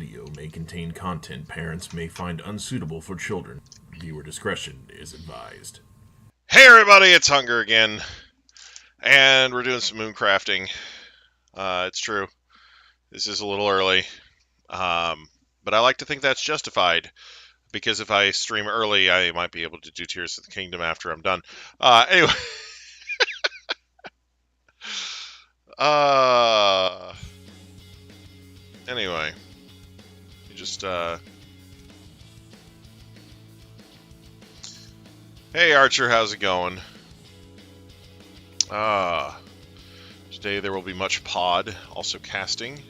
video may contain content parents may find unsuitable for children. Viewer discretion is advised. Hey everybody, it's Hunger again, and we're doing some mooncrafting. It's true, this is a little early, but I like to think that's justified, because if I stream early, I might be able to do Tears of the Kingdom after I'm done. Anyway, uh, anyway, you just, hey Archer, how's it going? Today there will be much pod, also casting.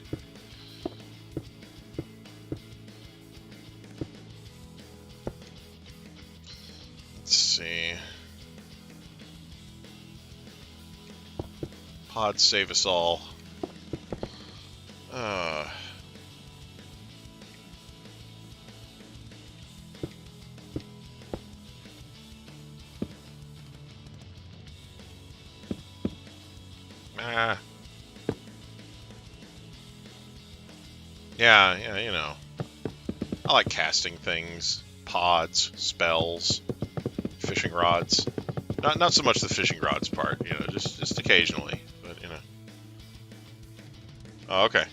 Let's see. Pod save us all. Yeah, you know. I like casting things, pods, spells, fishing rods. Not so much the fishing rods part, you know, just occasionally, but you know. Oh, okay.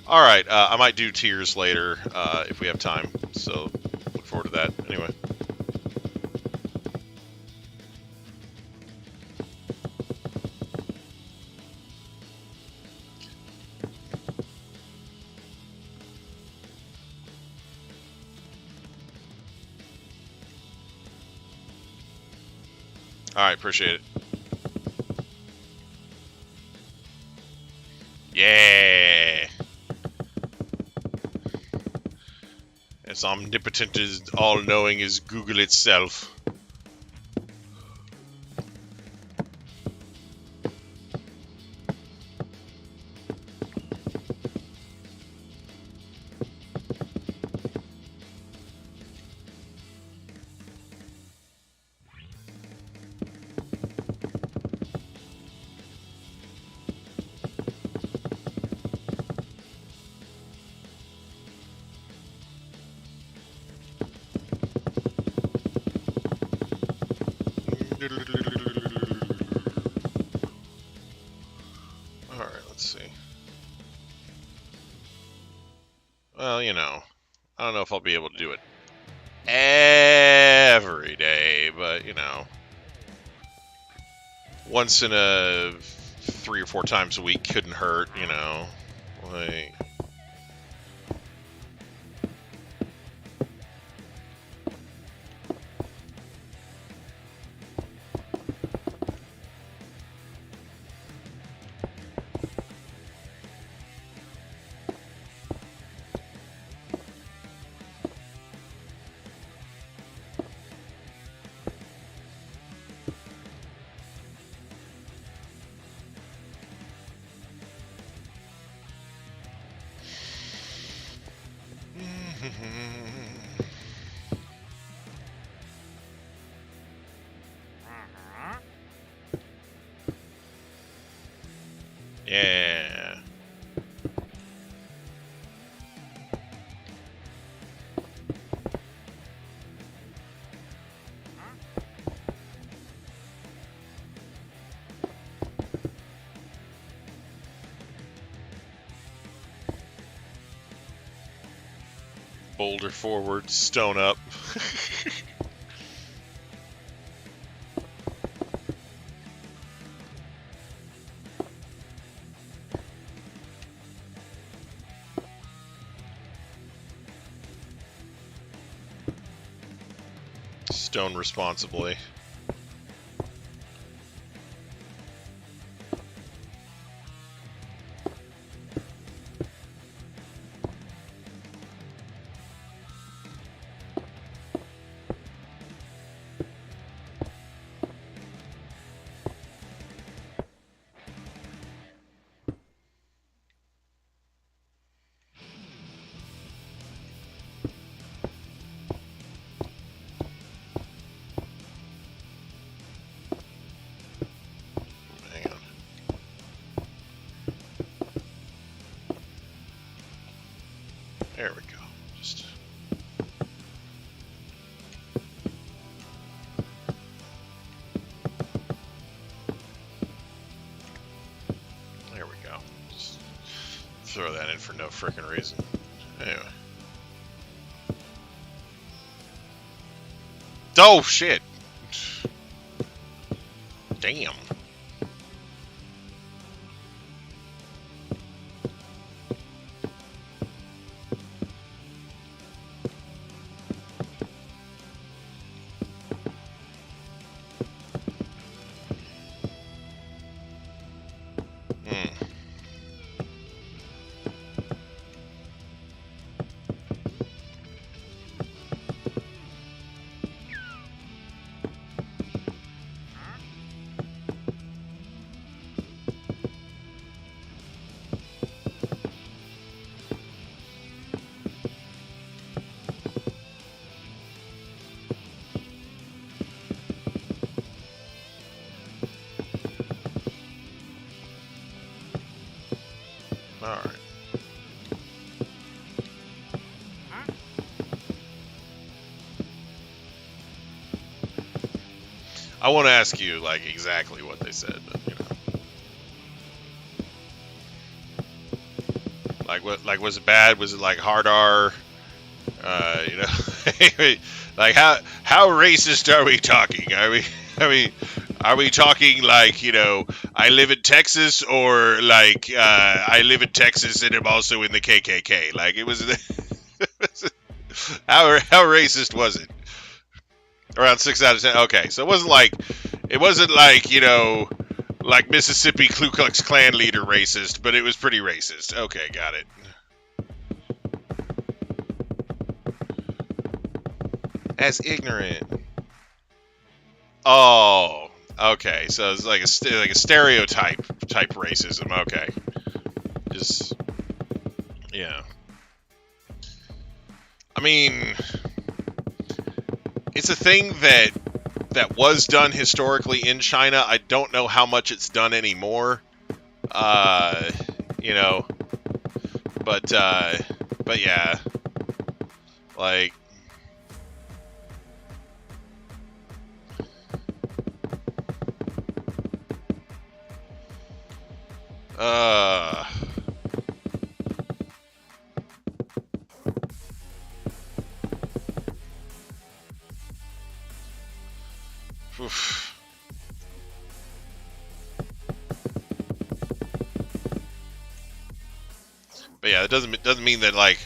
All right, I might do tiers later if we have time. So look forward to that. Anyway. All right, appreciate it. Yeah. As omnipotent as all-knowing as Google itself. Alright, let's see. Well, you know, I don't know if I'll be able to do it every day, but, you know, once in a 3 or 4 times a week couldn't hurt, you know. Like... Yeah. Boulder forward, stone up. Stone responsibly. There we go. Just... There we go. Just throw that in for no frickin' reason. Anyway. Oh, shit! Damn. Alright. I won't ask you, like, exactly what they said, but, you know. Like, what, like, was it bad? Was it, like, hard R? You know? Like, how racist are we talking? Are we talking, like, you know, I live in Texas, or, like, I live in Texas and I'm also in the KKK? Like, it was... how racist was it? Around 6 out of 10. Okay, so it wasn't like, you know, like Mississippi Ku Klux Klan leader racist, but it was pretty racist. Okay, got it. As ignorant. Oh, okay. So it's like a stereotype type racism. Okay, just yeah. I mean, it's a thing that was done historically in China. I don't know how much it's done anymore. You know, but yeah, like. Oof. But yeah, it doesn't mean that, like,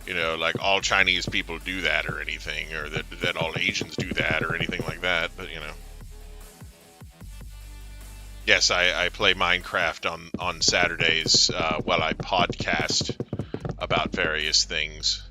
you know, like all Chinese people do that or anything, or that all Asians do that or anything like that. But you know, yes, I play Minecraft on Saturdays while I podcast about various things.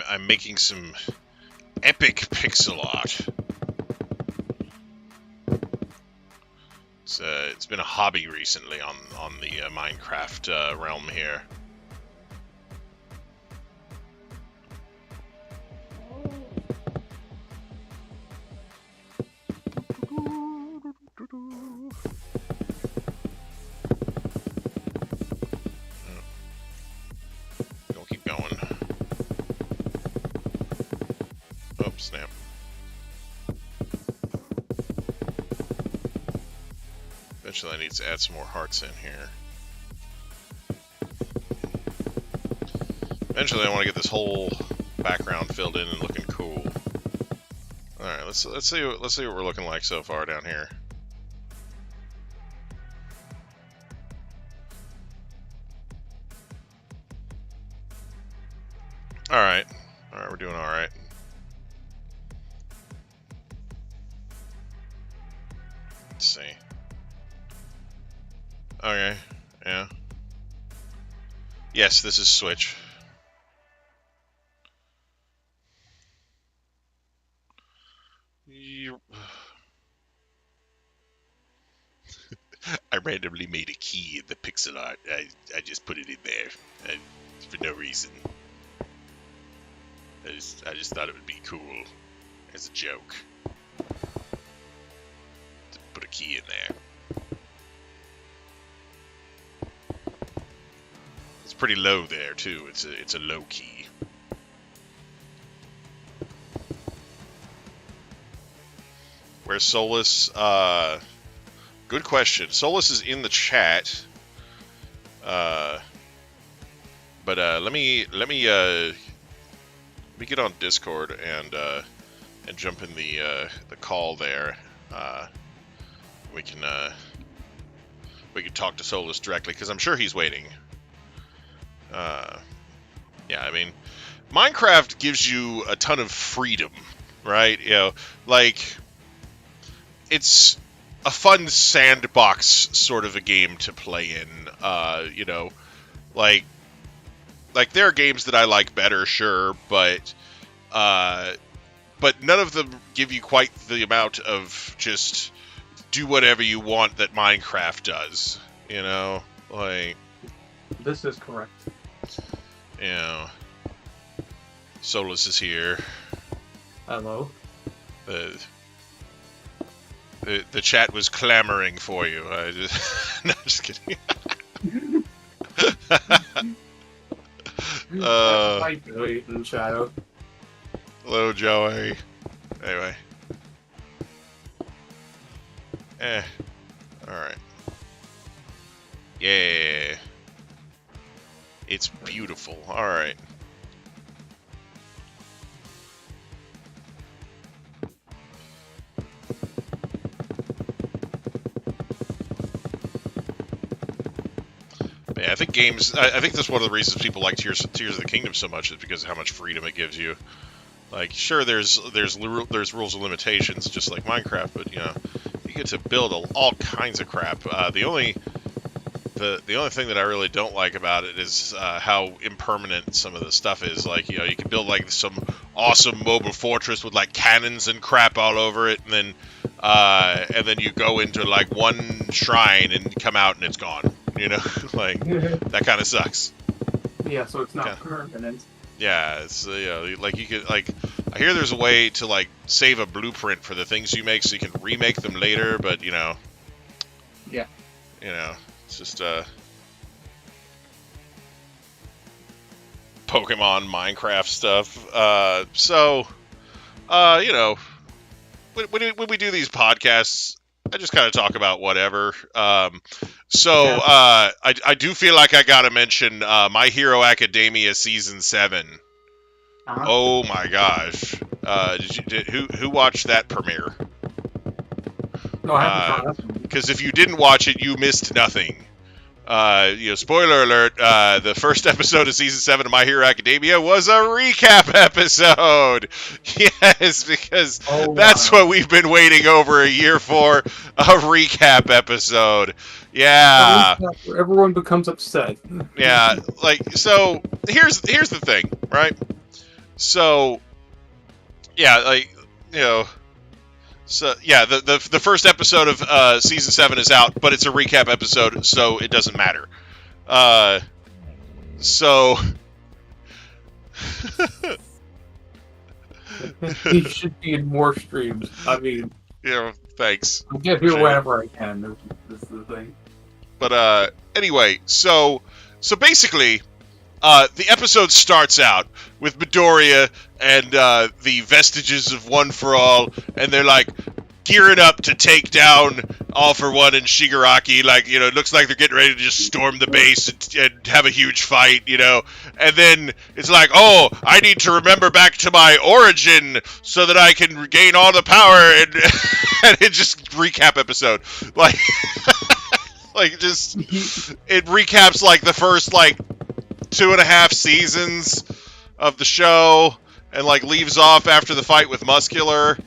I'm making some epic pixel art. It's been a hobby recently on the Minecraft realm here. Don't keep going. Oh, snap. Eventually I need to add some more hearts in here. Eventually I want to get this whole background filled in and looking cool. Alright, let's see what we're looking like so far down here. Alright, we're doing alright. Let's see. Okay, yeah. Yes, this is Switch. randomly made a key in the pixel art. I just put it in there for no reason. I just thought it would be cool as a joke to put a key in there. It's pretty low there too. It's a low key. Where's Solus? Good question. Solus is in the chat. But let me get on Discord and jump in the call there. We can talk to Solus directly because I'm sure he's waiting. Yeah, I mean, Minecraft gives you a ton of freedom, right? You know, like, it's a fun sandbox sort of a game to play in. You know, like there are games that I like better, sure, but none of them give you quite the amount of just do whatever you want that Minecraft does. You know, like, this is correct. You know, Solus is here. Hello. The chat was clamoring for you. No, just kidding. In shadow. Hello, Joey. Anyway. Alright. Yeah. It's beautiful. Alright. Yeah, I think games. I think that's one of the reasons people like Tears of the Kingdom so much is because of how much freedom it gives you. Like, sure, there's rules and limitations, just like Minecraft, but you know, you get to build all kinds of crap. The only thing that I really don't like about it is how impermanent some of the stuff is. Like, you know, you can build like some awesome mobile fortress with like cannons and crap all over it, and then you go into like one shrine and come out and it's gone. You know, like, that kind of sucks. Yeah, so it's not permanent. Yeah, it's, you know, like, you could, like, I hear there's a way to, like, save a blueprint for the things you make so you can remake them later, but, you know. Yeah. You know, it's just, Pokemon, Minecraft stuff. You know, when we do these podcasts, I just kind of talk about whatever. I do feel like I gotta mention My Hero Academia Season 7. Uh-huh. Oh my gosh! Who watched that premiere? No, I haven't caught up. Because if you didn't watch it, you missed nothing. You know, spoiler alert, the first episode of Season 7 of My Hero Academia was a recap episode! Yes, because that's what we've been waiting over a year for, a recap episode. Yeah. Everyone becomes upset. Yeah, like, so, here's the thing, right? So, yeah, like, you know... So yeah, the first episode of Season 7 is out, but it's a recap episode, so it doesn't matter. So He should be in more streams. I mean, you know, thanks. I'll get here whenever I can. This is the thing. But anyway, so basically, the episode starts out with Midoriya and the vestiges of One for All, and they're like gearing up to take down All for One and Shigaraki. Like, you know, it looks like they're getting ready to just storm the base and have a huge fight, you know. And then it's like, oh, I need to remember back to my origin so that I can regain all the power, and and it just recap episode, like, like, just it recaps like the first like 2.5 seasons of the show, and like leaves off after the fight with Muscular,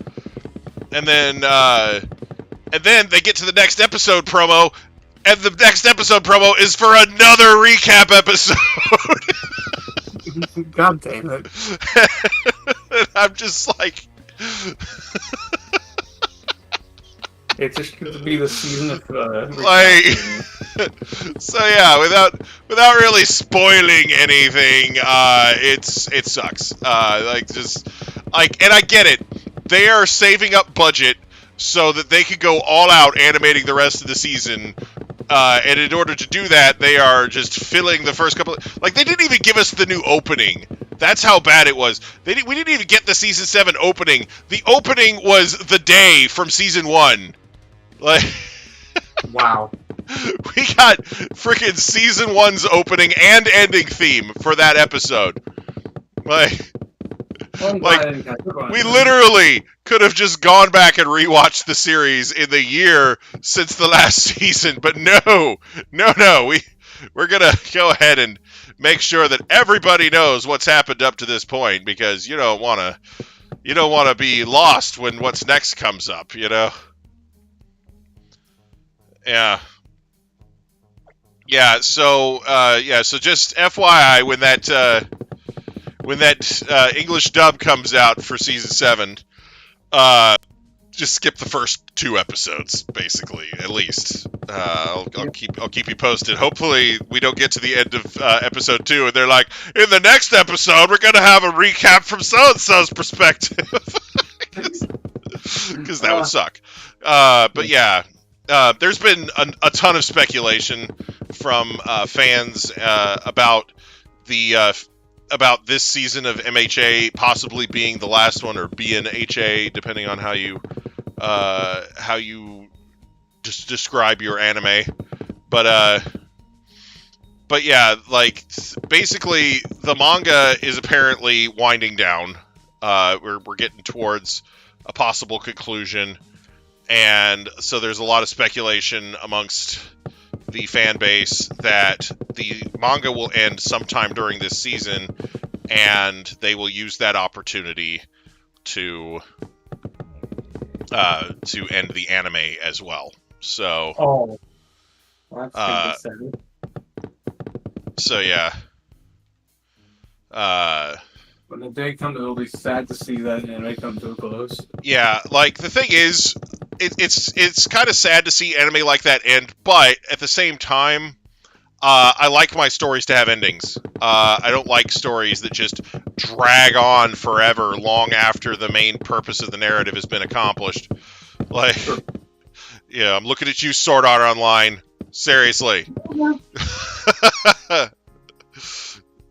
and then they get to the next episode promo, and the next episode promo is for another recap episode. God damn it! And I'm just like, It's just going to be the season of So yeah, without really spoiling anything, it sucks. And I get it. They are saving up budget so that they could go all out animating the rest of the season. And in order to do that, they are just filling the first couple. They didn't even give us the new opening. That's how bad it was. We didn't even get the season 7 opening. The opening was the day from season 1. Wow. We got freaking season 1's opening and ending theme for that episode. We literally could have just gone back and rewatched the series in the year since the last season, but no, we're gonna go ahead and make sure that everybody knows what's happened up to this point, because you don't want to be lost when what's next comes up, Yeah. So just FYI, when that English dub comes out for season 7, just skip the first 2 episodes, basically, at least. I'll keep you posted. Hopefully, we don't get to the end of episode 2 and they're like, in the next episode, we're gonna have a recap from so and so's perspective, because that would suck. But yeah. There's been a ton of speculation from fans about this season of MHA possibly being the last one, or BNHA, depending on how you just describe your anime. But yeah, basically the manga is apparently winding down. We're getting towards a possible conclusion. And so there's a lot of speculation amongst the fan base that the manga will end sometime during this season, and they will use that opportunity to end the anime as well. So, that's sad. So yeah. When the day comes, it'll be sad to see that anime come to a close. Yeah, the thing is, it's kind of sad to see anime like that end, but at the same time, I like my stories to have endings. I don't like stories that just drag on forever, long after the main purpose of the narrative has been accomplished. Yeah, I'm looking at you, Sword Art Online. Seriously.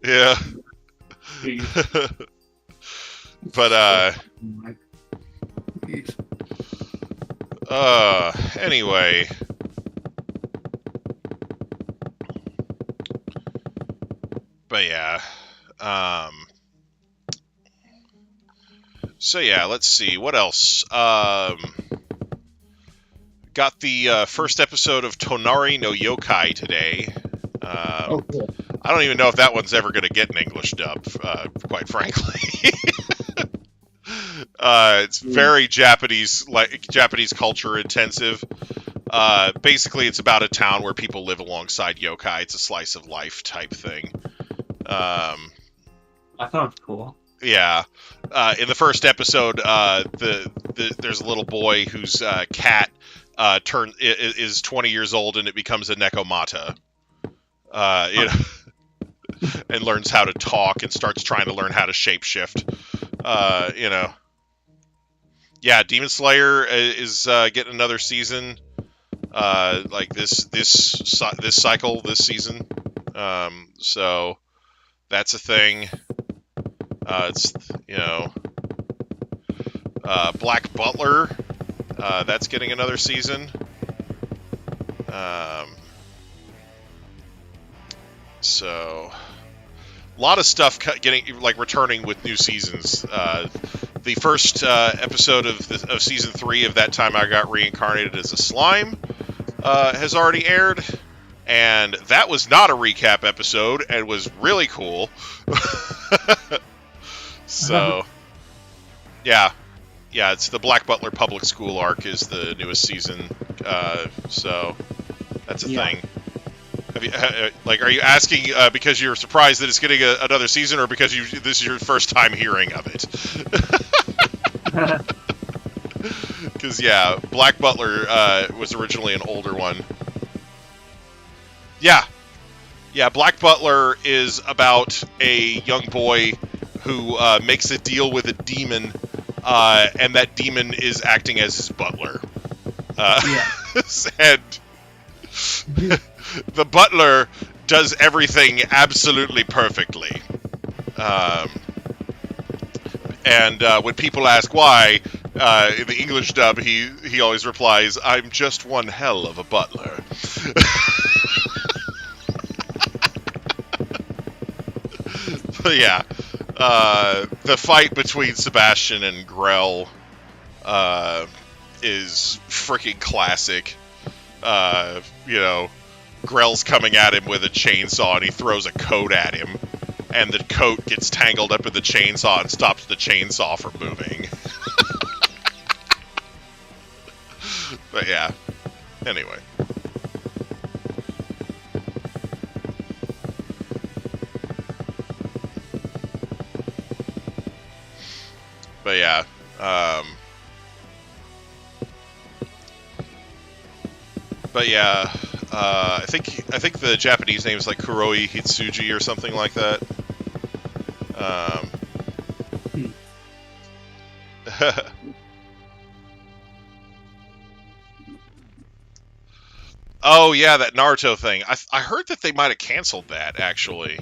Yeah. But anyway, but yeah, so yeah, let's see what else. Got the first episode of Tonari no Yokai today. Cool. I don't even know if that one's ever going to get an English dub, quite frankly. It's very Japanese culture intensive. Basically, it's about a town where people live alongside yokai. It's a slice of life type thing. That sounds cool. Yeah. In the first episode, there's a little boy whose cat is 20 years old, and it becomes a nekomata. And learns how to talk and starts trying to learn how to shapeshift. Yeah, Demon Slayer is getting another season. This cycle, this season. So that's a thing. It's Black Butler. That's getting another season. So a lot of stuff returning with new seasons. The first episode of season 3 of That Time I Got Reincarnated as a Slime has already aired, and that was not a recap episode and was really cool. So yeah, it's the Black Butler Public School arc is the newest season. So that's a thing. Have you, are you asking because you're surprised that it's getting another season, or because this is your first time hearing of it? Because, yeah, Black Butler was originally an older one. Yeah. Yeah, Black Butler is about a young boy who makes a deal with a demon, and that demon is acting as his butler. And the butler does everything absolutely perfectly. And when people ask why, in the English dub, he always replies, "I'm just one hell of a butler." But yeah, the fight between Sebastian and Grell is freaking classic. You know, Grell's coming at him with a chainsaw, and he throws a coat at him, and the coat gets tangled up in the chainsaw and stops the chainsaw from moving. But yeah, anyway. But yeah, I think the Japanese name is like Kuroi Hitsuji or something like that. Oh yeah, that Naruto thing. I heard that they might have canceled that actually,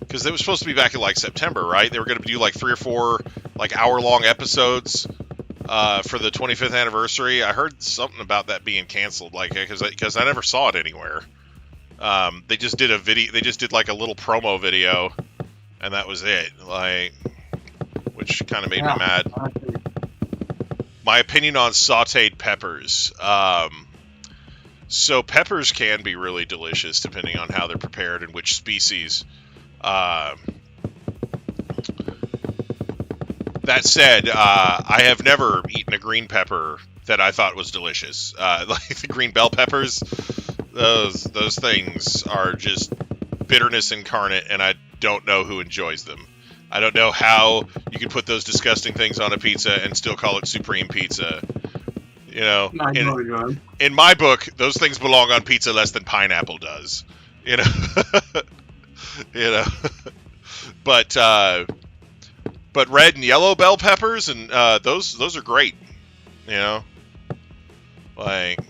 because it was supposed to be back in like September, right? They were going to do like 3 or 4 like hour-long episodes for the 25th anniversary. I heard something about that being canceled, like because I never saw it anywhere. They just did a video. They just did like a little promo video, and that was it. Like, which kind of made me mad. My opinion on sautéed peppers. So peppers can be really delicious depending on how they're prepared and which species. That said, I have never eaten a green pepper that I thought was delicious. Like the green bell peppers, those things are just bitterness incarnate, and I don't know who enjoys them. I don't know how you can put those disgusting things on a pizza and still call it supreme pizza. You know, in my book, those things belong on pizza less than pineapple does. You know, you know. But red and yellow bell peppers and those are great. You know, like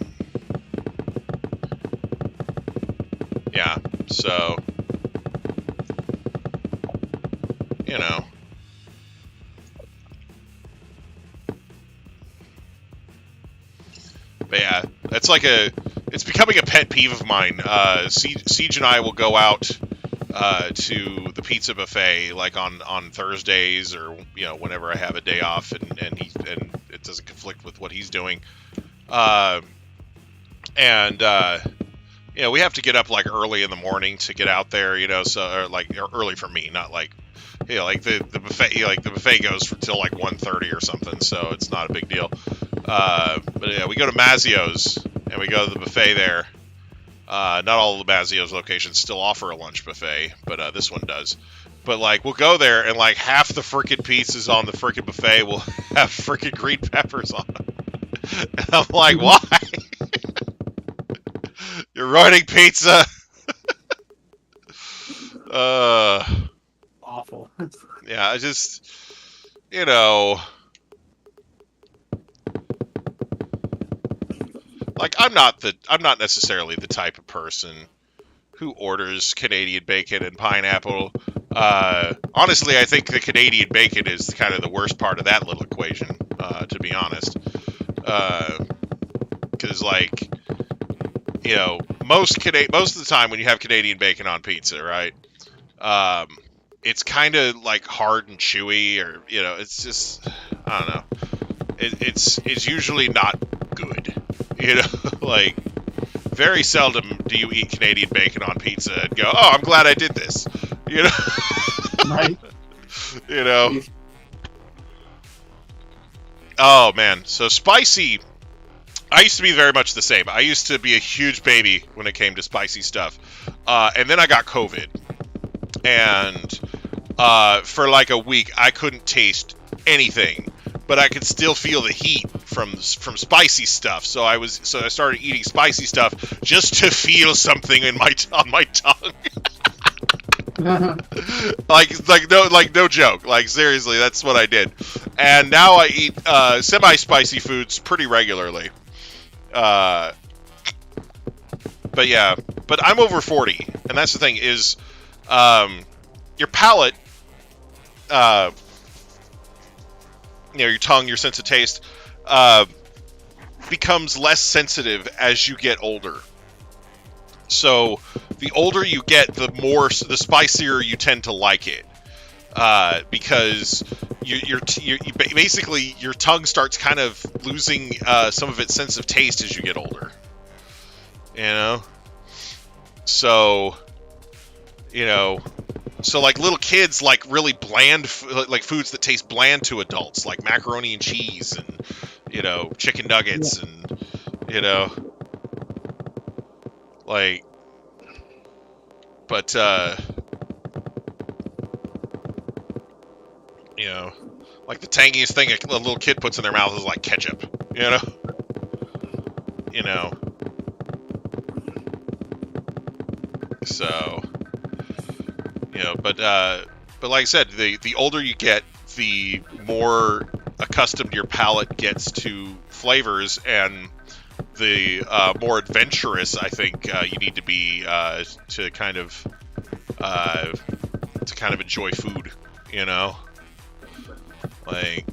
yeah. So you know. But yeah, it's becoming a pet peeve of mine. Siege and I will go out to the pizza buffet like on Thursdays or whenever I have a day off and it doesn't conflict with what he's doing. We have to get up like early in the morning to get out there, so early for me, not like like the buffet, the buffet goes until like 1:30 or something, so it's not a big deal. But yeah, we go to Mazzio's and we go to the buffet there. Not all of the Mazzio's locations still offer a lunch buffet, but this one does. But like, we'll go there and like half the frickin' pizzas on the frickin' buffet will have frickin' green peppers on them. And I'm like, why? You're ruining pizza. Awful. Yeah, I just, like, I'm not necessarily the type of person who orders Canadian bacon and pineapple. Honestly, I think the Canadian bacon is kind of the worst part of that little equation, to be honest. Because, like, most of the time when you have Canadian bacon on pizza, right? It's kind of like hard and chewy, or it's just, I don't know. It's usually not good. Like, very seldom do you eat Canadian bacon on pizza and go, oh, I'm glad I did this. Right. Oh, man. So spicy, I used to be very much the same. I used to be a huge baby when it came to spicy stuff. And then I got COVID. And for like a week, I couldn't taste anything. But I could still feel the heat from spicy stuff. So I started eating spicy stuff just to feel something on my tongue. like no joke. Like seriously, that's what I did. And now I eat semi-spicy foods pretty regularly. But yeah, but I'm over 40, and that's the thing is, your palate, your tongue, your sense of taste, becomes less sensitive as you get older. So the older you get, the spicier you tend to like it, because basically your tongue starts kind of losing some of its sense of taste as you get older. So like little kids like really bland, like foods that taste bland to adults, like macaroni and cheese and chicken nuggets and like, but like the tangiest thing a little kid puts in their mouth is like ketchup, So, but like I said, the older you get, the more accustomed your palate gets to flavors, and the more adventurous I think you need to be to kind of enjoy food. Like,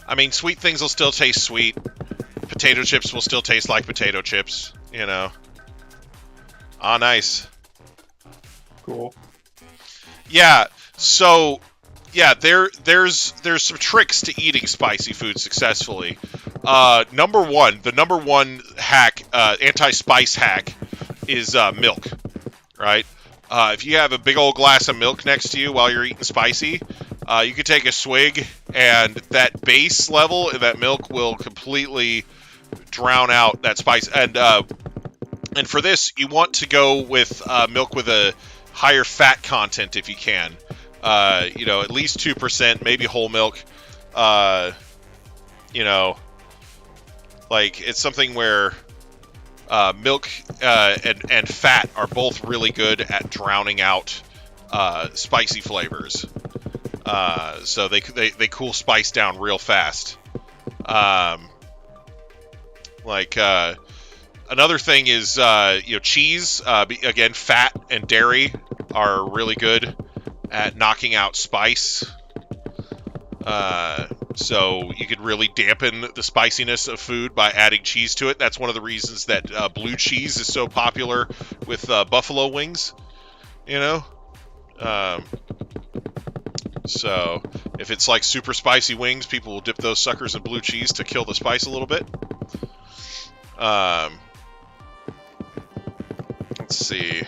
I mean, sweet things will still taste sweet. Potato chips will still taste like potato chips. Ah, nice. Cool. Yeah. So, yeah, there's some tricks to eating spicy food successfully. The number one hack, anti-spice hack, is milk. Right? If you have a big old glass of milk next to you while you're eating spicy, you can take a swig, and that base level in that milk will completely drown out that spice. And for this, you want to go with milk with a higher fat content if you can. At least 2%, maybe whole milk. Like it's something where milk and fat are both really good at drowning out spicy flavors. So they cool spice down real fast. Another thing is cheese. Again, fat and dairy are really good at knocking out spice. So you could really dampen the spiciness of food by adding cheese to it. That's one of the reasons that blue cheese is so popular with buffalo wings. So if it's like super spicy wings, people will dip those suckers in blue cheese to kill the spice a little bit. Let's see.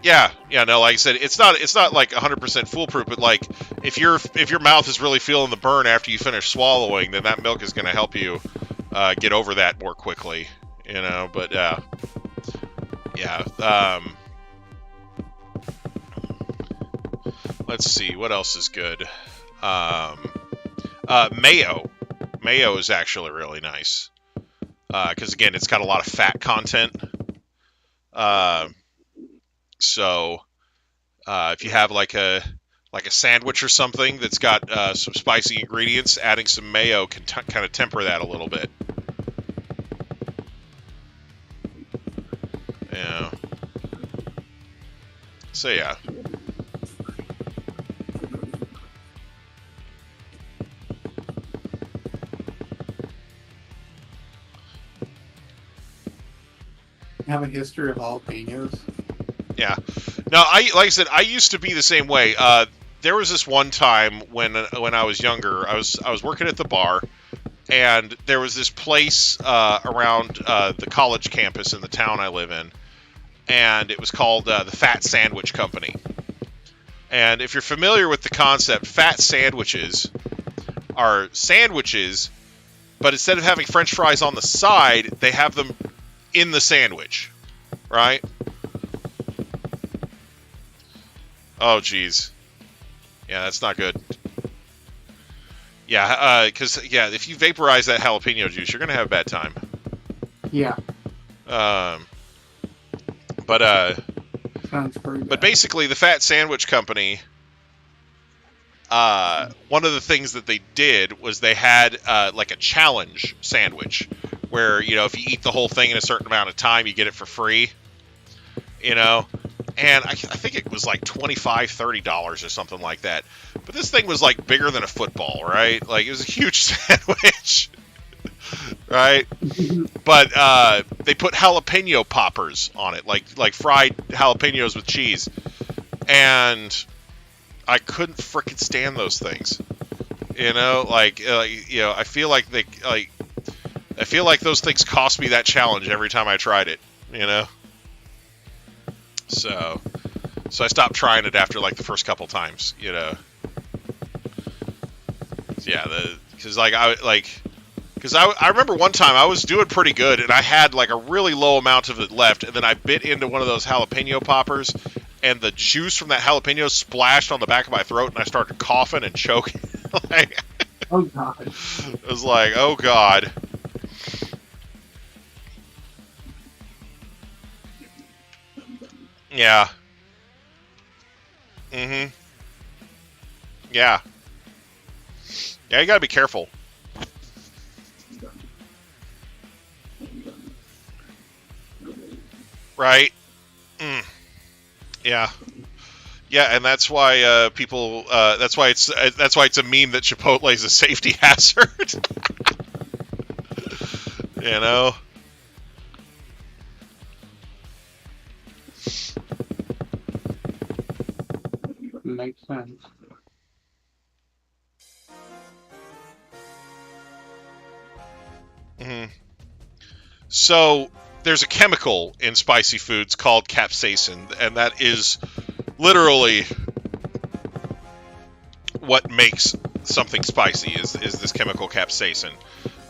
Yeah, no, like I said, it's not like 100% foolproof, but like if your mouth is really feeling the burn after you finish swallowing, then that milk is going to help you get over that more quickly, But let's see what else is good. Mayo is actually really nice because again, it's got a lot of fat content. So if you have like a sandwich or something that's got some spicy ingredients, adding some mayo can kind of temper that a little bit. Yeah. So yeah. Have a history of jalapenos. Yeah. No, like I said, I used to be the same way. There was this one time when I was younger, I was working at the bar, and there was this place around the college campus in the town I live in, and it was called the Fat Sandwich Company. And if you're familiar with the concept, fat sandwiches are sandwiches, but instead of having French fries on the side, they have them in the sandwich, right? Oh, geez. Yeah, that's not good. Yeah, because, if you vaporize that jalapeno juice, you're going to have a bad time. Yeah. But Sounds pretty bad. But basically, the Fat Sandwich Company, one of the things that they did was they had like a challenge sandwich where, if you eat the whole thing in a certain amount of time, you get it for free, And I think it was like $25, $30 or something like that. But this thing was like bigger than a football, right? Like it was a huge sandwich, right? But they put jalapeno poppers on it, like fried jalapenos with cheese, and I couldn't frickin' stand those things. I feel like I feel like those things cost me that challenge every time I tried it. So I stopped trying it after like the first couple times. Yeah, because I remember one time I was doing pretty good and I had like a really low amount of it left, and then I bit into one of those jalapeno poppers, and the juice from that jalapeno splashed on the back of my throat, and I started coughing and choking. Oh God. It was like, oh God. Yeah. Mm-hmm. Yeah. Yeah, you gotta be careful. Right? Yeah. Yeah, and that's why people. That's why it's a meme that Chipotle is a safety hazard. Makes sense. Mm-hmm. So there's a chemical in spicy foods called capsaicin, and that is literally what makes something spicy. Is this chemical capsaicin?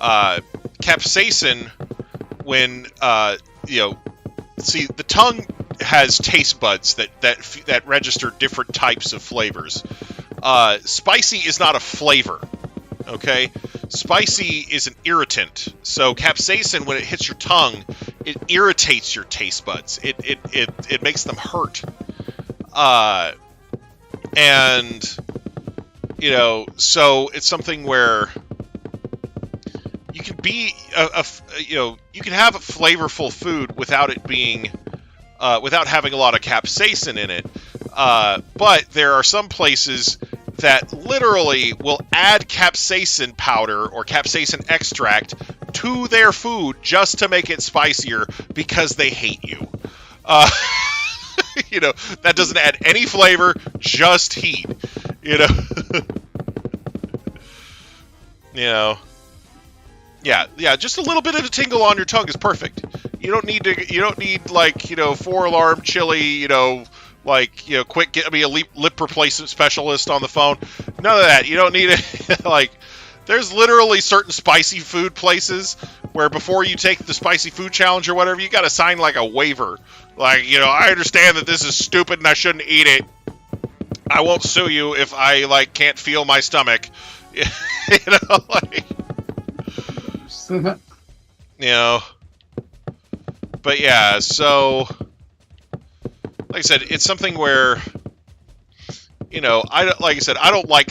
Capsaicin, when see, the tongue has taste buds that register different types of flavors. Spicy is not a flavor. Okay, spicy is an irritant. So capsaicin, when it hits your tongue, it irritates your taste buds. It makes them hurt. And so it's something where you can be you can have a flavorful food without it being without having a lot of capsaicin in it. But there are some places that literally will add capsaicin powder or capsaicin extract to their food just to make it spicier because they hate you. That doesn't add any flavor, just heat. Yeah, just a little bit of a tingle on your tongue is perfect. You don't need 4-alarm chili, quick, get me a lip replacement specialist on the phone. None of that. You don't need it. There's literally certain spicy food places where before you take the spicy food challenge or whatever, you got to sign a waiver. I understand that this is stupid and I shouldn't eat it. I won't sue you if I can't feel my stomach. But yeah, so like I said, it's something where I don't like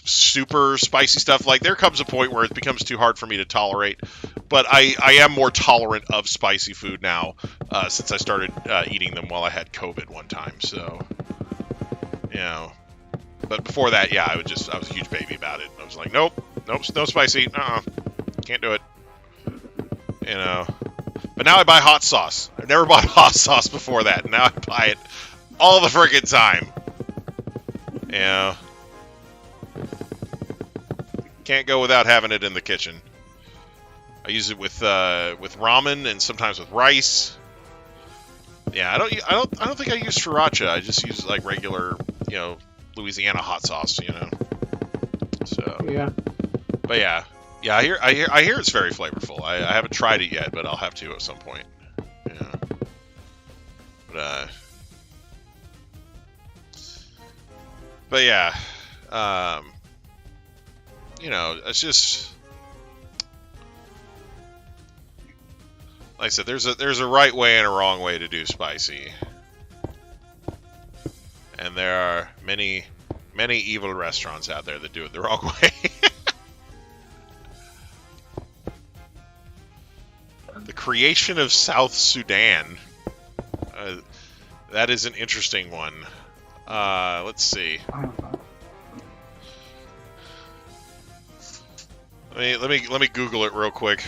super spicy stuff. There comes a point where it becomes too hard for me to tolerate, but I am more tolerant of spicy food now since I started eating them while I had COVID one time. So but before that, yeah, I was a huge baby about it. I was like, nope, no spicy, can't do it. But now I buy hot sauce. I've never bought hot sauce before that. And now I buy it all the friggin' time. Can't go without having it in the kitchen. I use it with ramen and sometimes with rice. Yeah, I don't think I use sriracha. I just use regular, Louisiana hot sauce. So Yeah. But yeah. Yeah, I hear it's very flavorful. I haven't tried it yet, but I'll have to at some point. Yeah. But But yeah, you know, it's just like I said. There's a right way and a wrong way to do spicy, and there are many evil restaurants out there that do it the wrong way. The creation of South Sudan. That is an interesting one. Let's see. I don't know. Let me Google it real quick.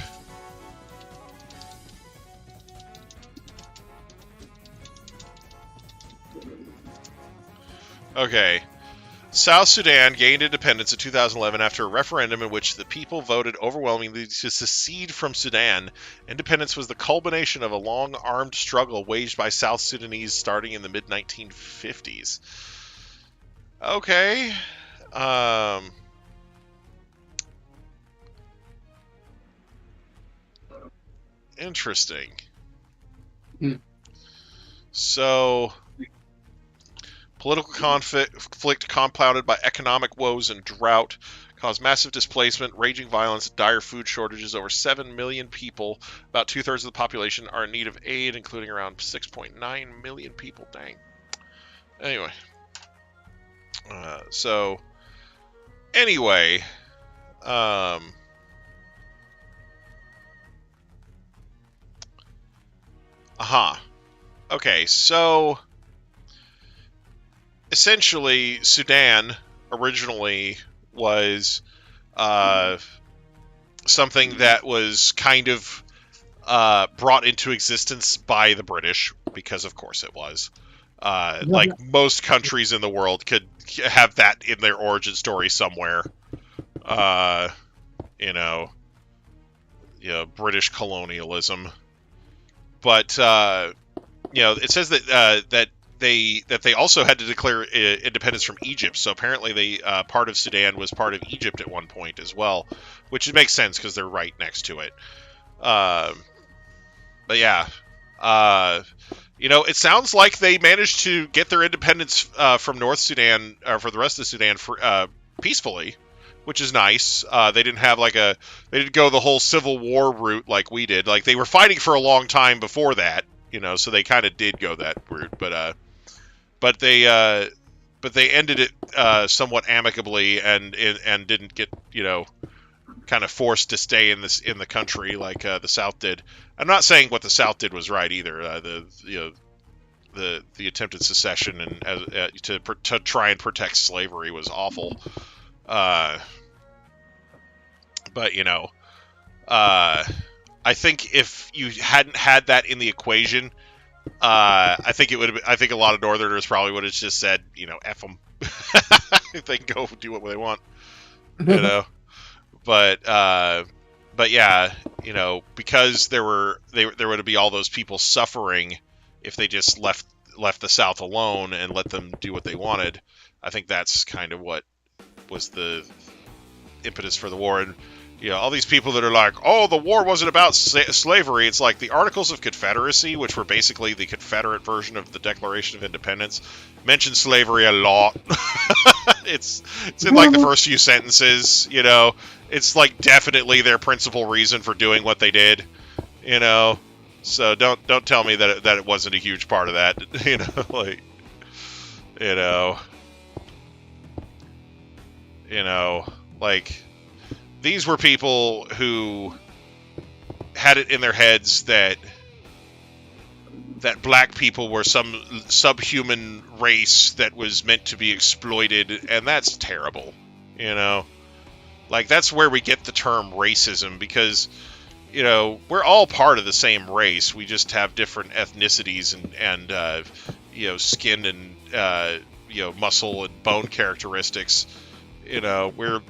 Okay. South Sudan gained independence in 2011 after a referendum in which the people voted overwhelmingly to secede from Sudan. Independence was the culmination of a long armed struggle waged by South Sudanese starting in the mid-1950s. Okay. Interesting. Hmm. So, political conflict compounded by economic woes and drought caused massive displacement, raging violence, dire food shortages. Over 7 million people, about 2/3 of the population, are in need of aid, including around 6.9 million people. Dang. Anyway. Anyway. Okay, so essentially, Sudan originally was something that was kind of brought into existence by the British, because of course it was. Like most countries in the world could have that in their origin story somewhere. You know, British colonialism. But it says that they also had to declare independence from Egypt. So apparently, part of Sudan was part of Egypt at one point as well, which makes sense because they're right next to it. But yeah, it sounds like they managed to get their independence from North Sudan, for the rest of Sudan, peacefully, which is nice. They didn't have they didn't go the whole civil war route like we did. Like, they were fighting for a long time before that, so they kind of did go that route. But they ended it somewhat amicably and didn't get kind of forced to stay in the country like the South did. I'm not saying what the South did was right either. The attempted secession and to try and protect slavery was awful. But I think if you hadn't had that in the equation, I think a lot of Northerners probably would have just said, F them. They can go do what they want, But yeah, because there would be all those people suffering if they just left the South alone and let them do what they wanted. I think that's kind of what was the impetus for the war. And all these people that are like, oh, the war wasn't about slavery. It's like the Articles of Confederacy, which were basically the Confederate version of the Declaration of Independence, mention slavery a lot. It's in like the first few sentences. It's like definitely their principal reason for doing what they did. So don't tell me that it wasn't a huge part of that. Like these were people who had it in their heads that black people were some subhuman race that was meant to be exploited, and that's terrible. Like, that's where we get the term racism, because we're all part of the same race. We just have different ethnicities and skin and muscle and bone characteristics. We're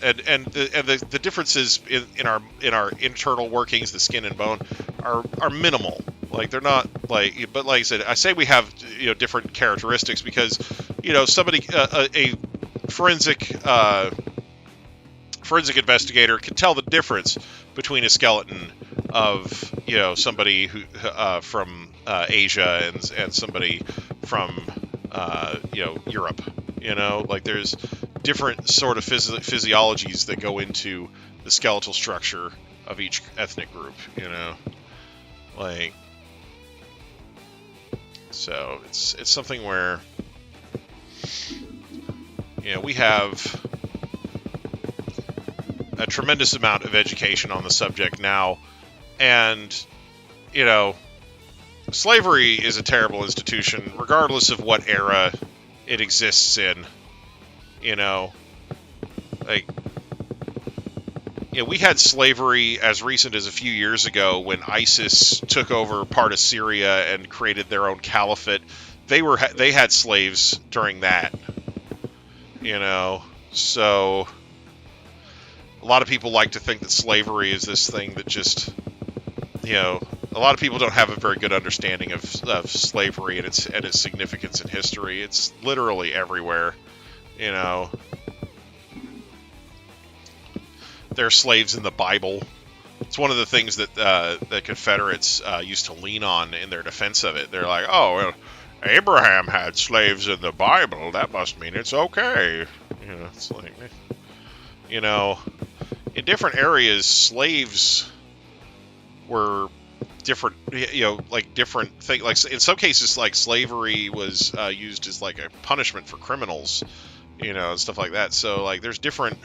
and the differences in our internal workings, the skin and bone, are minimal. Like, they're not but like I say we have different characteristics because somebody a forensic investigator can tell the difference between a skeleton of somebody who from Asia and somebody from Europe. Like there's different sort of physiologies that go into the skeletal structure of each ethnic group. Like, so it's something where we have a tremendous amount of education on the subject now, and slavery is a terrible institution, regardless of what era it exists in. Like, we had slavery as recent as a few years ago when ISIS took over part of Syria and created their own caliphate. They had slaves during that. So a lot of people like to think that slavery is this thing that just, a lot of people don't have a very good understanding of slavery and its significance in history. It's literally everywhere. There are slaves in the Bible. It's one of the things that the Confederates used to lean on in their defense of it. They're like, oh, well, Abraham had slaves in the Bible. That must mean it's okay. It's like, in different areas, slaves were different, like different things. Like in some cases, like slavery was used as like a punishment for criminals, and stuff like that. So like there's different,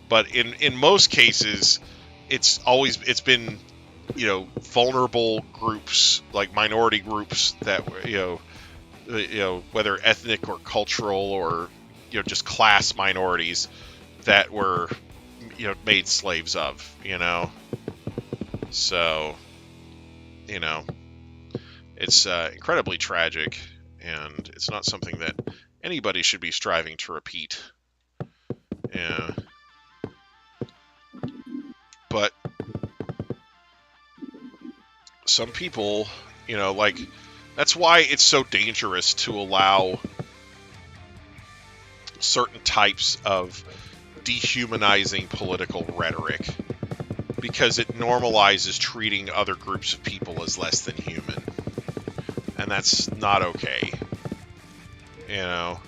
but in most cases, it's been, vulnerable groups, like minority groups that were, whether ethnic or cultural or, just class minorities that were, made slaves of, So, it's incredibly tragic, and it's not something that anybody should be striving to repeat. Yeah. But some people, like, that's why it's so dangerous to allow certain types of dehumanizing political rhetoric, because it normalizes treating other groups of people as less than human, and that's not okay. Yeah,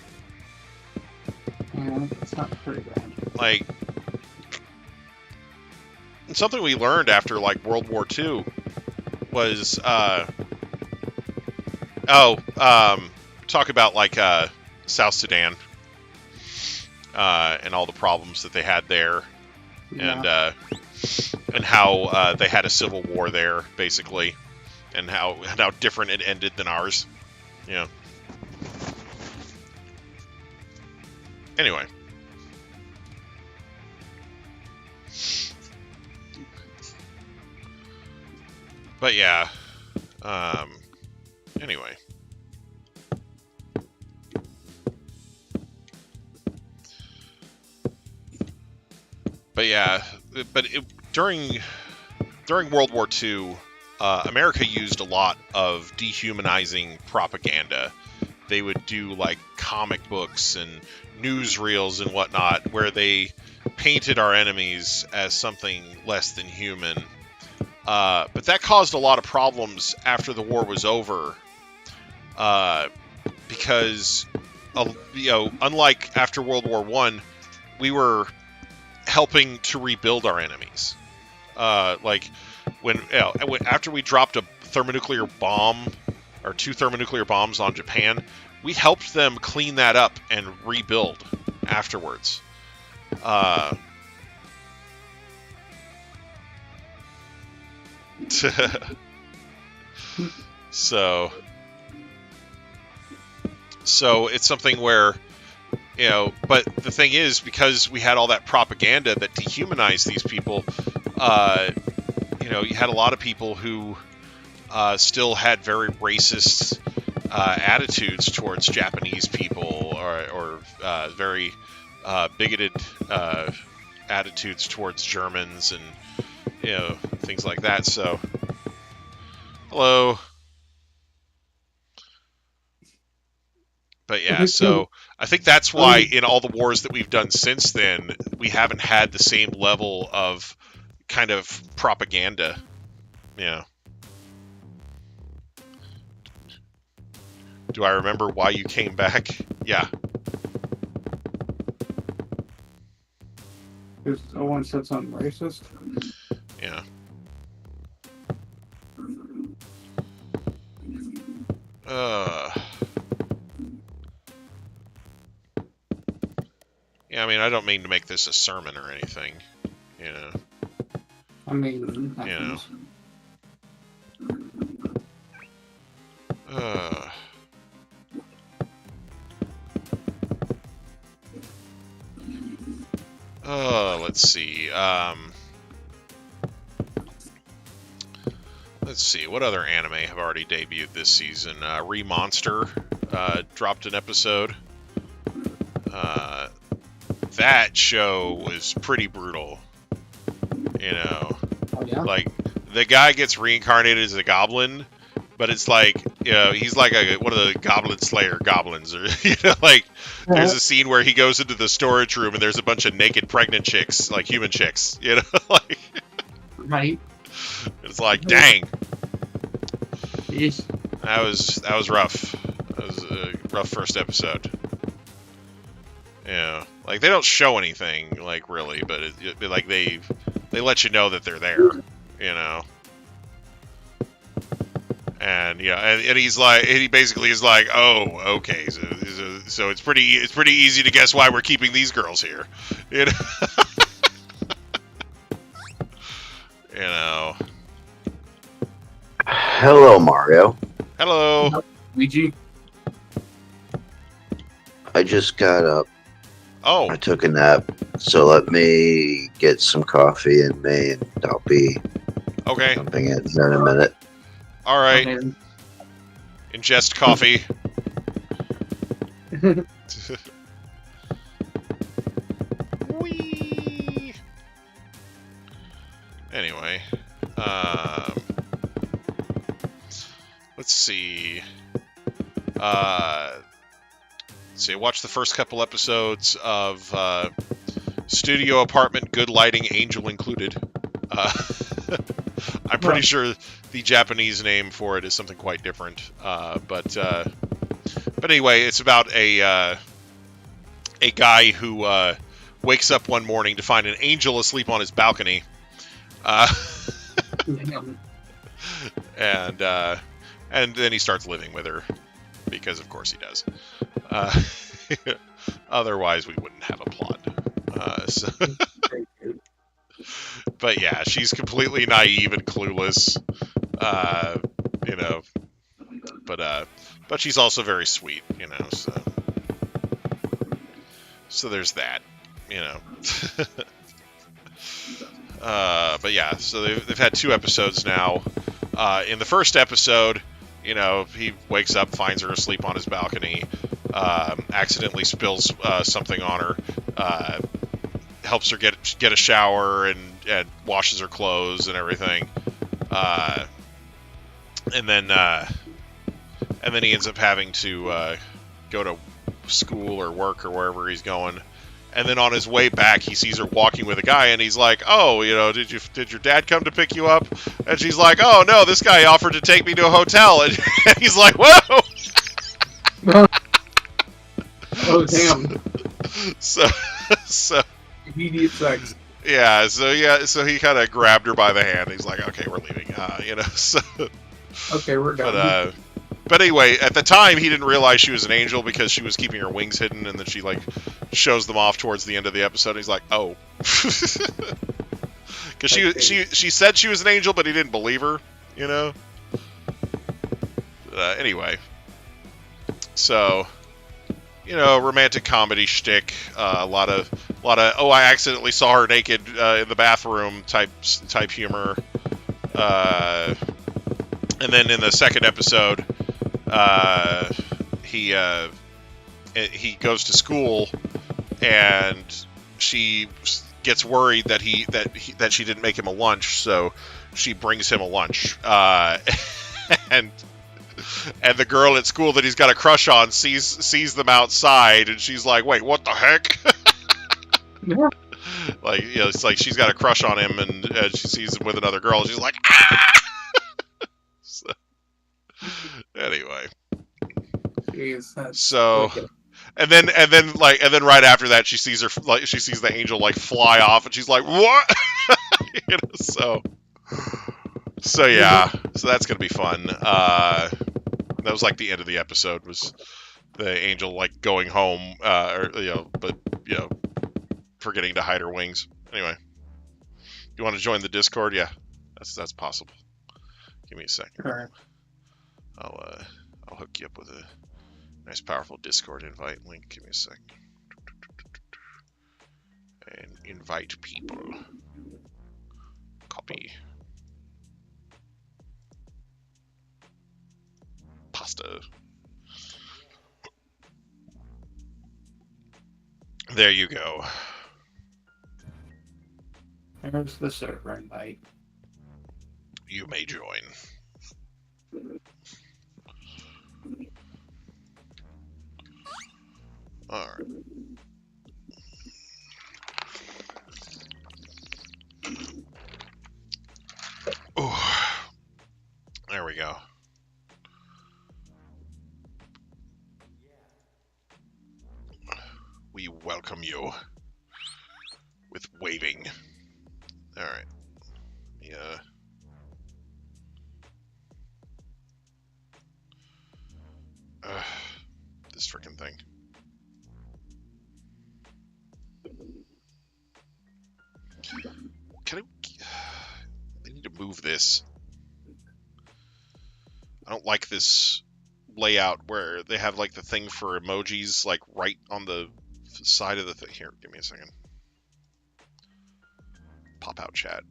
it's not pretty bad. Like, something we learned after like World War II was talk about like South Sudan and all the problems that they had there. Yeah. And how they had a civil war there, basically, and how different it ended than ours. Anyway. But yeah. Anyway. But yeah, during World War II, America used a lot of dehumanizing propaganda. They would do like comic books and newsreels and whatnot, where they painted our enemies as something less than human. But that caused a lot of problems after the war was over, because unlike after World War I, we were helping to rebuild our enemies. Like after we dropped a thermonuclear bomb or 2 thermonuclear bombs on Japan, we helped them clean that up and rebuild afterwards. So it's something where, but the thing is, because we had all that propaganda that dehumanized these people, you had a lot of people who still had very racist attitudes towards Japanese people, or very bigoted attitudes towards Germans, and things like that. So, hello. But yeah, so I think that's why in all the wars that we've done since then, we haven't had the same level of kind of propaganda. Yeah. Do I remember why you came back? Yeah. Because Owen said something racist. Yeah. Yeah, I mean, I don't mean to make this a sermon or anything, you know. I mean, You know. Let's see. Let's see. What other anime have already debuted this season? Re-Monster dropped an episode. That show was pretty brutal. You know, oh yeah. like the guy gets reincarnated as a goblin, but it's like, you know, he's like one of the Goblin Slayer goblins, or you know, like there's a scene where he goes into the storage room and there's a bunch of naked pregnant chicks, like human chicks, you know, like Right. it's like, dang, Yeesh. that was rough. That was a rough first episode. Yeah, like they don't show anything, like really, but like they let you know that they're there, you know. And yeah, and he's like, and he basically is like, oh, okay, so it's pretty easy to guess why we're keeping these girls here, you know. You know. Hello, Mario. Hello. Luigi. I just got up. Oh, I took a nap. So let me get some coffee in me, and I'll be okay. jumping in here in a minute. All right. Okay. Ingest coffee. Whee! Anyway, let's see. I watched the first couple episodes of Studio Apartment, Good Lighting, Angel Included. I'm pretty sure the Japanese name for it is something quite different. But anyway, it's about a guy who wakes up one morning to find an angel asleep on his balcony. Damn. And then he starts living with her, because of course he does. Otherwise, we wouldn't have a plot. But yeah, she's completely naive and clueless, you know. But she's also very sweet, you know. So there's that, you know. But yeah, so they've had 2 episodes now. In the first episode, you know, he wakes up, finds her asleep on his balcony, accidentally spills something on her, helps her get a shower and washes her clothes and everything, and then he ends up having to go to school or work or wherever he's going. And then on his way back, he sees her walking with a guy, and he's like, "Oh, you know, did your dad come to pick you up?" And she's like, "Oh no, this guy offered to take me to a hotel." And he's like, "Whoa!" Oh damn! So Immediate sex. yeah, so he kind of grabbed her by the hand. He's like, "Okay, we're leaving," you know. So, Okay, we're done. but anyway, at the time, he didn't realize she was an angel because she was keeping her wings hidden, and then she like shows them off towards the end of the episode. And he's like, "Oh," because she said she was an angel, but he didn't believe her, you know. Anyway, so you know, romantic comedy shtick, a lot of oh, I accidentally saw her naked in the bathroom type humor, and then in the second episode, he goes to school, and she gets worried that she didn't make him a lunch, so she brings him a lunch, and the girl at school that he's got a crush on sees them outside, and she's like, "Wait, what the heck?" Like, you know, it's like she's got a crush on him, and she sees him with another girl, and she's like, "Ah!" So, anyway, Jeez, that's So, wicked. and then right after that, she sees the angel like fly off, and she's like, "What?" So yeah, so that's gonna be fun. That was like the end of the episode, was the angel like going home, but forgetting to hide her wings. Anyway, you want to join the Discord? Yeah, that's possible. Give me a second. Sure. I'll hook you up with a nice, powerful Discord invite link. Give me a second. And invite people. Copy. Pasta. There you go. There's the server invite. You may join. Alright. Oh, there we go. We welcome you with waving. Alright. Yeah. This freaking thing. I need to move this. I don't like this layout where they have like the thing for emojis like right on the side of the thing. Here, give me a second. Pop out chat.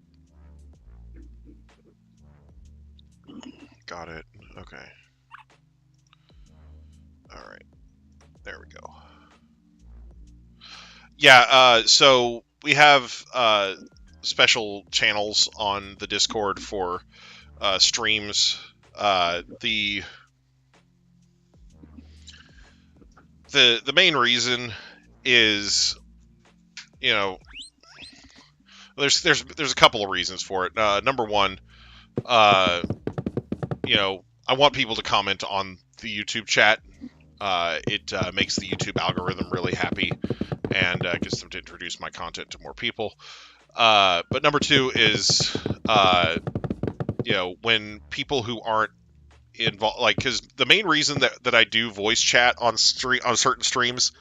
Got it. Okay. Alright. There we go. Yeah, so we have special channels on the Discord for streams. The main reason is, there's a couple of reasons for it. Number one, I want people to comment on the YouTube chat. It makes the YouTube algorithm really happy and gets them to introduce my content to more people. But number two is, when people who aren't involved, like, because the main reason that I do voice chat on certain streams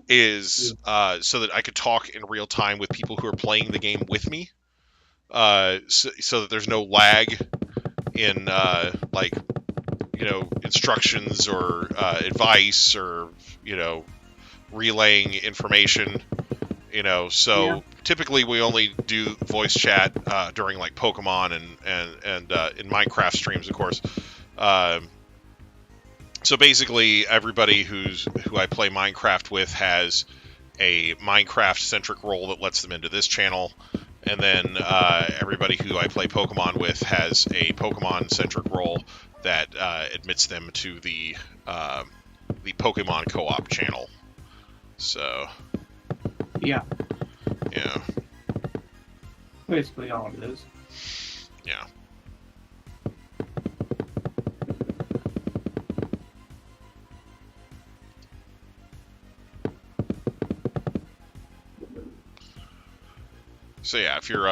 is so that I could talk in real time with people who are playing the game with me, so that there's no lag in instructions or advice or relaying information. Typically we only do voice chat during like Pokemon and in Minecraft streams, of course. So basically everybody who I play Minecraft with has a Minecraft-centric role that lets them into this channel, and then everybody who I play Pokemon with has a Pokemon-centric role that admits them to the Pokemon co-op channel. So Yeah, yeah, basically all it is. yeah. So yeah, if you're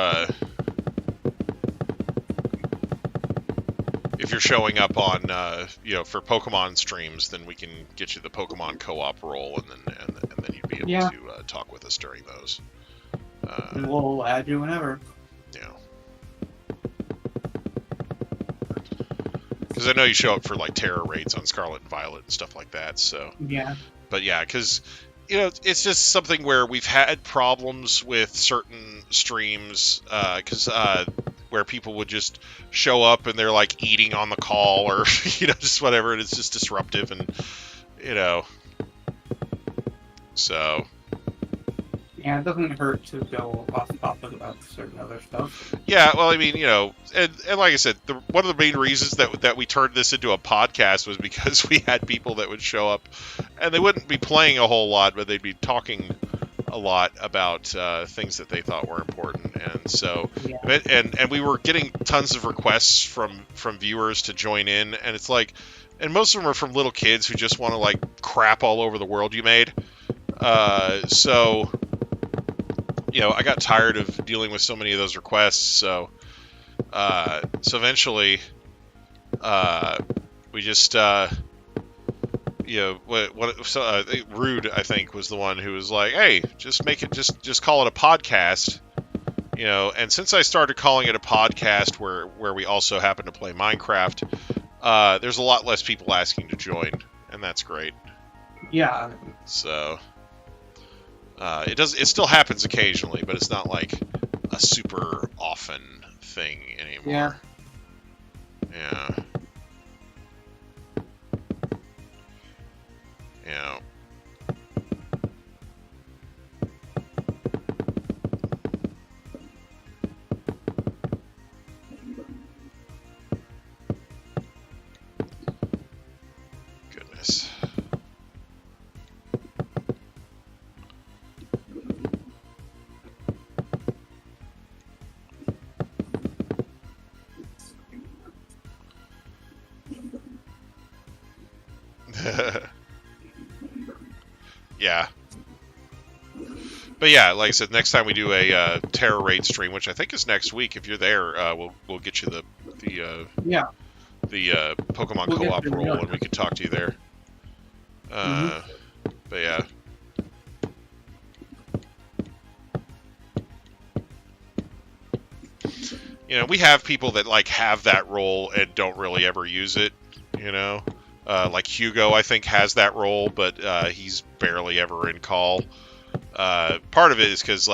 showing up on for Pokemon streams, then we can get you the Pokemon co-op role, and then you'd be able to talk with us during those. And we'll add you whenever. Yeah. Because I know you show up for like terror raids on Scarlet and Violet and stuff like that. So Yeah. But yeah, because it's just something where we've had problems with certain streams, where people would just show up and they're like eating on the call or just whatever, and it's just disruptive, and so Yeah, it doesn't hurt to go off topic about certain other stuff. yeah. Well, I mean, and like I said, one of the main reasons that we turned this into a podcast was because we had people that would show up and they wouldn't be playing a whole lot, but they'd be talking a lot about things that they thought were important, and so Yeah. and we were getting tons of requests from viewers to join in, and it's like, and most of them are from little kids who just want to like crap all over the world you made. So I got tired of dealing with so many of those requests, so eventually we just Rude, I think, was the one who was like, hey, just make it, just call it a podcast, and since I started calling it a podcast where we also happen to play Minecraft, there's a lot less people asking to join, and that's great. Yeah. So it still happens occasionally, but it's not like a super often thing anymore. Yeah. Yeah. Goodness. Yeah. But yeah, like I said, next time we do a Terror Raid stream, which I think is next week, if you're there, we'll get you the Pokemon We'll get co-op you, role, yeah. and we can talk to you there. But yeah. We have people that like have that role and don't really ever use it. Like Hugo, I think, has that role, but he's barely ever in call. Part of it is because,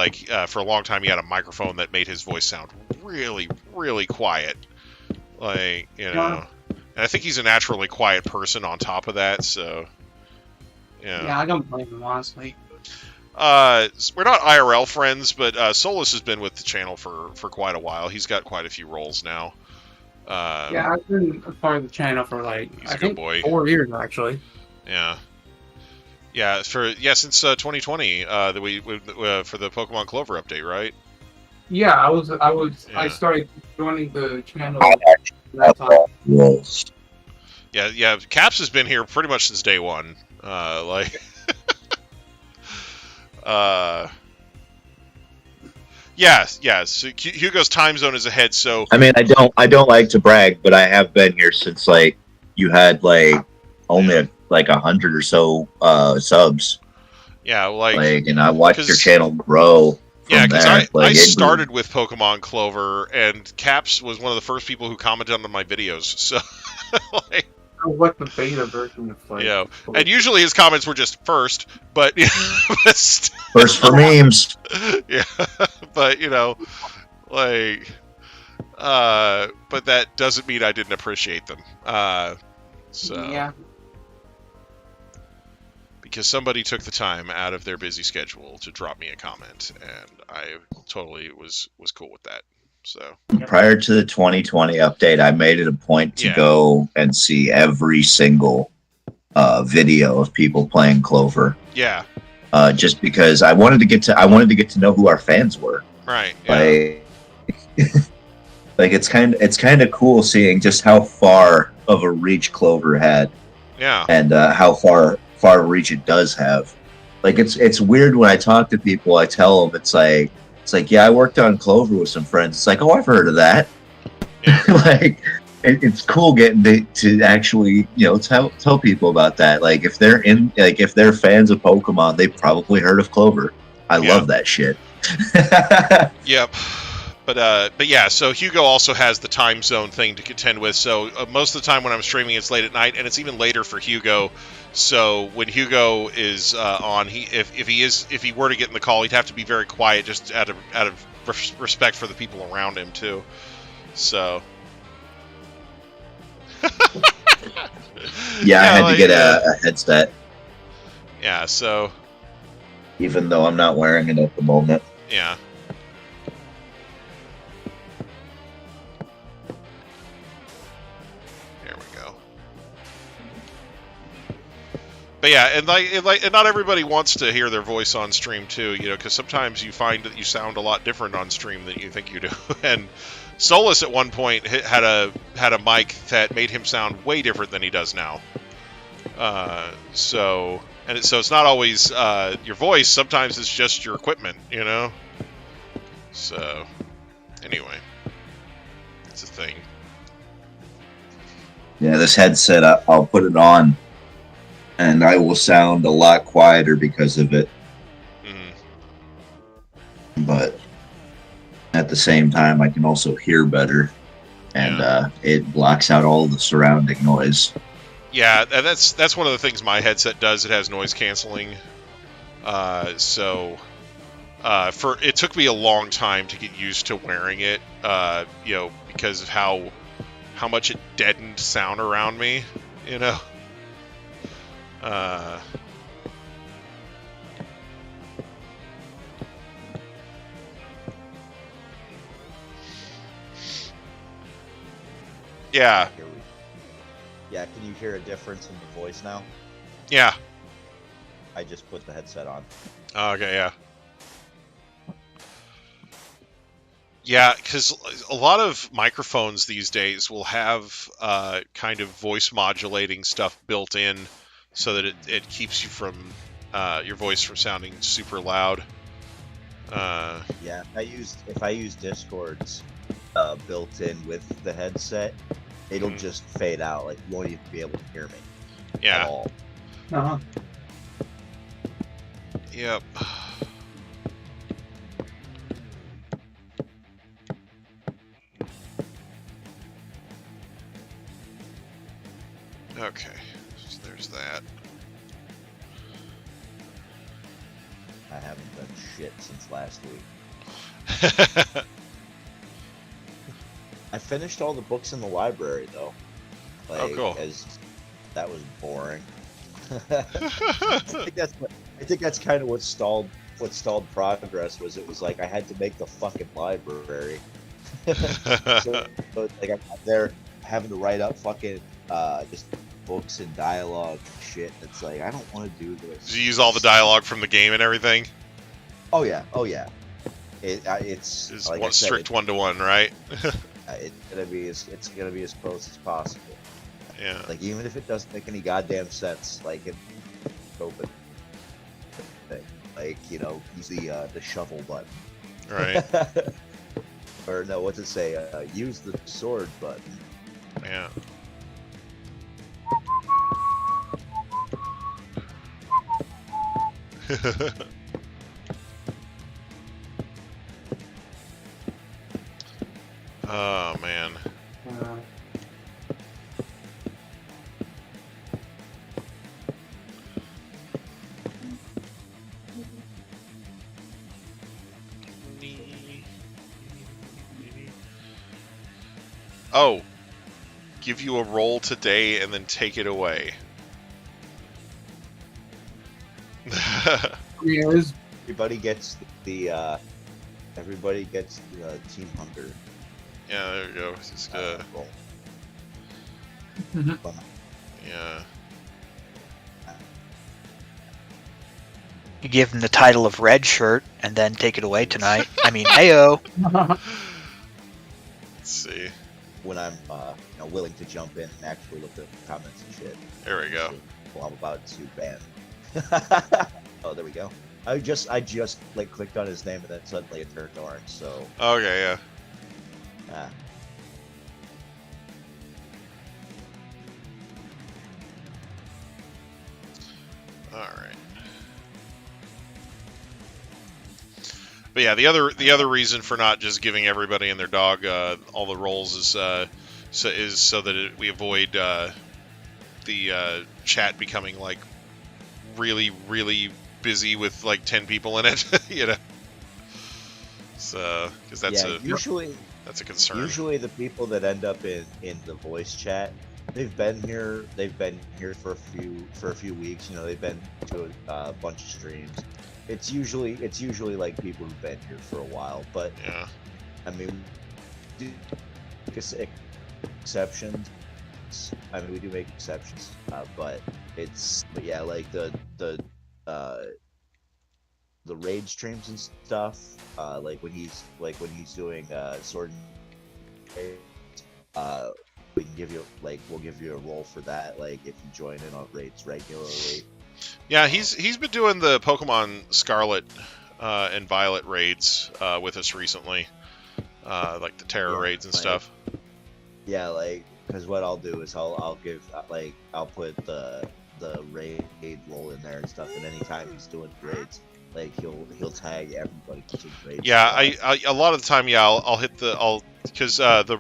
for a long time, he had a microphone that made his voice sound really, really quiet. And I think he's a naturally quiet person on top of that, so... Yeah, I don't blame him, honestly. We're not IRL friends, but Solus has been with the channel for quite a while. He's got quite a few roles now. Yeah, I've been a part of the channel for He's I a good think boy. 4 years actually. Yeah. Yeah, since 2020, that we for the Pokemon Clover update, right? Yeah, I Yeah. started joining the channel that time. Yes. Yeah. Caps has been here pretty much since day one. Yeah. So Hugo's time zone is ahead, so I mean, I don't like to brag, but I have been here since you had only 100 or so subs. yeah, And I watched your channel grow. Yeah, because I it started with Pokemon Clover, and Caps was one of the first people who commented on my videos. So, What the beta version of and usually his comments were just first, but first for memes. Yeah, but but that doesn't mean I didn't appreciate them. Yeah. Because somebody took the time out of their busy schedule to drop me a comment, and I totally was cool with that. So Prior to the 2020 update, I made it a point to go and see every single video of people playing Clover. Yeah. Just because I wanted to get to know who our fans were. Right. Yeah. It's kind of cool seeing just how far of a reach Clover had. Yeah. And how far reach it does have. It's weird when I talk to people. I tell them it's like yeah, I worked on Clover with some friends. It's like, oh, I've heard of that. Yeah. It's cool getting to actually tell people about that. If they're if they're fans of Pokemon, they probably heard of Clover. I love that shit. Yep. But yeah, so Hugo also has the time zone thing to contend with. So most of the time when I'm streaming, it's late at night, and it's even later for Hugo. So when Hugo is on, if he were to get in the call, he'd have to be very quiet, just out of respect for the people around him too. So. Yeah, I had to get a headset. Yeah, so. Even though I'm not wearing it at the moment. Yeah. But yeah, and not everybody wants to hear their voice on stream too, you know, because sometimes you find that you sound a lot different on stream than you think you do. And Solus at one point had a mic that made him sound way different than he does now. So it's not always your voice. Sometimes it's just your equipment, you know. So anyway, it's a thing. Yeah, this headset, I'll put it on, and I will sound a lot quieter because of it. But at the same time, I can also hear better, and it blocks out all the surrounding noise. Yeah, and that's one of the things my headset does. It has noise canceling. So it took me a long time to get used to wearing it. You know, because of how much it deadened sound around me. You know. Yeah. Yeah, can you hear a difference in the voice now? Yeah. I just put the headset on. Okay, yeah. Yeah, because a lot of microphones these days will have kind of voice modulating stuff built in so that it keeps you from your voice from sounding super loud. Yeah, if I use Discord's built in with the headset, it'll just fade out. Like, you won't even be able to hear me at all. Uh-huh. Yep. Okay, so there's that. I haven't done shit since last week. I finished all the books in the library, though. Like, oh, cool. As that was boring. I think that's kind of what stalled progress. It was like I had to make the fucking library. so like I'm there having to write up fucking just books and dialogue and shit. It's like, I don't want to do this. Did you use all the dialogue from the game and everything? Oh yeah. It's like one strict 1-to-1, right? It's gonna be as close as possible. Yeah. Like, even if it doesn't make any goddamn sense, like it open thing, like, you know, use the shovel button. Right. Or no, what's it say? Use the sword button. Yeah. Oh man. Oh, give you a roll today and then take it away. Yes. Everybody gets the team hunger. Yeah, there you go. Just roll. yeah. You give him the title of Red Shirt and then take it away tonight. I mean, heyo. Let's see. When I'm willing to jump in and actually look at the comments and shit. There we go. Well, I'm about to ban. Oh, there we go. I just like clicked on his name and then suddenly it turned orange. So. Okay, yeah. Ah. All right. But yeah, the other reason for not just giving everybody and their dog all the roles is so that we avoid the chat becoming like really busy with like 10 people in it, you know. So because that's that's a concern. Usually the people that end up in the voice chat, they've been here for a few weeks. You know, they've been to a bunch of streams. It's usually like people who've been here for a while, but yeah, I mean, exceptions. exceptions. I mean, we do make exceptions, but yeah, like the raid streams and stuff. Like when he's doing sword. We can give you we'll give you a role for that. Like if you join in on raids regularly. Yeah, he's been doing the Pokemon Scarlet and Violet raids with us recently, like the Terra raids and stuff. Yeah, like because what I'll do is I'll give I'll put the raid role in there and stuff, and anytime he's doing raids, like he'll tag everybody to raids. Yeah, I a lot of the time, yeah, I'll hit because the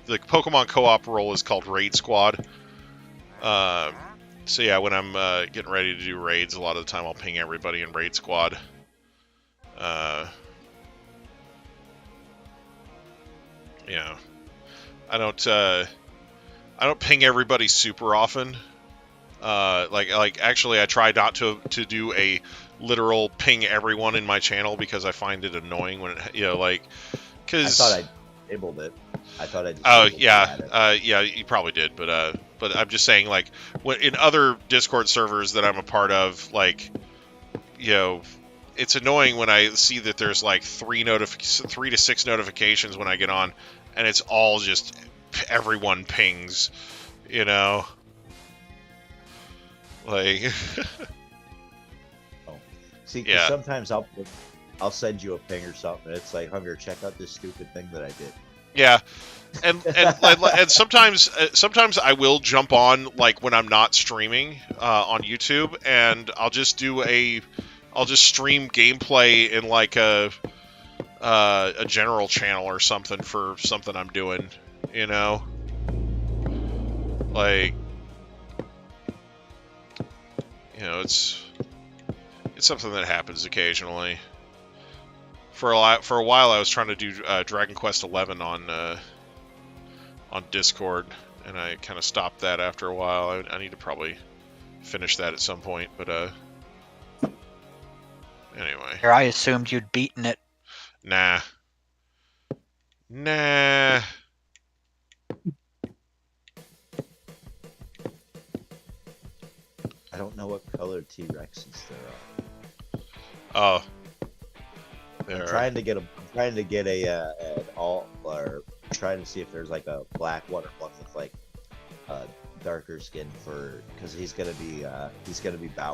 Pokemon co-op role is called Raid Squad. So yeah, when I'm getting ready to do raids, a lot of the time I'll ping everybody in Raid Squad. Yeah, I don't ping everybody super often. Actually, I try not to do a literal ping everyone in my channel because I find it annoying when because I thought I disabled it. I thought I. Oh yeah, yeah, you probably did, but I'm just saying, like, when in other Discord servers that I'm a part of, like, it's annoying when I see that there's like 3 to 6 notifications when I get on, and it's all just everyone pings, like. See, yeah. Sometimes I'll send you a ping or something. It's like, Hunger, check out this stupid thing that I did. Yeah, and sometimes I will jump on like when I'm not streaming on YouTube, and I'll just stream gameplay in like a general channel or something for something I'm doing, like, it's something that happens occasionally. For a while, I was trying to do Dragon Quest XI on Discord, and I kind of stopped that after a while. I need to probably finish that at some point, but anyway. I assumed you'd beaten it. Nah. I don't know what color T-Rexes there are. Oh. I'm trying to get an all, or trying to see if there's like a black one or one with like darker skin because he's gonna be Bow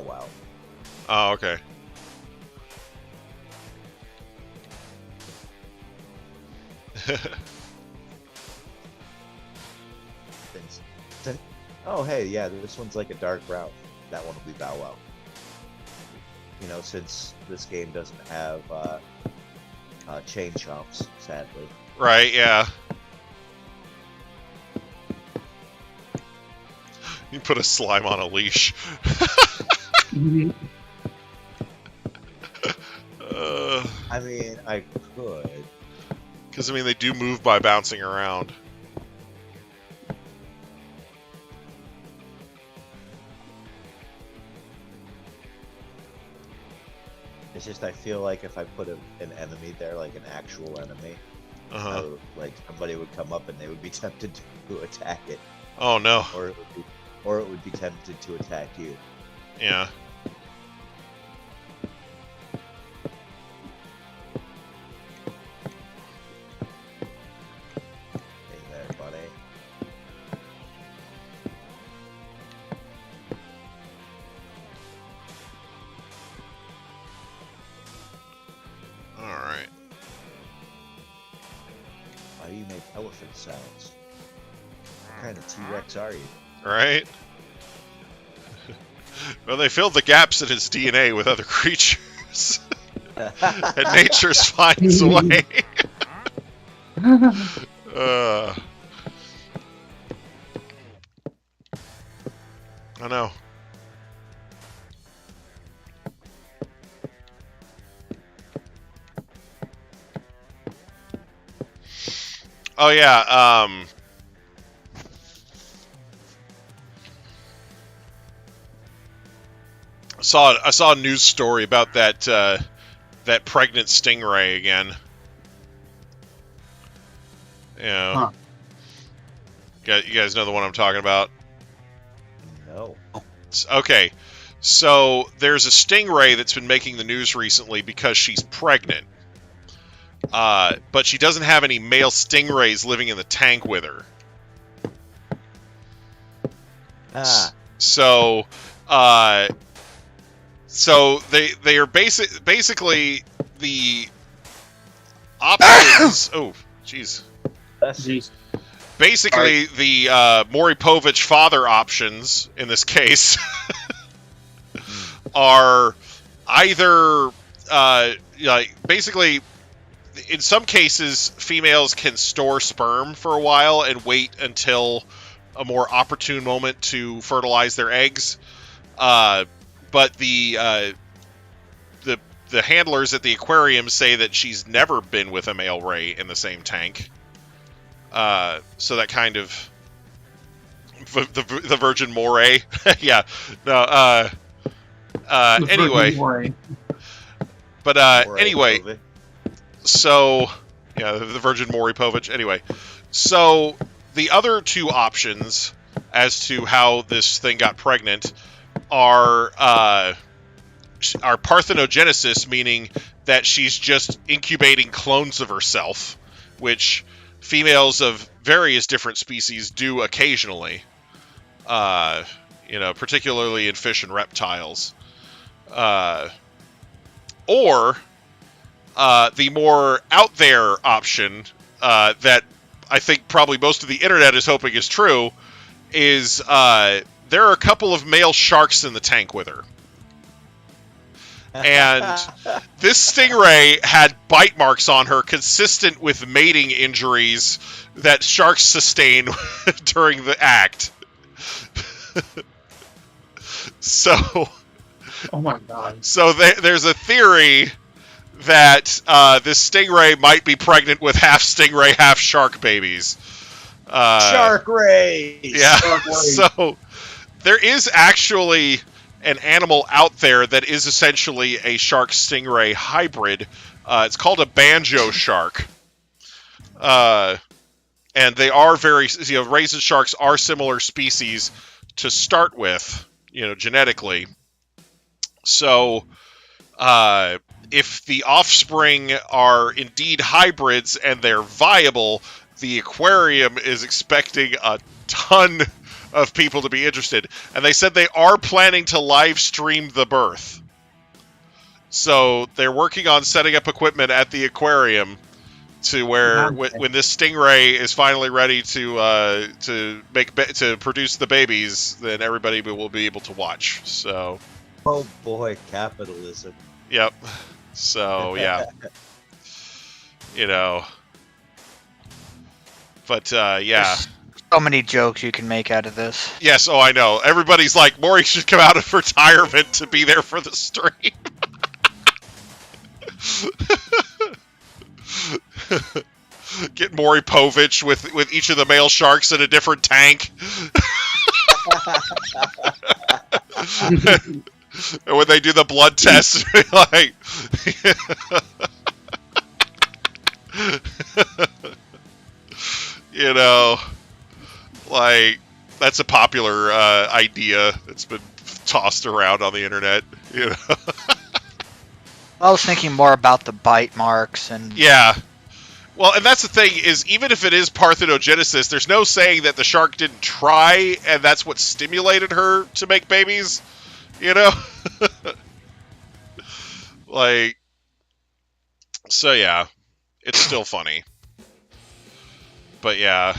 Wow. Oh, okay. Oh hey, yeah, this one's like a dark brown. That one will be Bow Wow. Since this game doesn't have chain chomps, sadly. Right, yeah. You put a slime on a leash. I mean, I could. Because, they do move by bouncing around. It's just I feel like if I put an enemy there, like an actual enemy, like somebody would come up and they would be tempted to attack it. Oh no! Or it would be tempted to attack you. Yeah. Hey there, buddy. Alright. Why do you make elephant sounds? What kind of T-Rex are you? Right? Well, they filled the gaps in his DNA with other creatures. And nature finds a way. I know. Oh yeah, I saw a news story about that pregnant stingray again. You guys know the one I'm talking about? No. Okay, so there's a stingray that's been making the news recently because she's pregnant. But she doesn't have any male stingrays living in the tank with her. So they are basically the options. Oh, jeez. Jeez. Basically, the Maury Povich father options in this case are either basically, in some cases, females can store sperm for a while and wait until a more opportune moment to fertilize their eggs. But the handlers at the aquarium say that she's never been with a male ray in the same tank. So that kind of the Virgin Moray, yeah. No. Anyway. But anyway. So yeah, the Virgin Maury Povich. Anyway, so the other two options as to how this thing got pregnant are parthenogenesis, meaning that she's just incubating clones of herself, which females of various different species do occasionally, particularly in fish and reptiles. Or the more out there option that I think probably most of the internet is hoping is true is there are a couple of male sharks in the tank with her. And this stingray had bite marks on her consistent with mating injuries that sharks sustain during the act. So, Oh my god. So there's a theory that this stingray might be pregnant with half stingray, half shark babies. Shark rays! Yeah, Shark rays. So there is actually an animal out there that is essentially a shark stingray hybrid. It's called a banjo shark. And they are rays and sharks are similar species to start with, genetically. So, if the offspring are indeed hybrids and they're viable, the aquarium is expecting a ton of people to be interested. And they said they are planning to live stream the birth. So they're working on setting up equipment at the aquarium to where when this stingray is finally ready to produce the babies, then everybody will be able to watch. So, oh boy, capitalism. Yep. So yeah, But yeah. There's so many jokes you can make out of this. Yes. Oh, I know. Everybody's like, Maury should come out of retirement to be there for the stream. Get Maury Povich with each of the male sharks in a different tank. And when they do the blood test, like, like that's a popular idea that's been tossed around on the internet. I was thinking more about the bite marks and Yeah. Well, and that's the thing is, even if it is parthenogenesis, there's no saying that the shark didn't try, and that's what stimulated her to make babies. Like, so yeah, it's still funny. But yeah,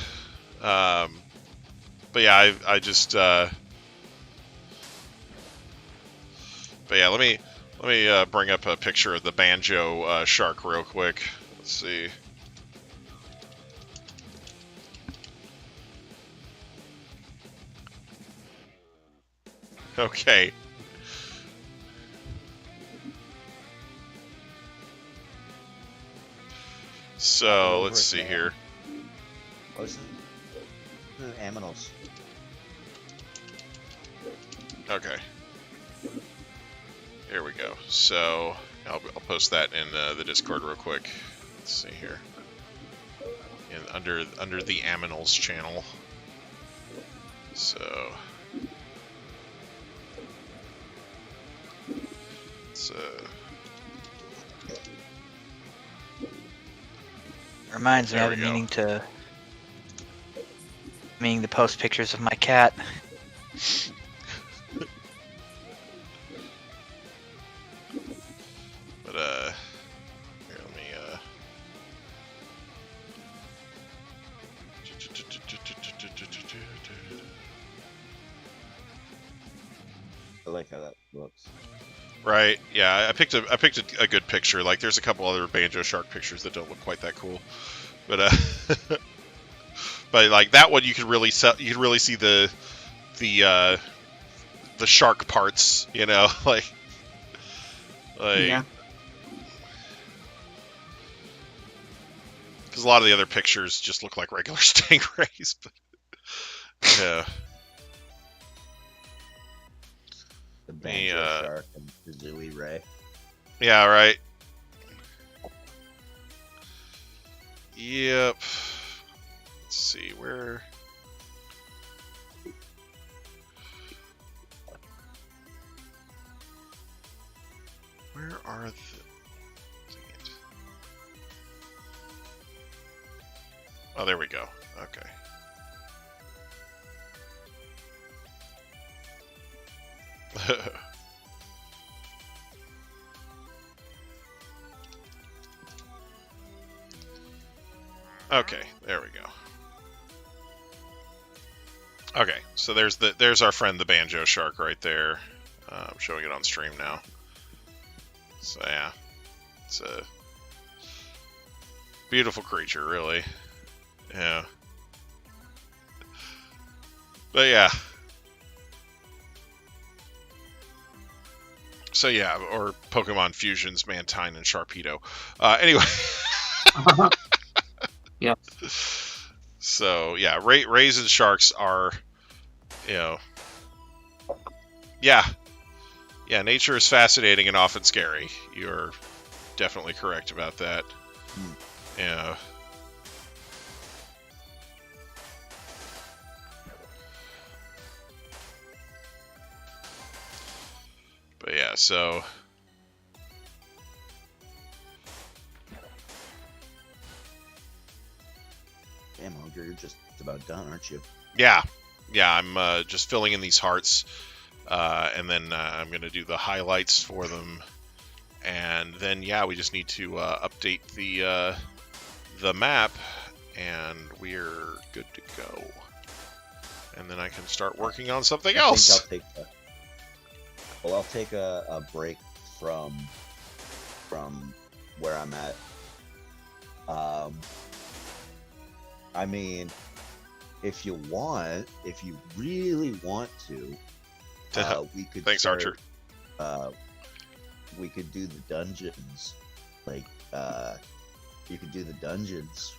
I just, but yeah, let me bring up a picture of the banjo shark real quick. Let's see. Okay. So let's see here. What's the aminals? Okay. Here we go. So I'll post that in the Discord real quick. Let's see here. Under the Aminals channel. So it's Reminds me, There I've we been go. meaning to post pictures of my cat. but here, let me I like how that looks. Right, yeah, I picked a good picture. Like, there's a couple other Banjo Shark pictures that don't look quite that cool, but but like that one, you can really see the shark parts, you know, like Yeah. because a lot of the other pictures just look like regular stingrays. But yeah, The Banjo Shark and the Zooey Ray. yeah, right. Yep. Let's see where. Where are the? Dang it. Oh, there we go. Okay. Okay, there we go. Okay, so there's our friend the Banjo Shark right there. I'm showing it on stream now. So yeah, it's a beautiful creature, really. Yeah. But yeah. So yeah, or Pokemon Fusions, Mantine, and Sharpedo. Anyway. Yeah. So yeah, rays and sharks are, you know, yeah, nature is fascinating and often scary. You're definitely correct about that. Yeah. But yeah, so. Damn, Hunger, you're just about done, aren't you? Yeah, I'm just filling in these hearts, and then I'm gonna do the highlights for them, and then yeah, we just need to update the map, and we're good to go. And then I can start working on something else. I'll take a break from where I'm at. I mean, if you really want to, we could. Thanks, Archer. We could do the dungeons, like you could do the dungeons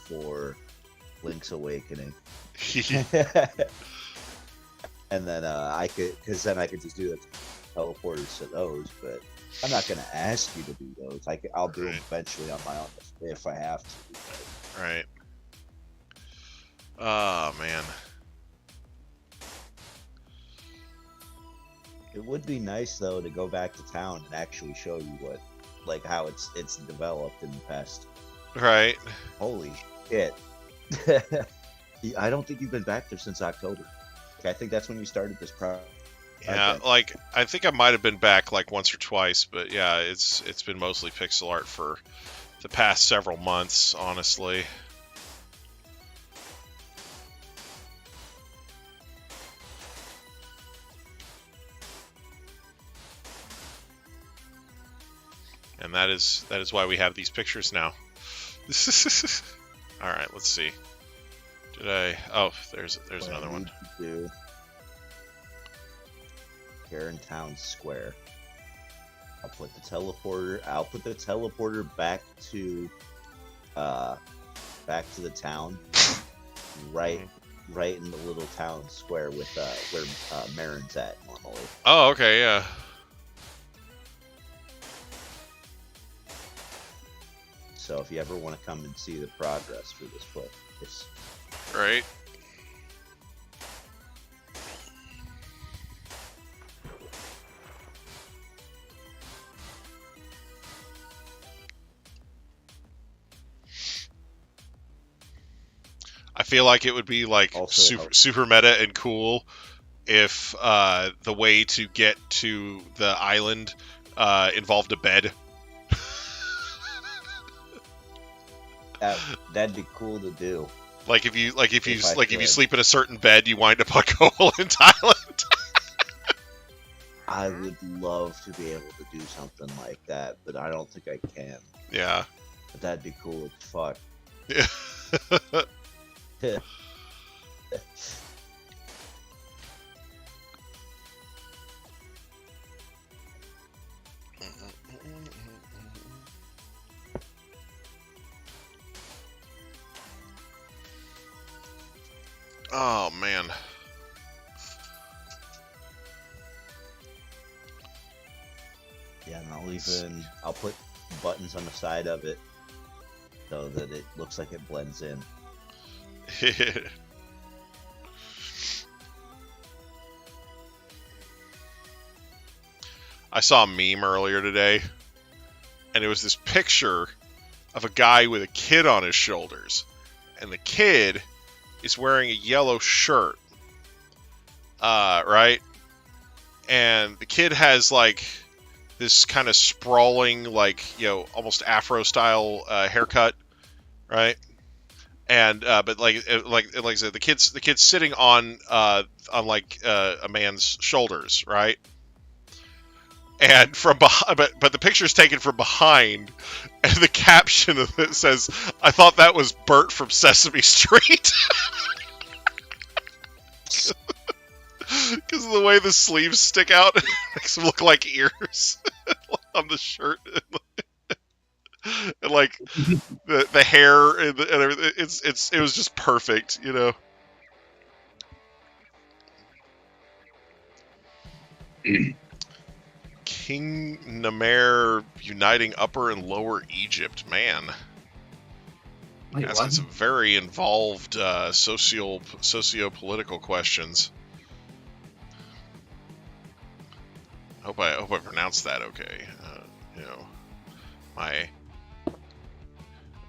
for Link's Awakening, and then I could just do the teleporters to those. But I'm not gonna ask you to do those. I'll do them eventually on my own if I have to. Right. Oh man. It would be nice though to go back to town and actually show you how it's developed in the past. Right. Holy shit! I don't think you've been back there since October. I think that's when you started this project. Yeah, like I think I might have been back like once or twice, but yeah, it's been mostly pixel art for the past several months, honestly. And that is why we have these pictures now. All right, let's see. Did I? Oh, there's another one. Do here in Town Square. I'll put the teleporter back to the town, right in the little town square with where Marin's at normally. Oh, okay, yeah. So if you ever want to come and see the progress for this book, Right. feel like it would be like Also- super meta and cool if the way to get to the island involved a bed. That'd be cool to do. Like if you If I if you could. sleep in a certain bed, you wind up on Koholint Island. I would love to be able to do something like that, but I don't think I can. Yeah. But that'd be cool as fuck. Yeah. Oh man. Yeah, and I'll put buttons on the side of it so that it looks like it blends in. I saw a meme earlier today, and it was this picture of a guy with a kid on his shoulders, and the kid is wearing a yellow shirt, right? And the kid has like this kind of sprawling, like, you know, almost Afro style haircut, right? And but like I said, the kid's sitting on like a man's shoulders, right? And from behind, but the picture's taken from behind, and the caption of it says, "I thought that was Bert from Sesame Street," because of the way the sleeves stick out, it makes them look like ears on the shirt, and like the hair and everything. It was just perfect, you know. King Namer uniting Upper and Lower Egypt. Man, Wait, asking what? some very involved socio-political questions. Hope I pronounced that okay. You know, my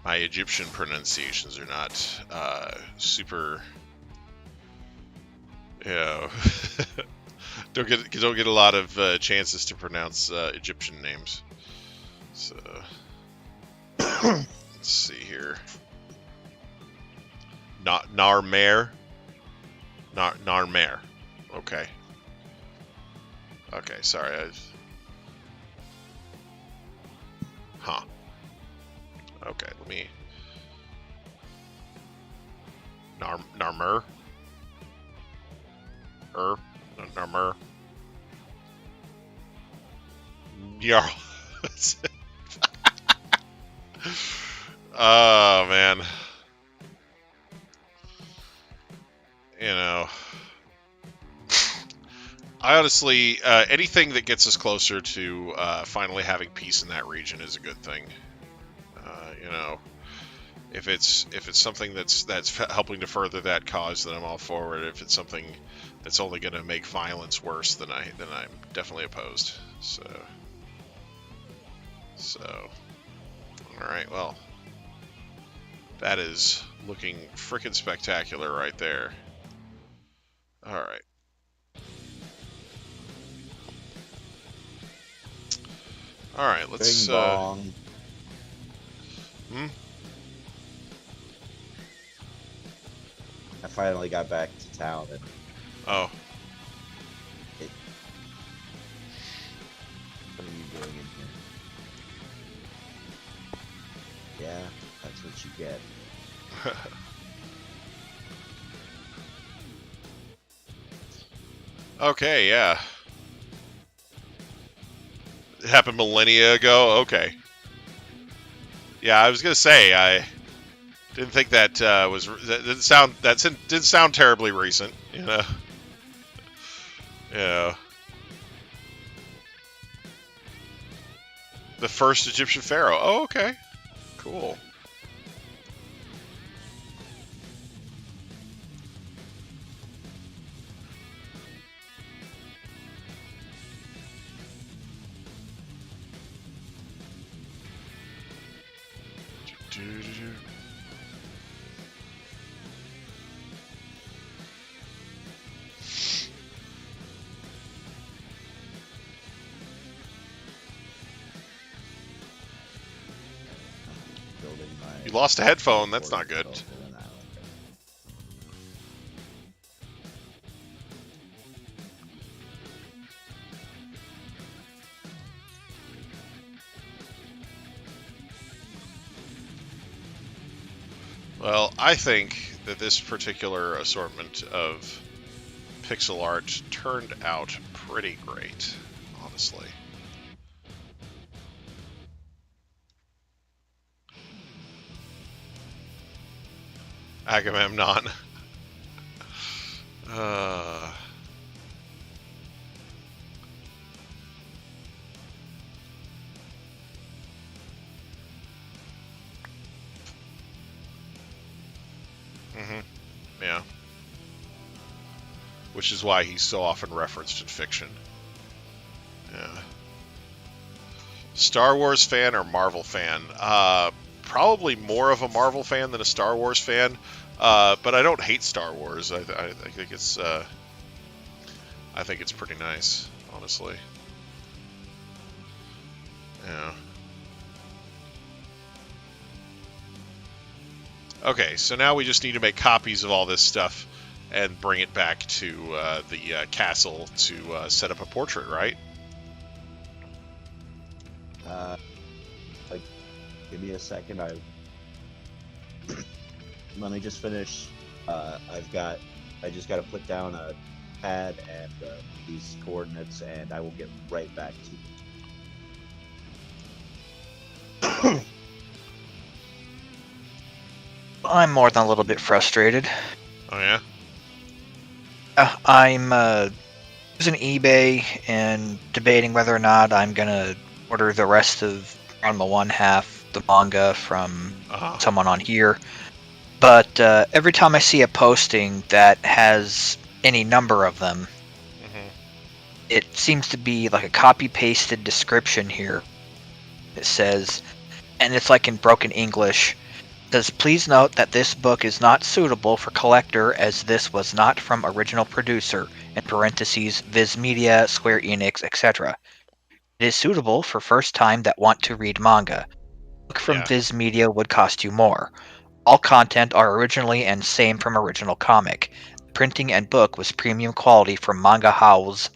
Egyptian pronunciations are not super. You know. Don't get a lot of chances to pronounce Egyptian names. So let's see here. Narmer. Narmer. Okay. Okay. Sorry. Huh. Okay. Let me. Narmer. Narmer. Jarl. Oh man. You know, I honestly, anything that gets us closer to finally having peace in that region is a good thing. You know, if it's something that's helping to further that cause, then I'm all for it. If it's something that's only going to make violence worse, then I'm definitely opposed. So, all right, well, that is looking frickin' spectacular right there. All right. All right, let's. Bing bong. I finally got back to town and Oh. what are you doing in here? Yeah, that's what you get. Okay, yeah. It happened millennia ago. Okay. Yeah, I was gonna say I didn't think that didn't sound terribly recent. You know. Yeah. The first Egyptian pharaoh. Oh, okay. Cool. lost a headphone. That's not good. Well, I think that this particular assortment of pixel art turned out pretty great, honestly. Agamemnon. uh... Yeah. Which is why he's so often referenced in fiction. Yeah. Star Wars fan or Marvel fan? Probably more of a Marvel fan than a Star Wars fan. But I don't hate Star Wars. I think it's pretty nice, honestly. Yeah. Okay, so now we just need to make copies of all this stuff and bring it back to the castle to set up a portrait, right? Give me a second. Let me just finish. I just got to put down a pad and these coordinates, and I will get right back to you. I'm more than a little bit frustrated. Oh yeah. I'm using eBay and debating whether or not I'm gonna order the rest of on the one half the manga from someone on here. But every time I see a posting that has any number of them, it seems to be like a copy-pasted description here. It says, and it's like in broken English, says, please note that this book is not suitable for collector as this was not from original producer, in parentheses, Viz Media, Square Enix, etc. It is suitable for first time that want to read manga. Book from Viz Media would cost you more. All content are originally and same from original comic. Printing and book was premium quality from Manga House,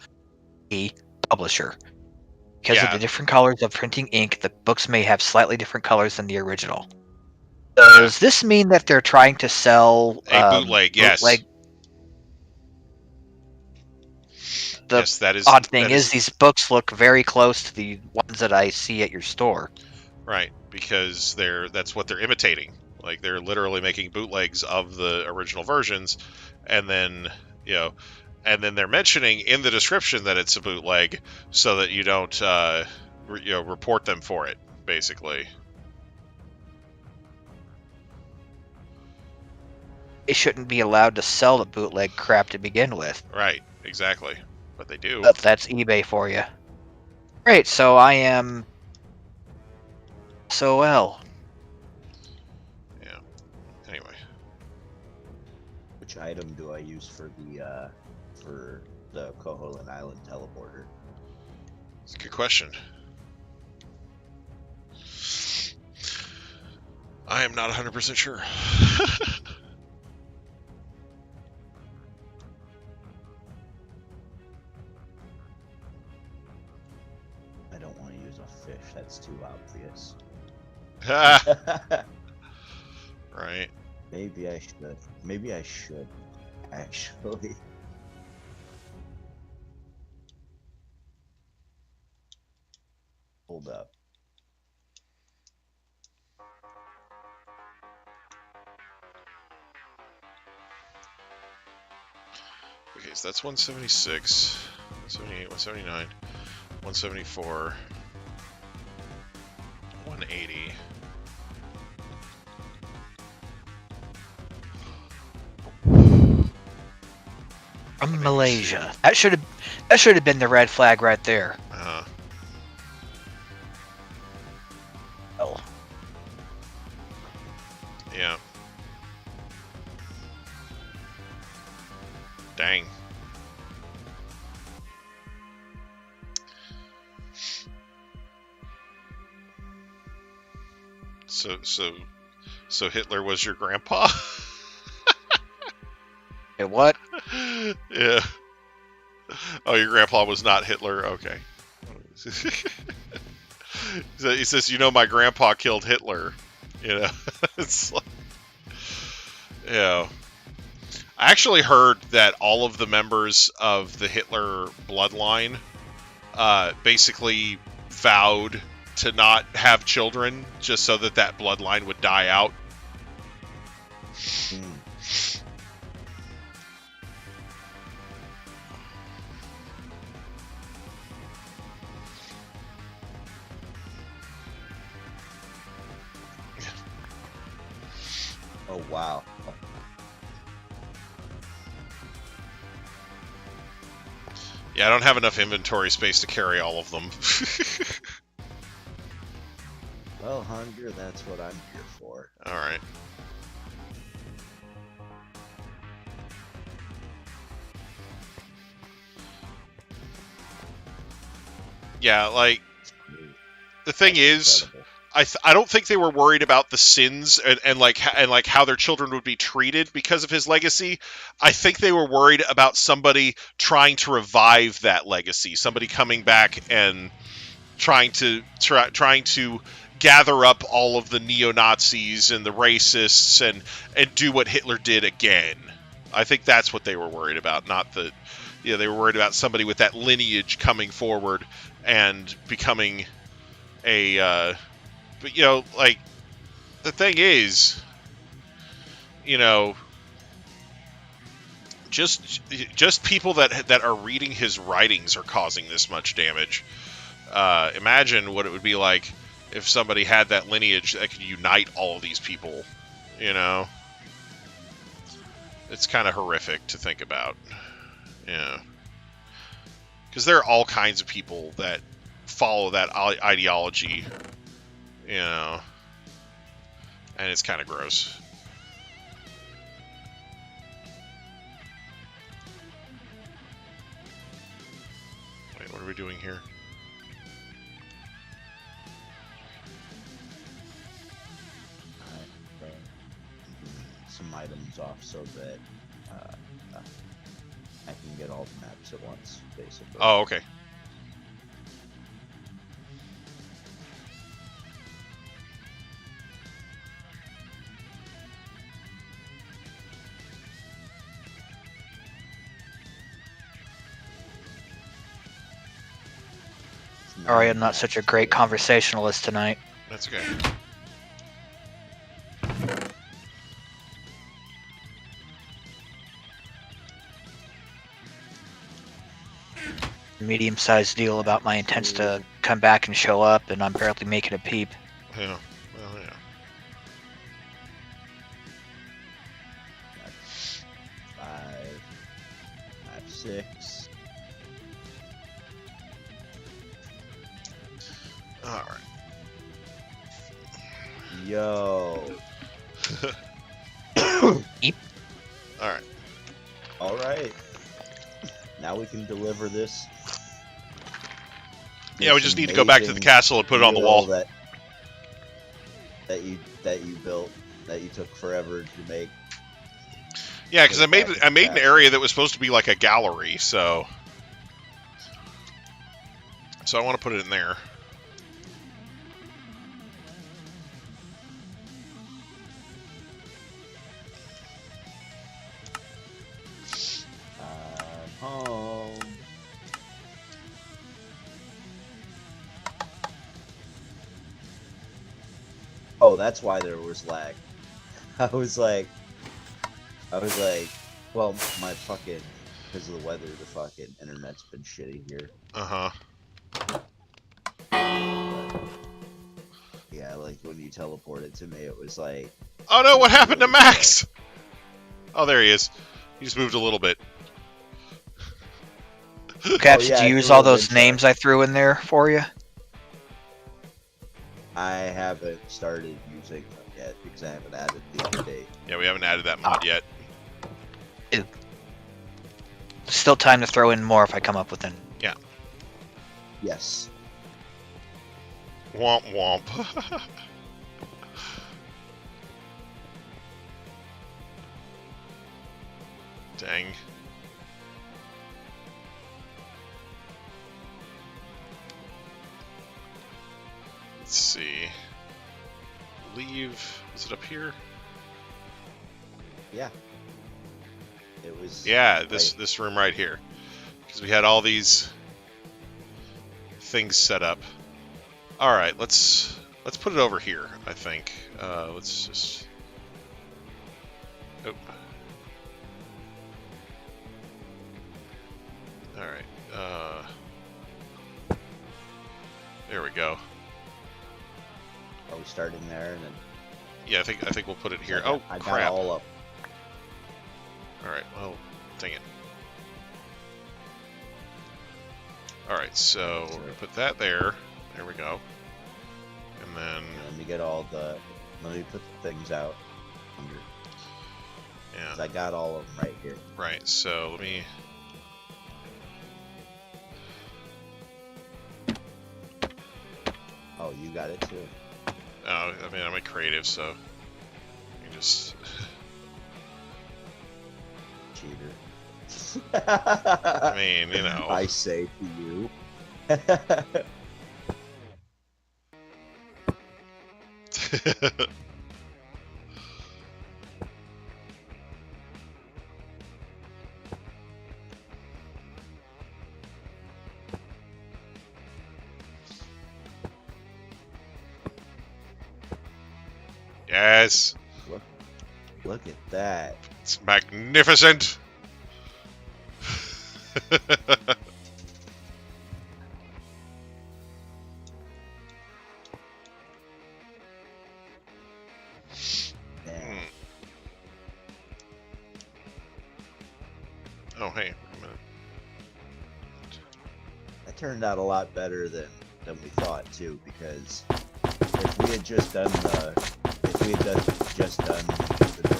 the publisher. Because of the different colors of printing ink, the books may have slightly different colors than the original. Does this mean that they're trying to sell a bootleg? Yes. The odd thing is these books look very close to the ones that I see at your store. Right, because that's what they're imitating. Like they're literally making bootlegs of the original versions, and then they're mentioning in the description that it's a bootleg, so that you don't report them for it, basically. They shouldn't be allowed to sell the bootleg crap to begin with. Right, exactly. But they do. But that's eBay for you. Great, so I am SOL. Yeah. Anyway. Which item do I use for the Koholint Island teleporter? It's a good question. I am not 100% sure. That's too obvious. Right. Maybe I should. Actually. Hold up. Okay, so that's 176, 178, 179, 174. 180. From Malaysia. That should have been the red flag right there. Oh. Yeah. Dang. So So Hitler was your grandpa? Wait, what? Yeah. Oh, your grandpa was not Hitler? Okay. So he says, my grandpa killed Hitler. It's like, I actually heard that all of the members of the Hitler bloodline basically vowed to not have children just so that bloodline would die out. Oh, wow. Yeah, I don't have enough inventory space to carry all of them. Well, Hunger, that's what I'm here for. Alright. Yeah, like, the thing is, Incredible. I don't think they were worried about the sins and how their children would be treated because of his legacy. I think they were worried about somebody trying to revive that legacy, somebody coming back and trying to gather up all of the neo-Nazis and the racists and do what Hitler did again. I think that's what they were worried about, not the they were worried about somebody with that lineage coming forward and becoming a but like, the thing is, just people that are reading his writings are causing this much damage. Imagine what it would be like if somebody had that lineage that could unite all of these people. It's kind of horrific to think about. Yeah, because there are all kinds of people that follow that ideology. And it's kind of gross. Wait, what are we doing here? Some items off so that I can get all the maps at once, basically. Oh, okay. Sorry, I'm not such a great conversationalist tonight. That's okay. Medium-sized deal about my intents to come back and show up, and I'm barely making a peep. Yeah. Well, yeah. That's 5, 6. All right. Yo. Eep. All right. All right. Now we can deliver this. Yeah, we just need to go back to the castle and put it on the wall. That you built, that you took forever to make. Yeah, because I made an area that was supposed to be like a gallery, so I want to put it in there. Home. Oh, that's why there was lag. I was like, well, my fucking, because of the weather, the fucking internet's been shitty here. Uh-huh. Yeah, like when you teleported to me, it was like... Oh no, what happened to Max? Oh, there he is. He just moved a little bit. Caps, yeah, did you I use threw all it those in names I threw in there for you? I haven't started using them yet because I haven't added the update. Yeah, we haven't added that mod yet. Still time to throw in more if I come up with an. Yeah. Yes. Womp womp. Dang. Let's see. Leave. Is it up here? Yeah. It was. Yeah, this room right here. Because we had all these things set up. All right, let's put it over here. I think. Let's just. Oh. All right. There we go. Are we starting there and then? Yeah, I think we'll put it here. I Oh, got crap. all up. All right. Well, dang it. All right. So we're gonna put that there. There we go. And then Let me get all the. Let me put the things out. Under, 'cause yeah. I got all of them right here. Right. So let me. Oh, you got it too. Oh, I mean, I'm a creative, so you just. Cheater. I mean, you know. I say to you. Yes. Look at that. It's magnificent. Damn. Oh, hey. Wait a minute. That turned out a lot better than we thought too, because if we had just done the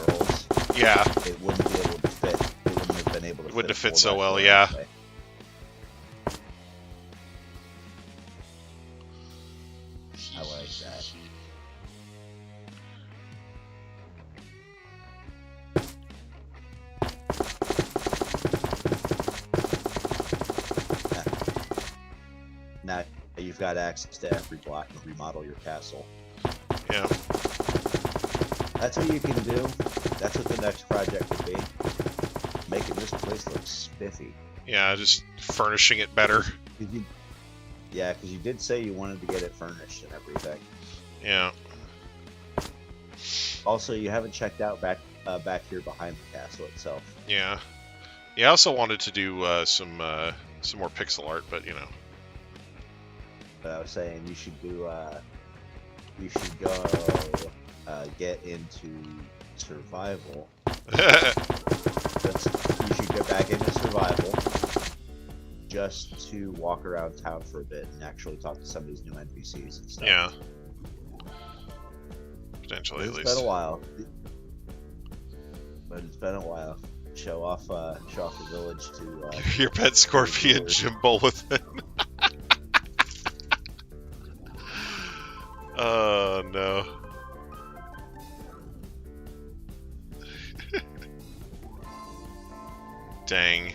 girls, Yeah. it wouldn't be able to fit. It wouldn't have been able to. It wouldn't fit have fit so 4x4 well, yeah. anyway. I like that. Now you've got access to every block and remodel your castle. Yeah. That's what you can do. That's what the next project would be. Making this place look spiffy. Yeah, just furnishing it better. Yeah, because you did say you wanted to get it furnished and everything. Yeah. Also, you haven't checked out back here behind the castle itself. Yeah. Yeah, I also wanted to do some more pixel art, but you know. But I was saying you should do. You should go get into survival. You should get back into survival just to walk around town for a bit and actually talk to some of these new NPCs and stuff. Yeah. Potentially, at It's least. been a while, but it's been a while. Show off the village to Your pet scorpion Jim Bowl with it. Oh no. Dang.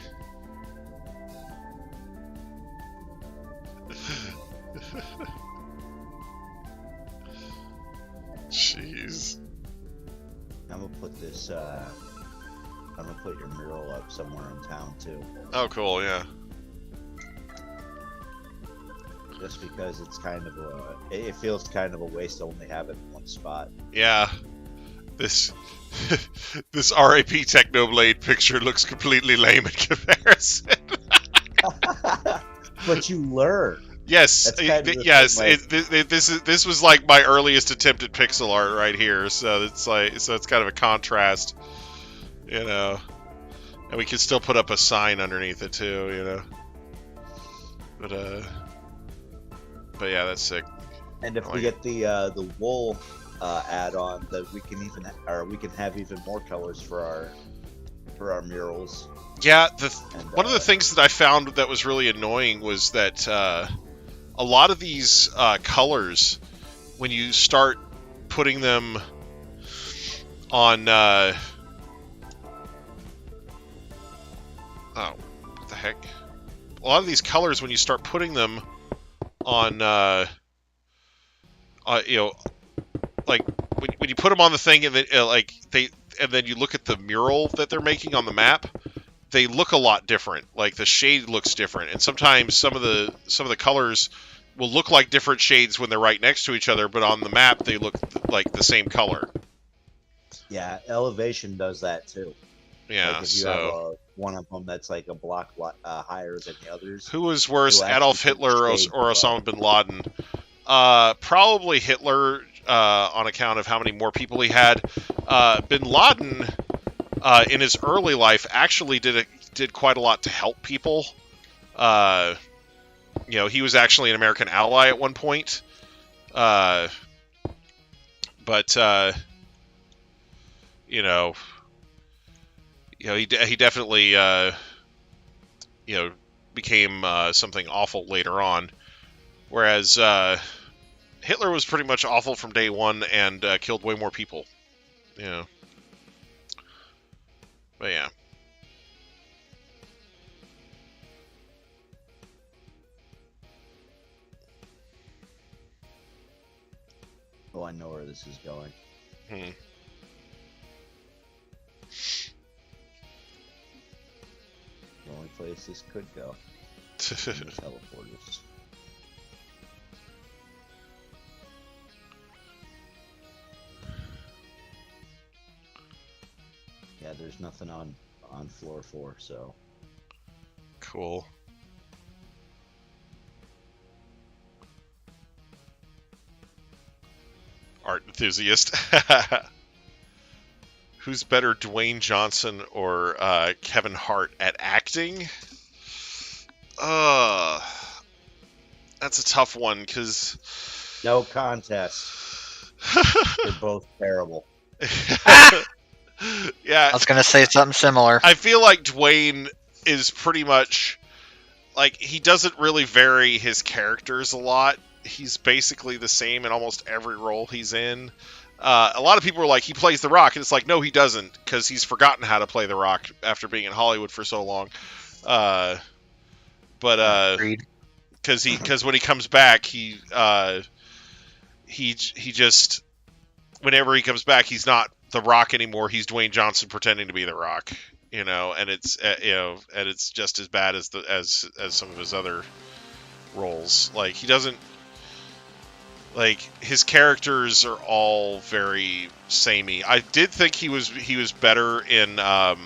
Jeez. I'm gonna put this. I'm gonna put your mural up somewhere in town too, Oh, cool. Yeah. just because it's kind of it feels kind of a waste to only have it in one spot. Yeah. This this RAP Technoblade picture looks completely lame in comparison. But you learn. Yes, That's kind of the yes. thing, like- This was like my earliest attempt at pixel art right here. So it's kind of a contrast, you know. And we can still put up a sign underneath it too, you know. But yeah, that's sick. And if I we like get the wool add-on, that we can have even more colors for our murals. Yeah, And, one of the things that I found that was really annoying was that a lot of these colors, when you start putting them on Oh, what the heck? A lot of these colors, when you start putting them on, you know, like when you put them on the thing and then and then you look at the mural that they're making on the map, they look a lot different. Like the shade looks different, and sometimes some of the colors will look like different shades when they're right next to each other, but on the map they look like the same color. Yeah, Elevation does that too. Yeah, like if you have one of them that's like a block higher than the others. Who was worse, You'll actually Adolf put Hitler or shades Osama above. bin Laden? Probably Hitler, on account of how many more people he had. Bin Laden, in his early life, actually did quite a lot to help people. You know, he was actually an American ally at one point. But you know, he definitely became something awful later on. Whereas Hitler was pretty much awful from day one and killed way more people. Yeah. But yeah. Oh, I know where this is going. The only place this could go. Teleporters. Yeah, there's nothing on floor 4, so. Cool. Art enthusiast. Who's better, Dwayne Johnson or Kevin Hart at acting? That's a tough one, because... No contest. They're both terrible. Yeah. I was gonna say something similar. I feel like Dwayne is pretty much... Like, he doesn't really vary his characters a lot. He's basically the same in almost every role he's in. A lot of people are like, he plays The Rock, and it's like, no, he doesn't, because he's forgotten how to play The Rock after being in Hollywood for so long. Because when he comes back, he just, whenever he comes back, he's not The Rock anymore. He's Dwayne Johnson pretending to be The Rock, and it's and it's just as bad as as some of his other roles. Like, he doesn't. Like, his characters are all very samey. I did think he was better in Black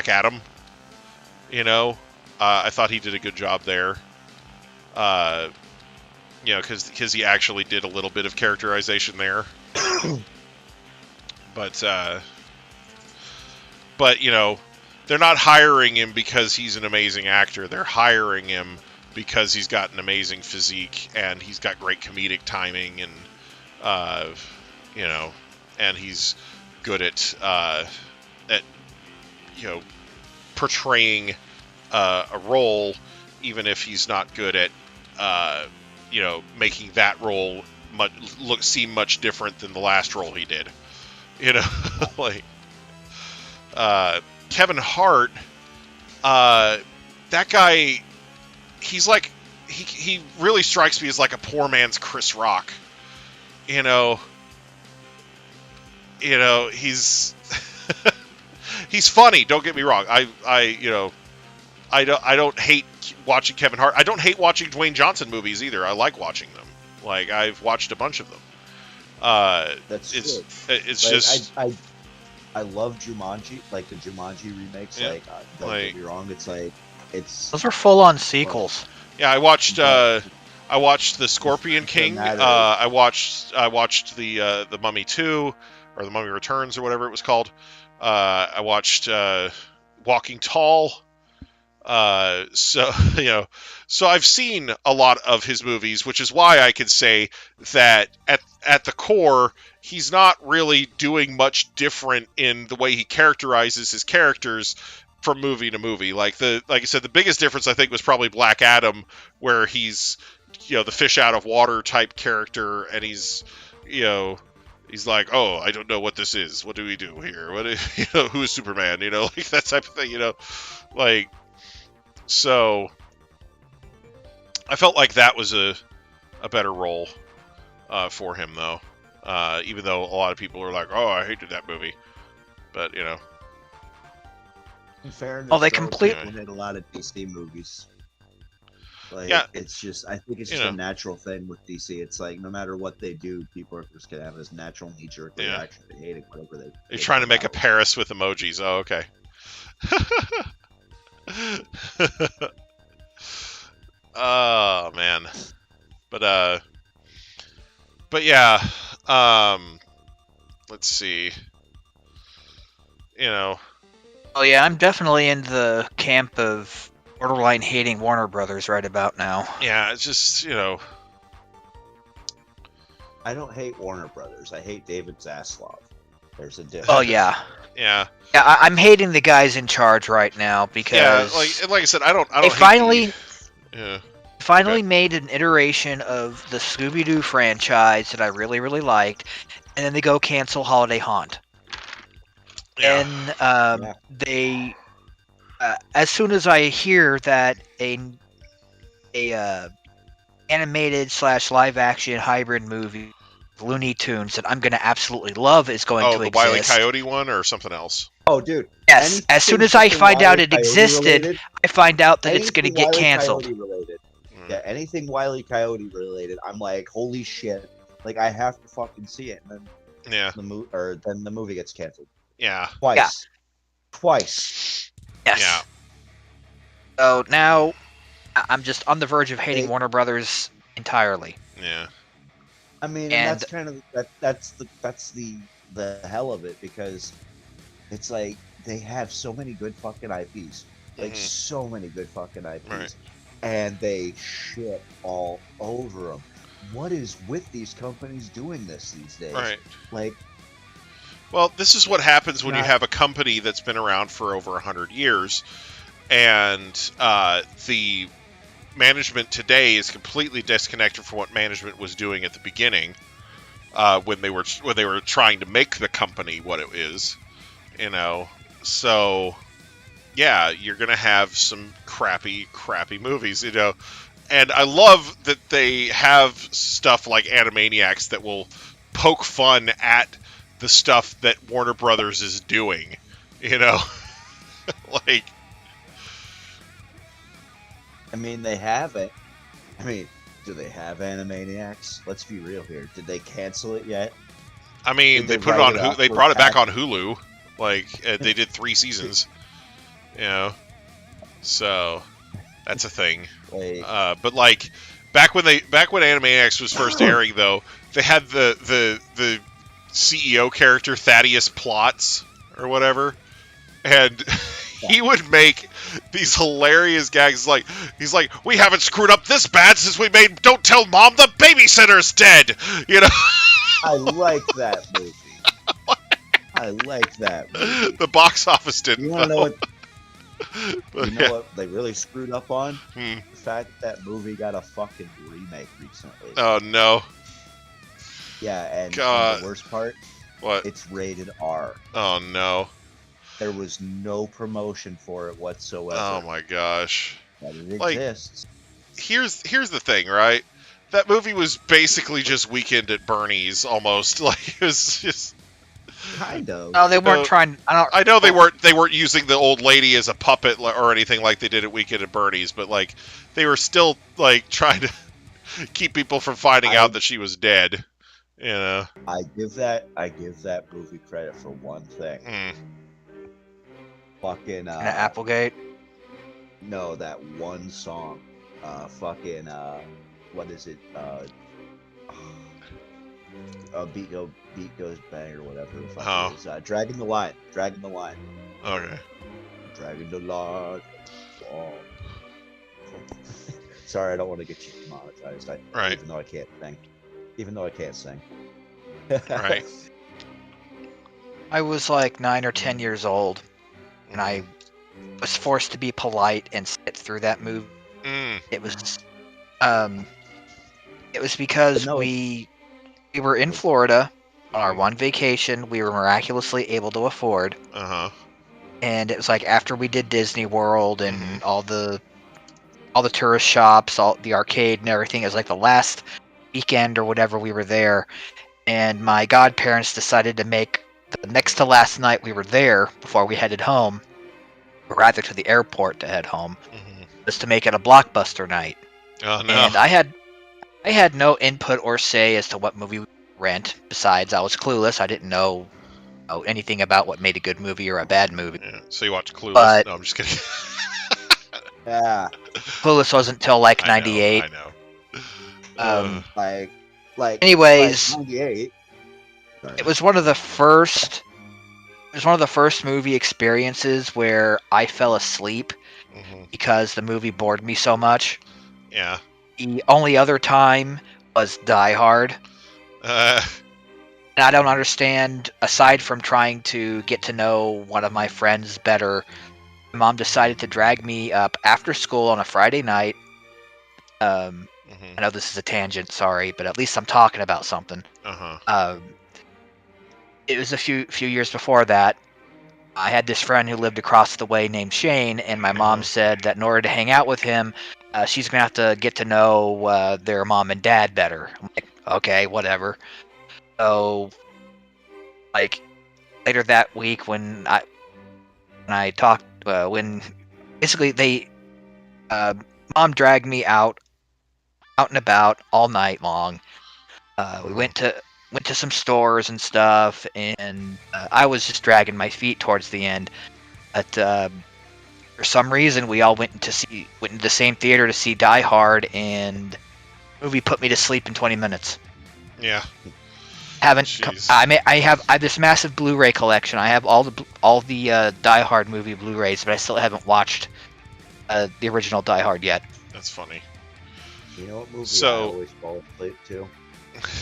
Adam. I thought he did a good job there. Because he actually did a little bit of characterization there. But they're not hiring him because he's an amazing actor. They're hiring him because he's got an amazing physique and he's got great comedic timing and and he's good at portraying a role, even if he's not good at making that role seem much different than the last role he did. Like Kevin Hart, that guy. He's like, he really strikes me as like a poor man's Chris Rock. He's he's funny. Don't get me wrong. I don't hate watching Kevin Hart. I don't hate watching Dwayne Johnson movies either. I like watching them. Like, I've watched a bunch of them. That's it's like, just I love Jumanji, like the Jumanji remakes. Yeah. Like, don't get me wrong. It's like Those are full-on sequels. Yeah, I watched The Scorpion King. I watched the Mummy 2 or The Mummy Returns or whatever it was called. I watched Walking Tall. So I've seen a lot of his movies, which is why I could say that at the core, he's not really doing much different in the way he characterizes his characters from movie to movie. Like I said, the biggest difference I think was probably Black Adam, where he's the fish out of water type character, and he's He's like, oh, I don't know what this is. What do we do here? Who is Superman? Like that type of thing. Like, so I felt like that was a better role for him, though. Even though a lot of people are like, oh, I hated that movie, but In fairness, Well, they though, completely- people hate a lot of DC movies. Like, Yeah. it's just, I think it's just a natural thing with DC. It's like, no matter what they do, people are just gonna have this natural knee-jerk reaction to hating whatever they. You're trying to make a Paris with emojis. Oh, okay. Oh man, but yeah. Let's see. Oh yeah, I'm definitely in the camp of borderline hating Warner Brothers right about now. Yeah, it's just I don't hate Warner Brothers. I hate David Zaslav. There's a difference. Oh yeah, yeah, I'm hating the guys in charge right now because like I said, I don't. they hate finally Okay. made an iteration of the Scooby-Doo franchise that I really really liked, and then they go cancel Holiday Haunt. Yeah. And they, as soon as I hear that a animated / live action hybrid movie, Looney Tunes, that I'm going to absolutely love is going to the exist. Wile E. Coyote one or something else? Oh, dude. Yes, as soon as I anything find Wile out E. it Coyote existed, related- I find out that it's going to anything get Wile E. canceled. Coyote related. Mm. Yeah, anything Wile E. Coyote related, I'm like, holy shit! Like, I have to fucking see it, and then Yeah, then the movie gets canceled yeah, twice. Twice. Yes. yeah. So now I'm just on the verge of hating They- Warner Brothers entirely. Yeah. I mean, And- and that's kind of that's the hell of it, because it's like they have so many good fucking IPs, like Mhm. so many good fucking IPs, Right. and they shit all over them. What is with these companies doing this these days? Right. Like, Well, this is what happens when you Not- have a company that's been around for over 100 years, and the management today is completely disconnected from what management was doing at the beginning, when they were trying to make the company what it is. So yeah, you're gonna have some crappy movies, and I love that they have stuff like Animaniacs that will poke fun at the stuff that Warner Brothers is doing, like, I mean, they have it. I mean, do they have Animaniacs? Let's be real here. Did they cancel it yet? I mean, Did they they put it write on. it off They for brought it back tax? on Hulu. Like they did 3 seasons. So that's a thing. Like, But like back when Animaniacs was first airing, though, they had the CEO character Thaddeus Plotz or whatever, and he would make these hilarious gags. He's like, we haven't screwed up this bad since we made Don't Tell Mom the Babysitter's Dead. I like that movie. I like that movie. The box office didn't. You want to know what? But, You know what they really screwed up on? Hmm. The fact that movie got a fucking remake recently. Oh no! Yeah, and God. the worst part, What? it's rated R. Oh no! There was no promotion for it whatsoever. Oh my gosh! But it Like- exists. Here's the thing, right? That movie was basically just Weekend at Bernie's, almost. Like it was just. Kind of. No, they weren't trying. I know they weren't using the old lady as a puppet or anything like they did at Weekend at Bernie's, but like they were still like trying to keep people from finding out that she was dead. I give that movie credit for one thing. Mm. Fucking Applegate. no, that one song. Fucking what is it? Beat goes bang or whatever the fuck it is. Dragging the line. Okay. Dragging the line. Oh. Sorry, I don't want to get you demonetized. Right. Even though I can't sing. Right. I was like 9 or 10 years old, and I was forced to be polite and sit through that movie. Mm. It was because No, we were in Florida. on our one vacation we were miraculously able to afford. And it was like after we did Disney World and all the tourist shops, all the arcade and everything. It was like the last weekend or whatever we were there, and my godparents decided to make the next to last night we were there before we headed home, or rather to the airport to head home, was to make it a blockbuster night. Oh no! And I had no input or say as to what movie we rent. Besides, I was clueless. I didn't know anything about what made a good movie or a bad movie. Yeah, so you watched Clueless? But, no, I'm just kidding. Yeah. Clueless wasn't until like '98. I know. Like. Anyways, like 98. it was one of the first. It was one of the first movie experiences where I fell asleep because the movie bored me so much. Yeah. The only other time was Die Hard. And I don't understand, aside from trying to get to know one of my friends better, my mom decided to drag me up after school on a Friday night. I know this is a tangent, sorry, but at least I'm talking about something. It was a few years before that. I had this friend who lived across the way named Shane, and my mom said that in order to hang out with him, she's going to have to get to know their mom and dad better. I'm like, okay, whatever. So, like, later that week when I talked, when basically they, mom dragged me out and about all night long. We went to some stores and stuff, and I was just dragging my feet towards the end. But for some reason, we all went into the same theater to see Die Hard, and the movie put me to sleep in 20 minutes. Yeah. I have this massive Blu-ray collection. I have all the Die Hard movie Blu-rays, but I still haven't watched the original Die Hard yet. That's funny. You know what movie So- I always fall asleep to?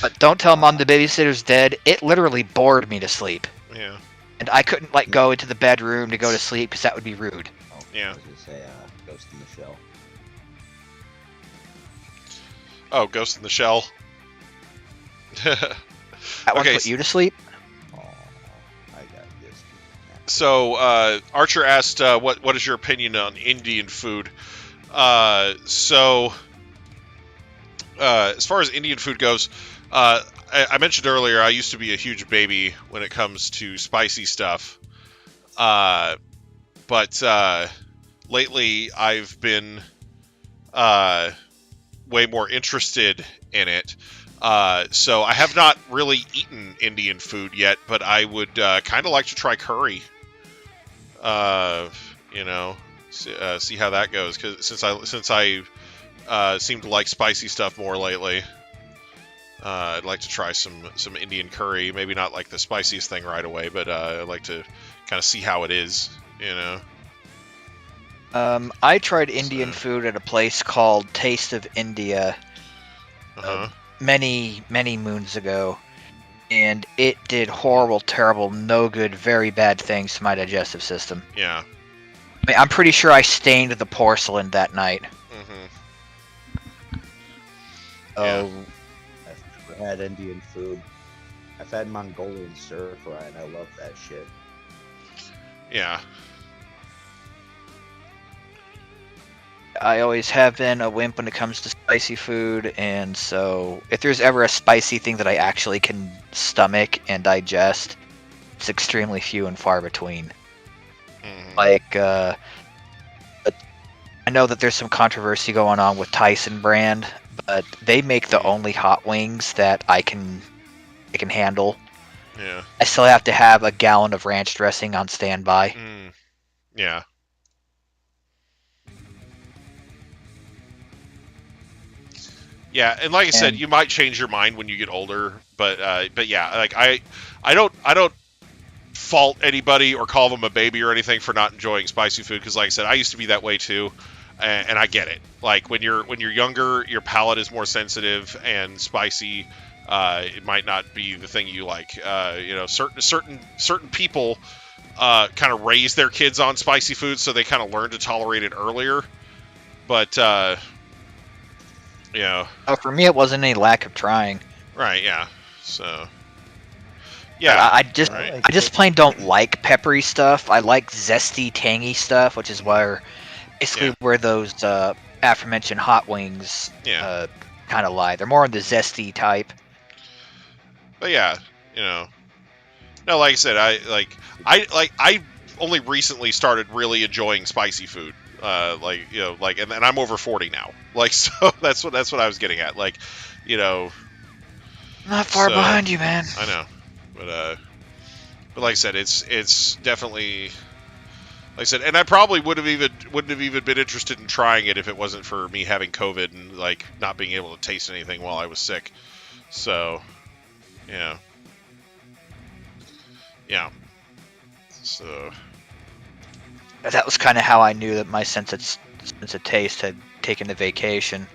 But don't tell Mom the Babysitter's Dead. It literally bored me to sleep. Yeah. And I couldn't go into the bedroom to go to sleep because that would be rude. Oh, Yeah. I was gonna say Ghost in the Shell. Oh, Ghost in the Shell. That one Okay, put you to sleep? Oh, I got this. So Archer asked, "What is your opinion on Indian food?" As far as Indian food goes, I mentioned earlier I used to be a huge baby when it comes to spicy stuff, but lately I've been way more interested in it. So I have not really eaten Indian food yet, but I would kind of like to try curry. See how that goes. Because since I seem to like spicy stuff more lately, I'd like to try some Indian curry. Maybe not like the spiciest thing right away, but I'd like to kind of see how it is. I tried Indian food at a place called Taste of India many moons ago, and it did horrible, terrible, no good, very bad things to my digestive system. Yeah. I mean, I'm pretty sure I stained the porcelain that night. Yeah. I've never had Indian food. I've had Mongolian stir fry, and I love that shit. Yeah. I always have been a wimp when it comes to spicy food, and so if there's ever a spicy thing that I actually can stomach and digest, it's extremely few and far between. Like, I know that there's some controversy going on with Tyson brand, but they make the only hot wings that I can handle. Yeah. I still have to have a gallon of ranch dressing on standby. Yeah. Yeah, and like I said, you might change your mind when you get older, but yeah, like I don't fault anybody or call them a baby or anything for not enjoying spicy food, because like I said, I used to be that way too, and I get it. Like when you're younger, your palate is more sensitive, and spicy it might not be the thing you like. Certain people kind of raise their kids on spicy food, so they kind of learn to tolerate it earlier. But for me, it wasn't any lack of trying. Right, yeah. So, Yeah. I just Right. I just plain don't like peppery stuff. I like zesty, tangy stuff, which is where basically Yeah. where those aforementioned hot wings Yeah. kind of lie. They're more on the zesty type. But yeah, no, like I said, I only recently started really enjoying spicy food. And I'm over 40 now. Like, so that's what I was getting at. Like, Not far So- behind you, man. I know, but like I said, it's definitely, like I said, and I probably wouldn't have even been interested in trying it if it wasn't for me having COVID and like not being able to taste anything while I was sick. So, yeah. So, That was kind of how I knew that my sense of taste had taken a vacation.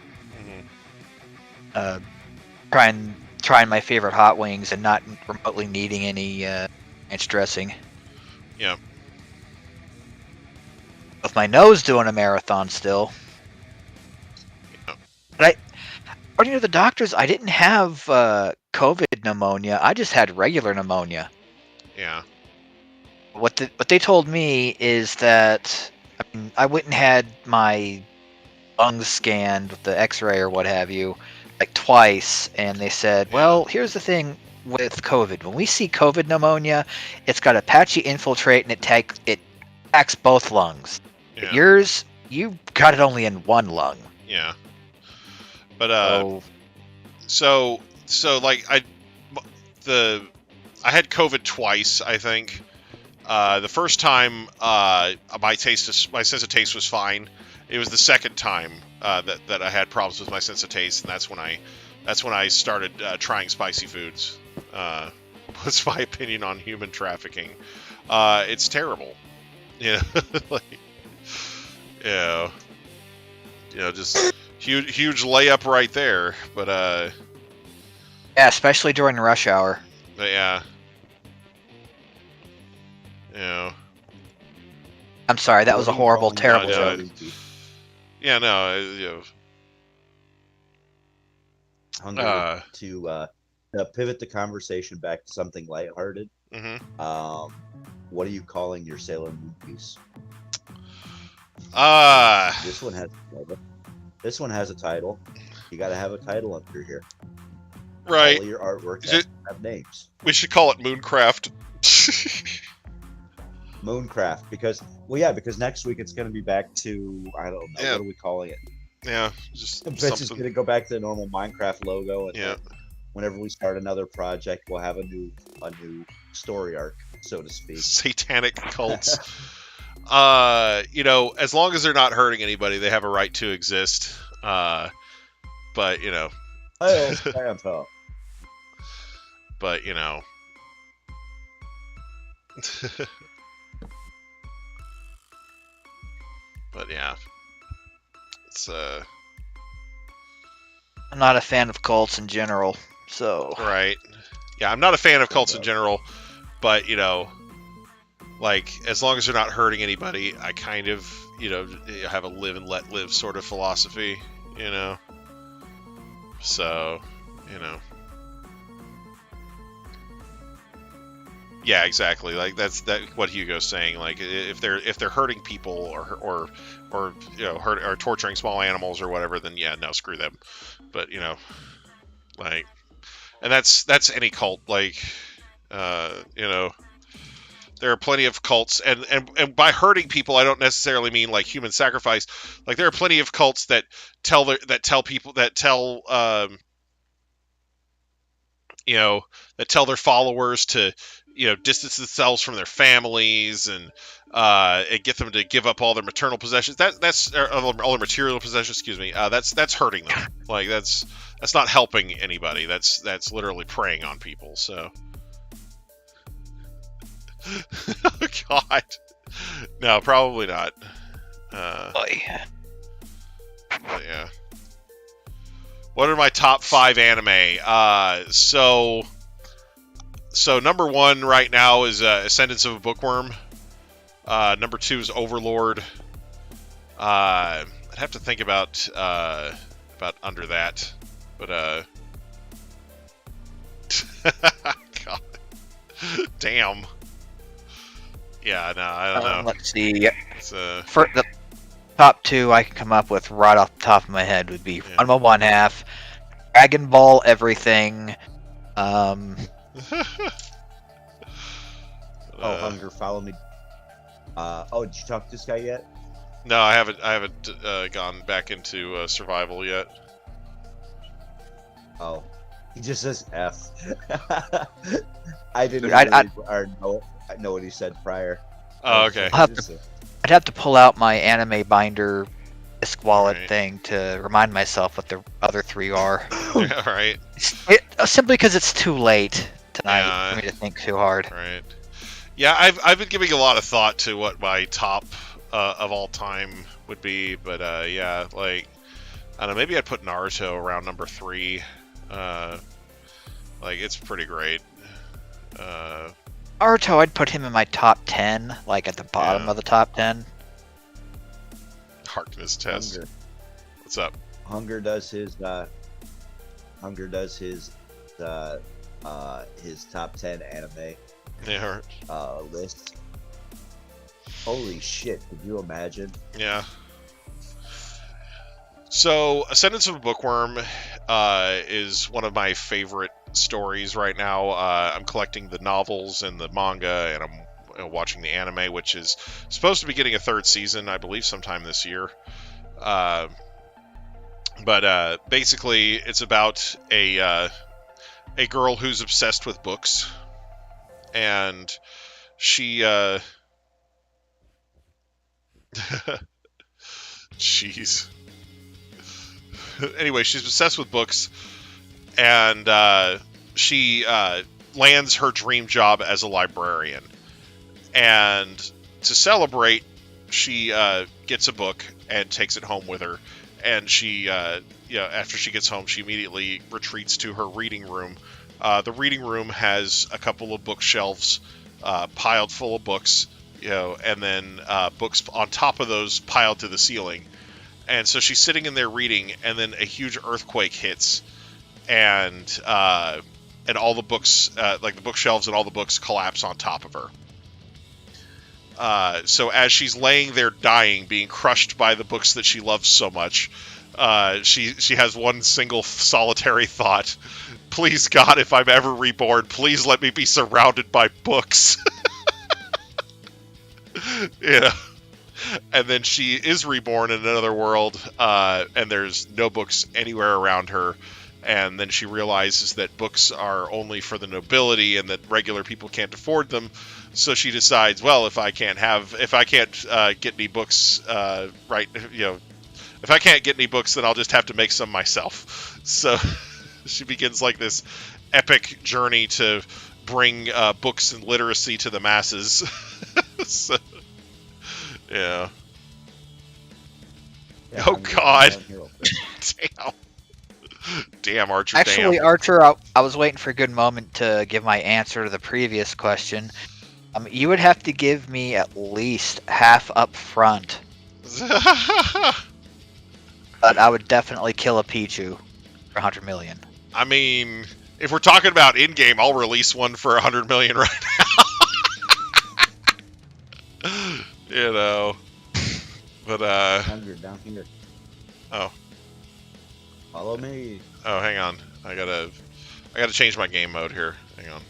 Trying my favorite hot wings and not remotely needing any ranch dressing. Yeah. With my nose doing a marathon still. Yeah. But according to the doctors, I didn't have COVID pneumonia. I just had regular pneumonia. Yeah. What they told me is that I went and had my lungs scanned with the X-ray or what have you, like twice, and they said, well, here's the thing with COVID. When we see COVID pneumonia, it's got a patchy infiltrate and it attacks both lungs. Yeah. Yours, you got it only in one lung. Yeah. But so like I had COVID twice, I think. The first time, my sense of taste was fine. It was the second time that I had problems with my sense of taste, and that's when I started trying spicy foods. What's my opinion on human trafficking? It's terrible. Just huge layup right there. But Yeah, especially during rush hour. yeah. I'm sorry, that was a horrible, terrible no, joke. Yeah, no, Hunger, to pivot the conversation back to something lighthearted. Mm-hmm. What are you calling your Sailor Moon piece? This one has a title. You got to have a title under here. Right. All your artwork has to have names. We should call it Mooncraft. Mooncraft, because next week it's going to be back to, I don't know, Yeah. what are we calling it? Yeah, just Bitch is something. going to go back to the normal Minecraft logo, and Yeah. whenever we start another project, we'll have a new story arc, so to speak. Satanic cults. As long as they're not hurting anybody, they have a right to exist. But Oh, Santa. but but yeah, it's I'm not a fan of cults in general, so right. Yeah, I'm not a fan of cults in general, but like as long as they're not hurting anybody, I kind of have a live and let live sort of philosophy, so yeah, exactly. Like that's what Hugo's saying. Like if they're hurting people or hurt or torturing small animals or whatever, then yeah, no, screw them. But like, and that's any cult. Like, there are plenty of cults, and by hurting people, I don't necessarily mean like human sacrifice. Like there are plenty of cults that tell their followers to distance themselves from their families and get them to give up all their maternal possessions. That's all their material possessions. Excuse me. That's hurting them. Like that's not helping anybody. That's literally preying on people. So, oh God, no, probably not. boy. But yeah. What are my top 5 anime? So number 1 right now is Ascendance of a Bookworm. Number 2 is Overlord. I'd have to think about under that, but God. Damn. Yeah, no, I don't know. Let's see. It's, For the top two I can come up with right off the top of my head would be Ranma 1/2, Dragon Ball Everything. Oh, Hunger, follow me. Oh, did you talk to this guy yet? No, I haven't gone back into survival yet. Oh, he just says F. I didn't Dude, I know what he said prior. Oh, okay. I'd have to pull out my anime binder disc wallet Right. thing to remind myself what the other three are. Yeah, right. Simply because it's too late tonight Yeah. for me to think too hard. Right. Yeah, I've been giving a lot of thought to what my top of all time would be, but yeah, like I don't know, maybe I'd put Naruto around number 3. Like it's pretty great. Naruto, I'd put him in my top 10, like at the bottom Yeah. of the top 10. Harkness test. Hunger. What's up? Hunger does his his top 10 anime Yeah. list. Holy shit! Could you imagine? Yeah. So, Ascendance of a Bookworm is one of my favorite stories right now. I'm collecting the novels and the manga, and I'm watching the anime, which is supposed to be getting a 3rd season, I believe, sometime this year. But basically, it's about a girl who's obsessed with books, and she jeez. Anyway, she's obsessed with books, and she lands her dream job as a librarian. And to celebrate, she gets a book and takes it home with her. And she, after she gets home, she immediately retreats to her reading room. The reading room has a couple of bookshelves piled full of books, and then books on top of those piled to the ceiling. And so she's sitting in there reading, and then a huge earthquake hits, and all the books, like the bookshelves and all the books, collapse on top of her. So as she's laying there dying, being crushed by the books that she loves so much, she has one single solitary thought: please God, if I'm ever reborn, please let me be surrounded by books. Yeah. And then she is reborn in another world, and there's no books anywhere around her. And then she realizes that books are only for the nobility, and that regular people can't afford them. So she decides, well, if I can't get any books, if I can't get any books, then I'll just have to make some myself. So she begins like this epic journey to bring books and literacy to the masses. So, yeah. Oh, God. Damn, Archer. Actually, damn. Archer, I was waiting for a good moment to give my answer to the previous question. You would have to give me at least half up front, but I would definitely kill a Pichu for 100 million. I mean, if we're talking about in-game, I'll release one for 100 million right now. But Hunger, down here. Oh. Follow me. Oh, hang on. I gotta change my game mode here. Hang on.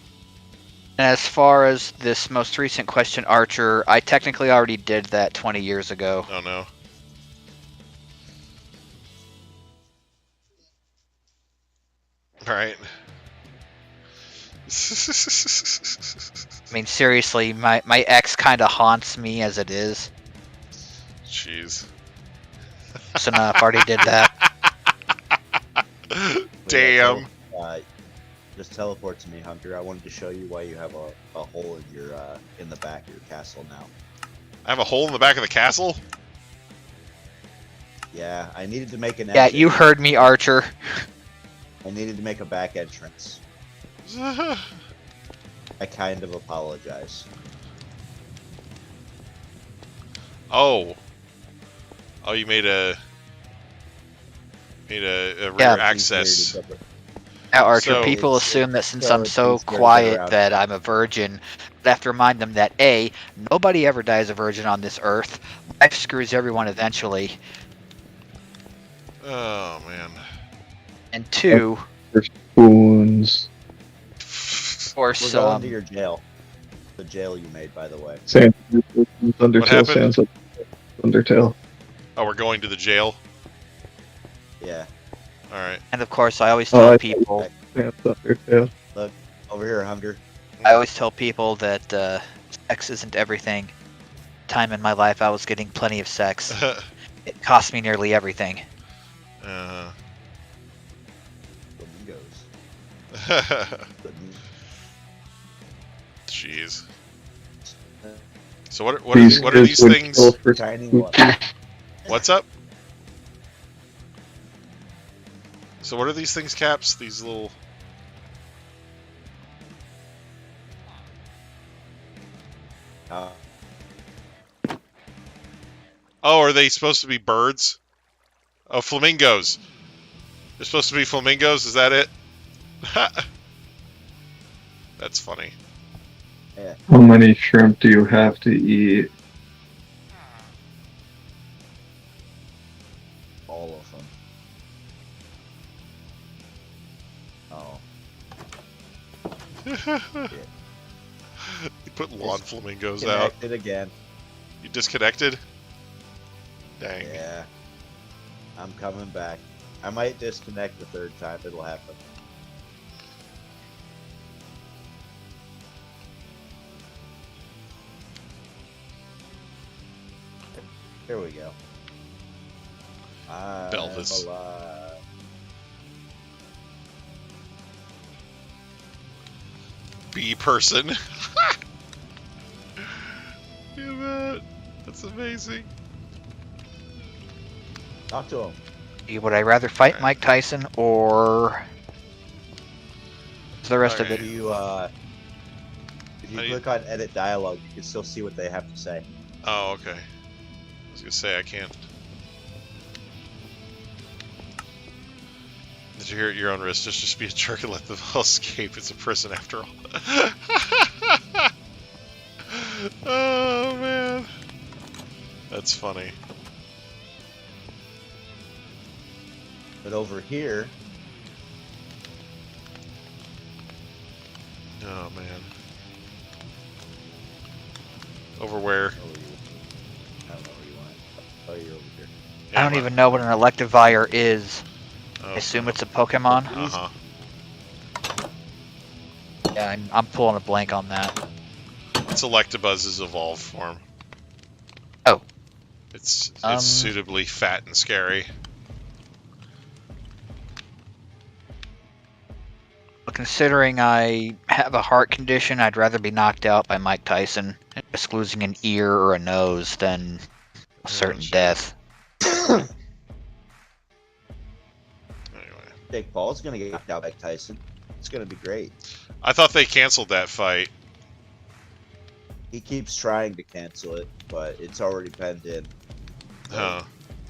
And as far as this most recent question, Archer, I technically already did that 20 years ago. Oh no. All right. I mean, seriously, my ex kind of haunts me as it is. Jeez. Close enough, already did that. Damn. Just teleport to me, Hunter. I wanted to show you why you have a hole in your in the back of your castle now. I have a hole in the back of the castle? Yeah, I needed to make an Yeah, exit. you heard me, Archer. I needed to make a back entrance. I kind of apologize. Oh. Oh, you made a rear Yeah. access. Now, Archer, So- people It's- assume that since so I'm so it's gonna get quiet around. that I'm a virgin, I have to remind them that A, nobody ever dies a virgin on this earth. Life screws everyone eventually. Oh man. And two, Spoons. of course, We're going to your jail. The jail you made, by the way. Sans What Undertale. happened? Sans Undertale. Oh, we're going to the jail. Yeah. All right. and of course, I always Oh, tell I- people, Sans Undertale. Over here, Hunger. I always tell people that sex isn't everything. Time in my life, I was getting plenty of sex. It cost me nearly everything. Flamingos. Jeez. So what are these would things? kill for Tiny one. What's up? So what are these things, Caps? These little. Oh, are they supposed to be birds? Oh, flamingos. They're supposed to be flamingos. Is that it? That's funny. How many shrimp do you have to eat? All of them. Oh. You put lawn flamingos out. Connected again. You disconnected? Dang. Yeah. I'm coming back. I might disconnect the third time. It'll happen. Here we go. I'm Belvis. alive. Bee person. Yeah, that's amazing. Talk to him. Would I rather fight Mike Tyson or the rest of Okay. it? If you How do you- click on edit dialogue, you can still see what they have to say. Oh, okay. I was gonna say I can't. Did you hear at your own risk? Just be a jerk and let them all escape. It's a prison after all. Oh man, that's funny. But over here, Oh man. Over where? I don't know where you want. Oh, you're over here. I don't even know what an Electivire is. Oh, I assume it's a Pokemon. Uh huh. Yeah, I'm pulling a blank on that. It's Electabuzz's evolved form. Oh. It's Um, suitably fat and scary. But considering I have a heart condition, I'd rather be knocked out by Mike Tyson, just losing an ear or a nose than a certain jeez. death. Anyway. Jake Paul's gonna get knocked out by Tyson. It's gonna be great. I thought they canceled that fight. He keeps trying to cancel it, but it's already penned in. Huh.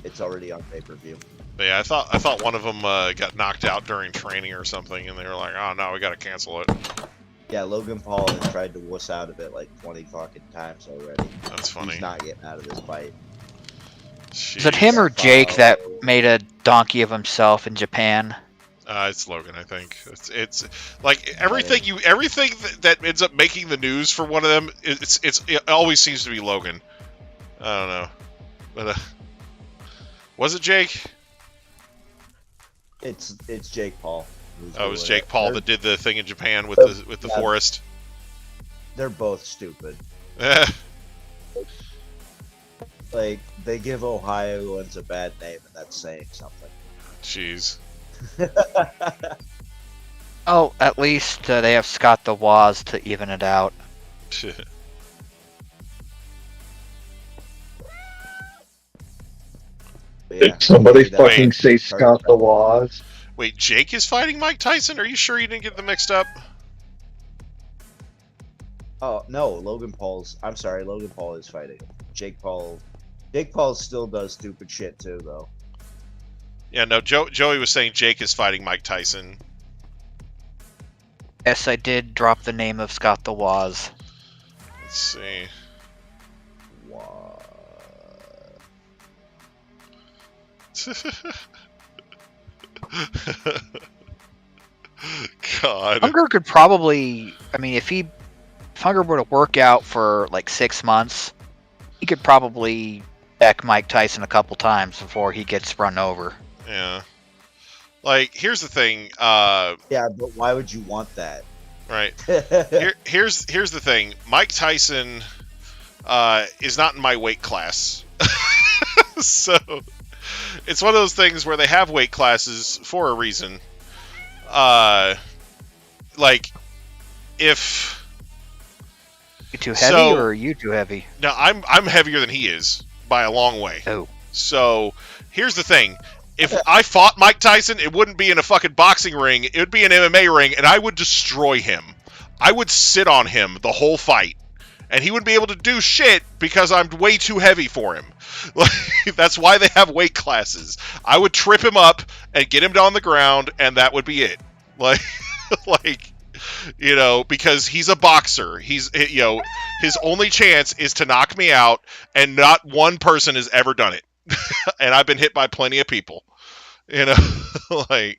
It's already on pay-per-view. But yeah, I thought one of them got knocked out during training or something, and they were like, "Oh no, we gotta cancel it." Yeah, Logan Paul has tried to wuss out of it like 20 fucking times already. That's funny. He's not getting out of this fight. Is it him or Jake that made a donkey of himself in Japan? It's Logan, I think. It's like everything that ends up making the news for one of them. It always seems to be Logan. I don't know, but was it Jake? It's Jake Paul. Oh, it was doing Jake Paul They're- that did the thing in Japan with the Yeah. forest. They're both stupid. Eh, Like, they give Ohioans a bad name, and that's saying something. Jeez. Oh, at least they have Scott the Woz to even it out. But yeah, Did somebody that- fucking say Scott the Woz? Wait, Jake is fighting Mike Tyson? Are you sure you didn't get them mixed up? Oh no, Logan Paul's. I'm sorry, Logan Paul is fighting. Jake Paul still does stupid shit too, though. Yeah, no. Joey was saying Jake is fighting Mike Tyson. Yes, I did drop the name of Scott the Waz. Let's see. God. Hunger could probably, I mean, if Hunger were to work out for like 6 months, he could probably deck Mike Tyson a couple times before he gets run over. Yeah. Like, here's the thing. Yeah, but why would you want that? Right. Here's the thing. Mike Tyson is not in my weight class. So it's one of those things where they have weight classes for a reason. Like, if You too heavy, or are you too heavy? no, I'm heavier than he is by a long way. Oh. So here's the thing. If I fought Mike Tyson, it wouldn't be in a fucking boxing ring. It would be an MMA ring, and I would destroy him. I would sit on him the whole fight. And he wouldn't be able to do shit because I'm way too heavy for him. That's why they have weight classes. I would trip him up and get him down on the ground, and that would be it. Like, because he's a boxer. He's, his only chance is to knock me out, and not one person has ever done it. And I've been hit by plenty of people. I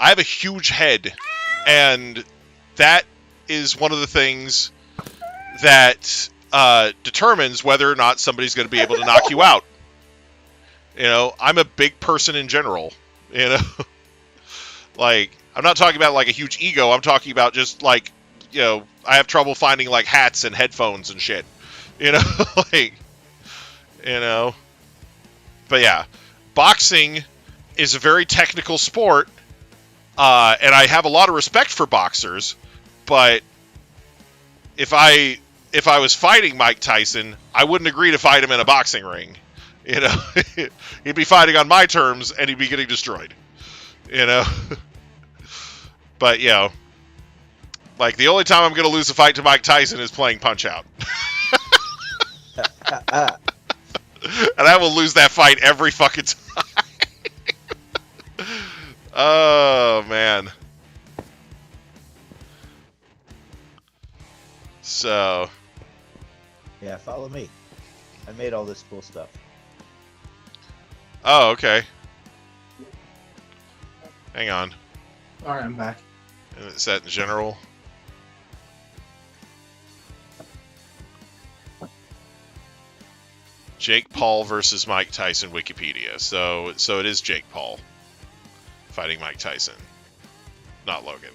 have a huge head, and that is one of the things that determines whether or not somebody's going to be able to knock you out. I'm a big person in general. Like, I'm not talking about like a huge ego. I'm talking about just like, I have trouble finding like hats and headphones and shit. But yeah, boxing is a very technical sport. And I have a lot of respect for boxers, but if I was fighting Mike Tyson, I wouldn't agree to fight him in a boxing ring. He'd be fighting on my terms, and he'd be getting destroyed. But like the only time I'm going to lose a fight to Mike Tyson is playing Punch-Out, and I will lose that fight every fucking time. Oh, man. So. Yeah, follow me. I made all this cool stuff. Oh, okay. Hang on. Alright, I'm back. Is that in general? Jake Paul versus Mike Tyson Wikipedia. So it is Jake Paul fighting Mike Tyson, not Logan.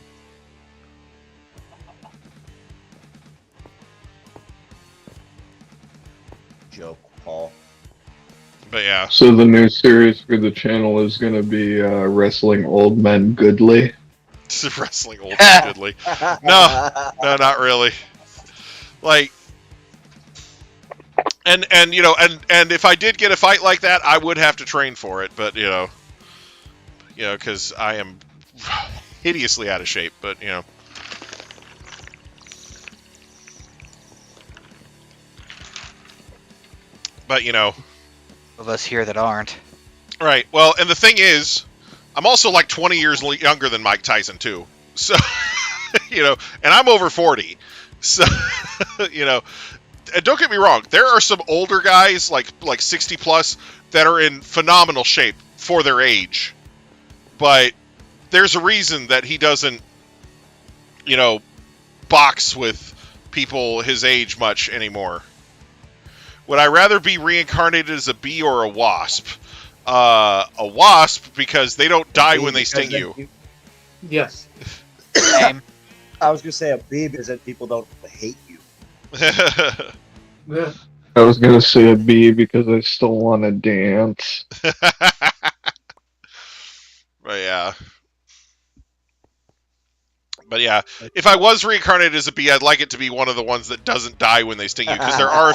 Joke, Paul. But yeah. So the new series for the channel is going to be Wrestling Old Men Goodly. Wrestling Old Men Goodly. No, not really. Like, and if I did get a fight like that, I would have to train for it, but because I am hideously out of shape, but Of us here that aren't. Right. Well, and the thing is, I'm also like 20 years younger than Mike Tyson too. So, and I'm over 40. So, and don't get me wrong, there are some older guys like 60 plus that are in phenomenal shape for their age. But there's a reason that he doesn't, box with people his age much anymore. Would I rather be reincarnated as a bee or a wasp? A wasp, because they don't die when they sting you. Yes. Same. I was going to say a bee because then people don't hate you. Yeah. I was going to say a bee because I still want to dance. But yeah, if I was reincarnated as a bee, I'd like it to be one of the ones that doesn't die when they sting you, because there are a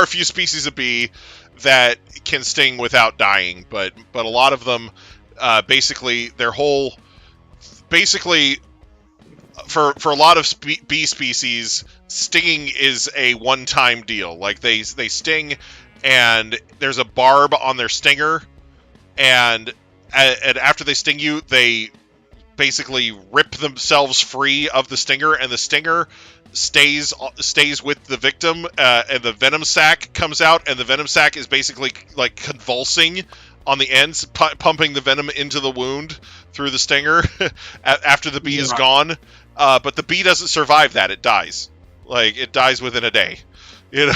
few species of bee that can sting without dying, but a lot of them, basically for a lot of bee species, stinging is a one-time deal. Like they sting, and there's a barb on their stinger, and and after they sting you, they basically rip themselves free of the stinger, and the stinger stays with the victim, and the venom sac comes out, and the venom sac is basically like convulsing on the ends, pumping the venom into the wound through the stinger after the bee is gone. But the bee doesn't survive that; it dies. Like, it dies within a day. You know,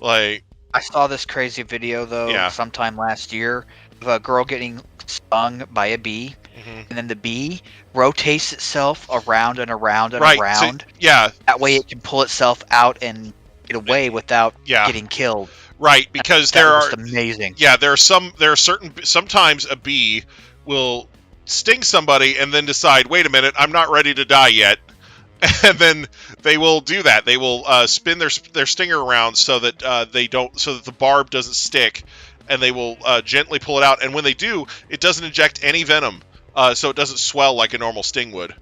like, I saw this crazy video though sometime last year of a girl getting stung by a bee, and then the bee rotates itself around and around and around. So, yeah. That way it can pull itself out and get away without getting killed. Right, because that was amazing. Yeah, sometimes a bee will sting somebody and then decide, wait a minute, I'm not ready to die yet. And then they will do that. They will spin their stinger around so that the barb doesn't stick, and they will gently pull it out. And when they do, it doesn't inject any venom, so it doesn't swell like a normal sting would.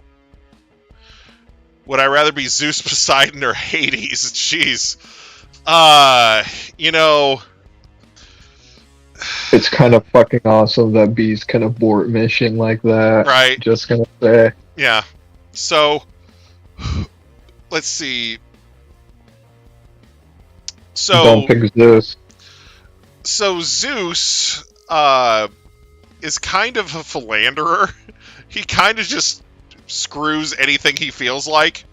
Would I rather be Zeus, Poseidon, or Hades? Jeez. You know, it's kind of fucking awesome that bees can abort mission like that. Right. Just gonna say. Yeah. So, let's see. So, don't pick Zeus. So Zeus is kind of a philanderer. He kind of just screws anything he feels like.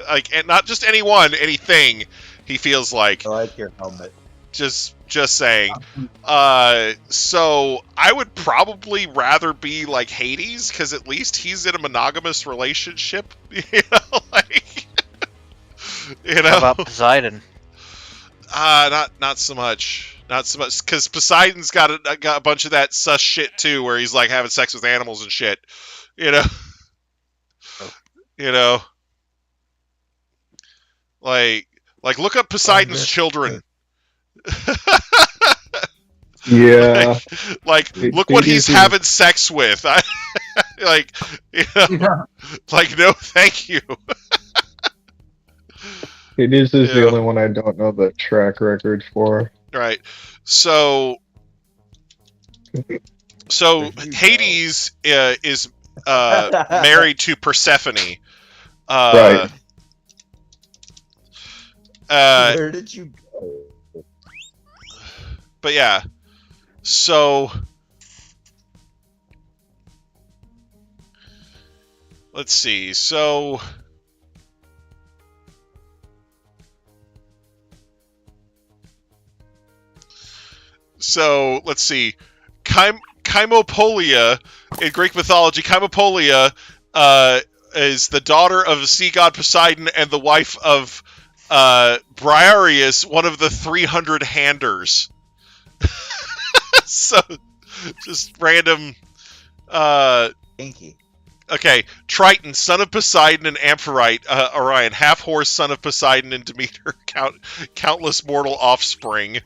Like, and not just anyone, anything he feels like. I like your helmet. Just saying. So I would probably rather be like Hades, because at least he's in a monogamous relationship. You know, like, you know. How about Poseidon? Not so much. Not so much, because Poseidon's got a bunch of that sus shit too, where he's like having sex with animals and shit. You know. You know. Like look up Poseidon's children. Yeah. Like look what he's having sex with. Like, you know, like, no, thank you. Hades is the only one I don't know the track record for. Right. So Hades is married to Persephone. Right. Where did you go? But yeah, so let's see. So let's see. Chymopolia in Greek mythology. Chymopolia is the daughter of the sea god Poseidon and the wife of Briareus, one of the 300 handers. So, just random. Inky. Okay, Triton, son of Poseidon and Amphitrite, Orion, half horse, son of Poseidon and Demeter, countless mortal offspring.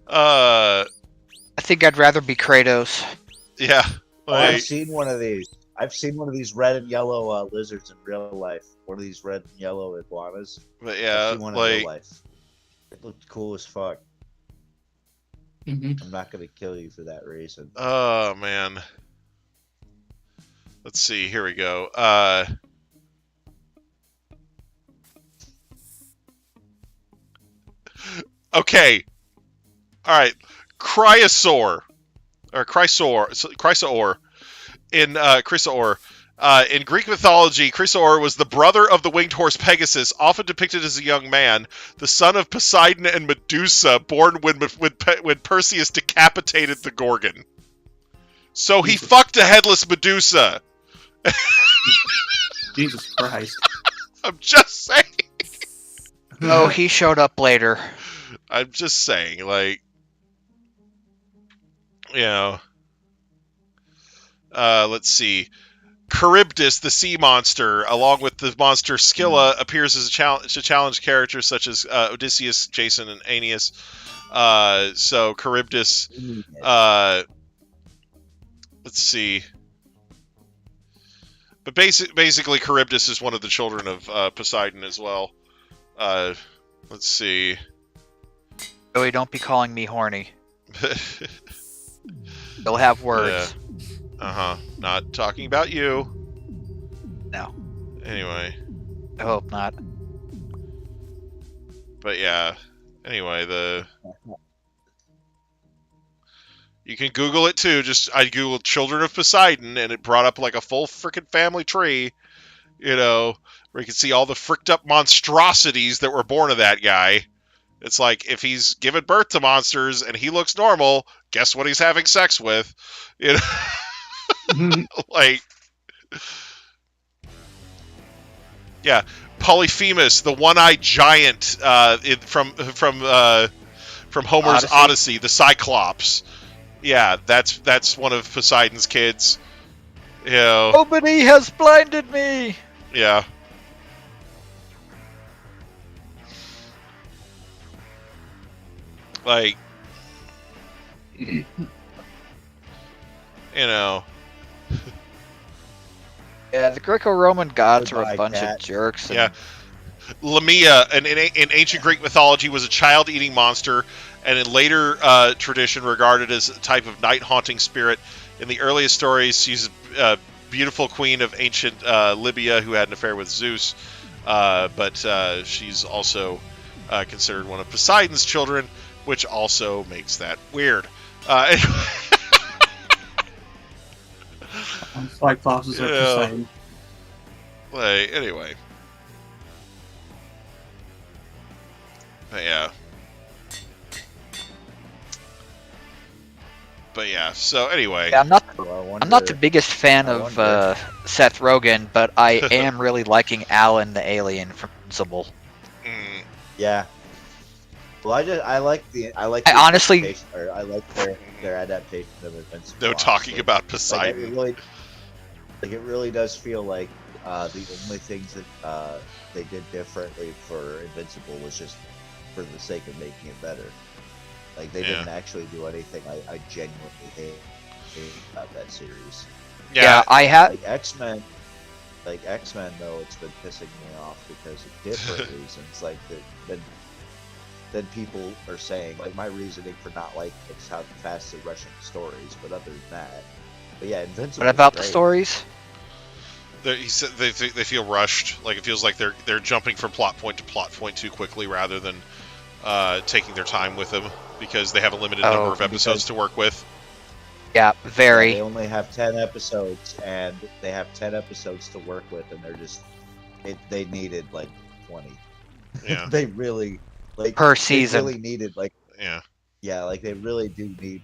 I think I'd rather be Kratos. Yeah. I've seen one of these. I've seen one of these red and yellow lizards in real life. One of these red and yellow iguanas. But yeah, I've seen one in real life. It looked cool as fuck. I'm not gonna kill you for that reason. Oh man. Let's see. Here we go. Okay. All right. Chrysaor in Chrysaor. In Greek mythology, Chrysaor was the brother of the winged horse Pegasus, often depicted as a young man, the son of Poseidon and Medusa, born when Perseus decapitated the Gorgon. So he fucked a headless Medusa. Jesus Christ. I'm just saying. Oh, he showed up later. I'm just saying, like, you know. Let's see. Charybdis, the sea monster, along with the monster Scylla, appears as a challenge characters such as Odysseus, Jason, and Aeneas. So Charybdis, let's see. But basically, Charybdis is one of the children of Poseidon as well. Let's see. Joey, don't be calling me horny. They'll have words. Not talking about you. No. Anyway. I hope not. But yeah. Anyway, you can Google it too. I Googled Children of Poseidon, and it brought up like a full freaking family tree, where you can see all the fricked up monstrosities that were born of that guy. It's like, if he's given birth to monsters and he looks normal, guess what he's having sex with? Like, yeah, Polyphemus, the one-eyed giant from Homer's Odyssey, the Cyclops. Yeah, that's one of Poseidon's kids. Nobody has blinded me. Yeah. Like, Yeah, the Greco-Roman gods are a Goodbye, bunch cat. of jerks. And Yeah. Lamia, in ancient Greek mythology, was a child-eating monster, and in later tradition regarded as a type of night-haunting spirit. In the earliest stories, she's a beautiful queen of ancient Libya who had an affair with Zeus, but she's also considered one of Poseidon's children, which also makes that weird. Cyclops is Poseidon. Anyway. But yeah, so anyway. Yeah, I'm not I the biggest fan of Seth Rogen, but I am really liking Alan the alien from Invincible. Yeah. Well, I like honestly their adaptation of Invincible. No talking about Poseidon. It really does feel like the only things that they did differently for Invincible was just for the sake of making it better. Like, they didn't actually do anything I genuinely hate about that series. Yeah, I have. Like X-Men, though, it's been pissing me off because of different reasons. Like, then people are saying, like, my reasoning for not liking it is how fast they're rushing stories, but other than that. But yeah, Invincible. What about the stories? He said they feel rushed. Like, it feels like they're jumping from plot point to plot point too quickly rather than taking their time with them because they have a limited number of episodes to work with. Yeah, very. Yeah, they only have 10 episodes, and they have 10 episodes to work with, and they're just they needed like 20. Yeah. They really per season. They really needed yeah, like they really do need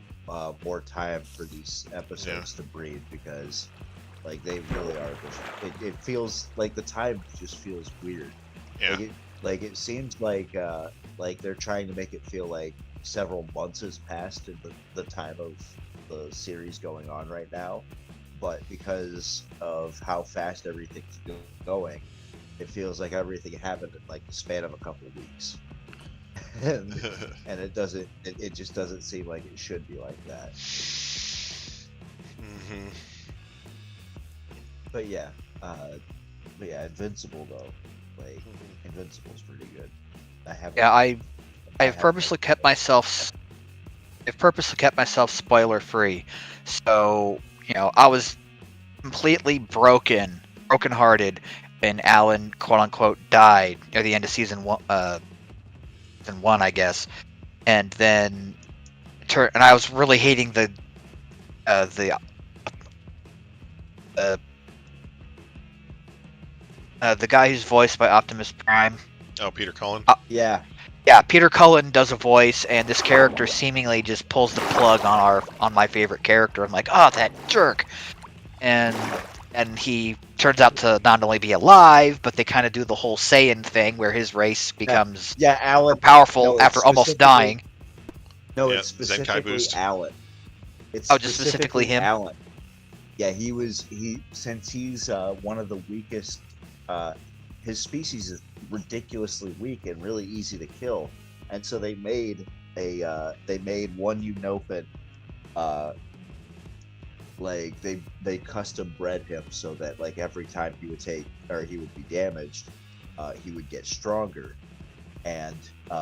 more time for these episodes to breathe because like they really are just it feels like the time just feels weird. Yeah. It seems like they're trying to make it feel like several months has passed in the time of the series going on right now, but because of how fast everything's going, it feels like everything happened in like the span of a couple of weeks. and it just doesn't seem like it should be like that. But yeah, Invincible though, like Invincible's pretty good. I've purposely kept myself spoiler free, so I was completely brokenhearted when Alan quote unquote died near the end of season one, I guess, and then and I was really hating the guy who's voiced by Optimus Prime. Oh, Peter Cullen. Yeah, Peter Cullen does a voice, and this character seemingly just pulls the plug on my favorite character. I'm like, oh, that jerk, and he turns out to not only be alive, but they kind of do the whole Saiyan thing where his race becomes Alan powerful after almost dying. No, it's specifically Alan. It's just specifically him. Alan. Yeah, since he's one of the weakest. His species is ridiculously weak and really easy to kill, and so they made one Unopin. They custom bred him so that like every time he would be damaged, he would get stronger. and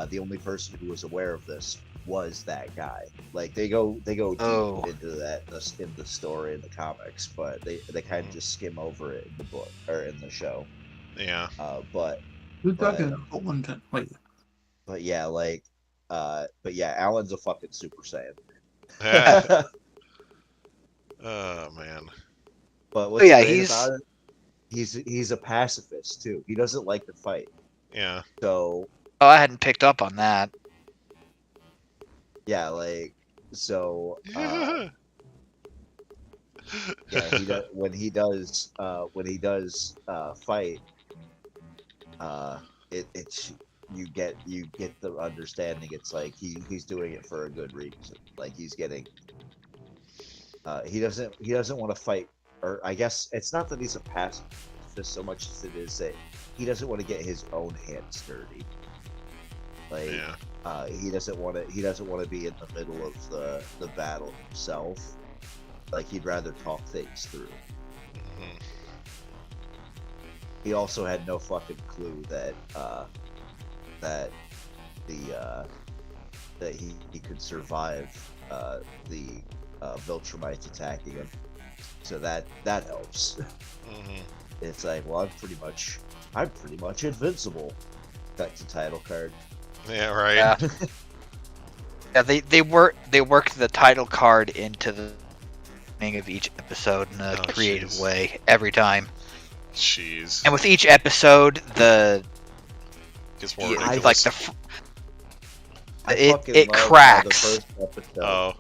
the only person who was aware of this was that guy. Like they go deep into that in the story in the comics, but they kind of just skim over it in the book or in the show. Yeah. But one time. Wait. but yeah, like but yeah, Alan's a fucking Super Saiyan. Oh man. But what's great about it? He's a pacifist too. He doesn't like to fight. Yeah. So. Oh, I hadn't picked up on that. Yeah, like so. Yeah, when he does fight, it's you get the understanding. It's like he's doing it for a good reason. Like he's getting. He doesn't want to fight, or I guess it's not that he's a pacifist so much as it is that he doesn't want to get his own hands dirty. Like he doesn't want to be in the middle of the battle himself. Like he'd rather talk things through. Mm-hmm. He also had no fucking clue that he could survive the Viltrumites attacking him. So that helps. Mm-hmm. It's like, well, I'm pretty much invincible. That's the title card. Yeah, right. Yeah, they worked the title card into the beginning of each episode in a creative way every time. Jeez. And with each episode, gets more like ridiculous. it cracks. The first episode, oh.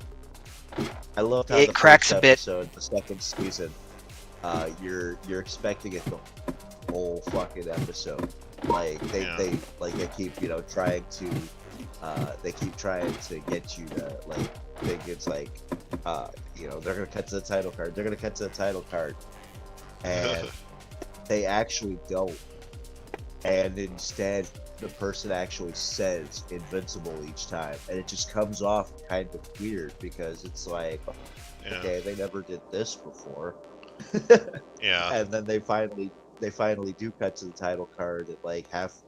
I loved how it the cracks first a bit. episode, the second season, you're expecting it the whole fucking episode. Like they keep trying to get you to like think it's like they're gonna cut to the title card, and they actually don't, and instead the person actually says invincible each time, and it just comes off kind of weird because it's like, okay, they never did this before. Yeah. And then they finally do cut to the title card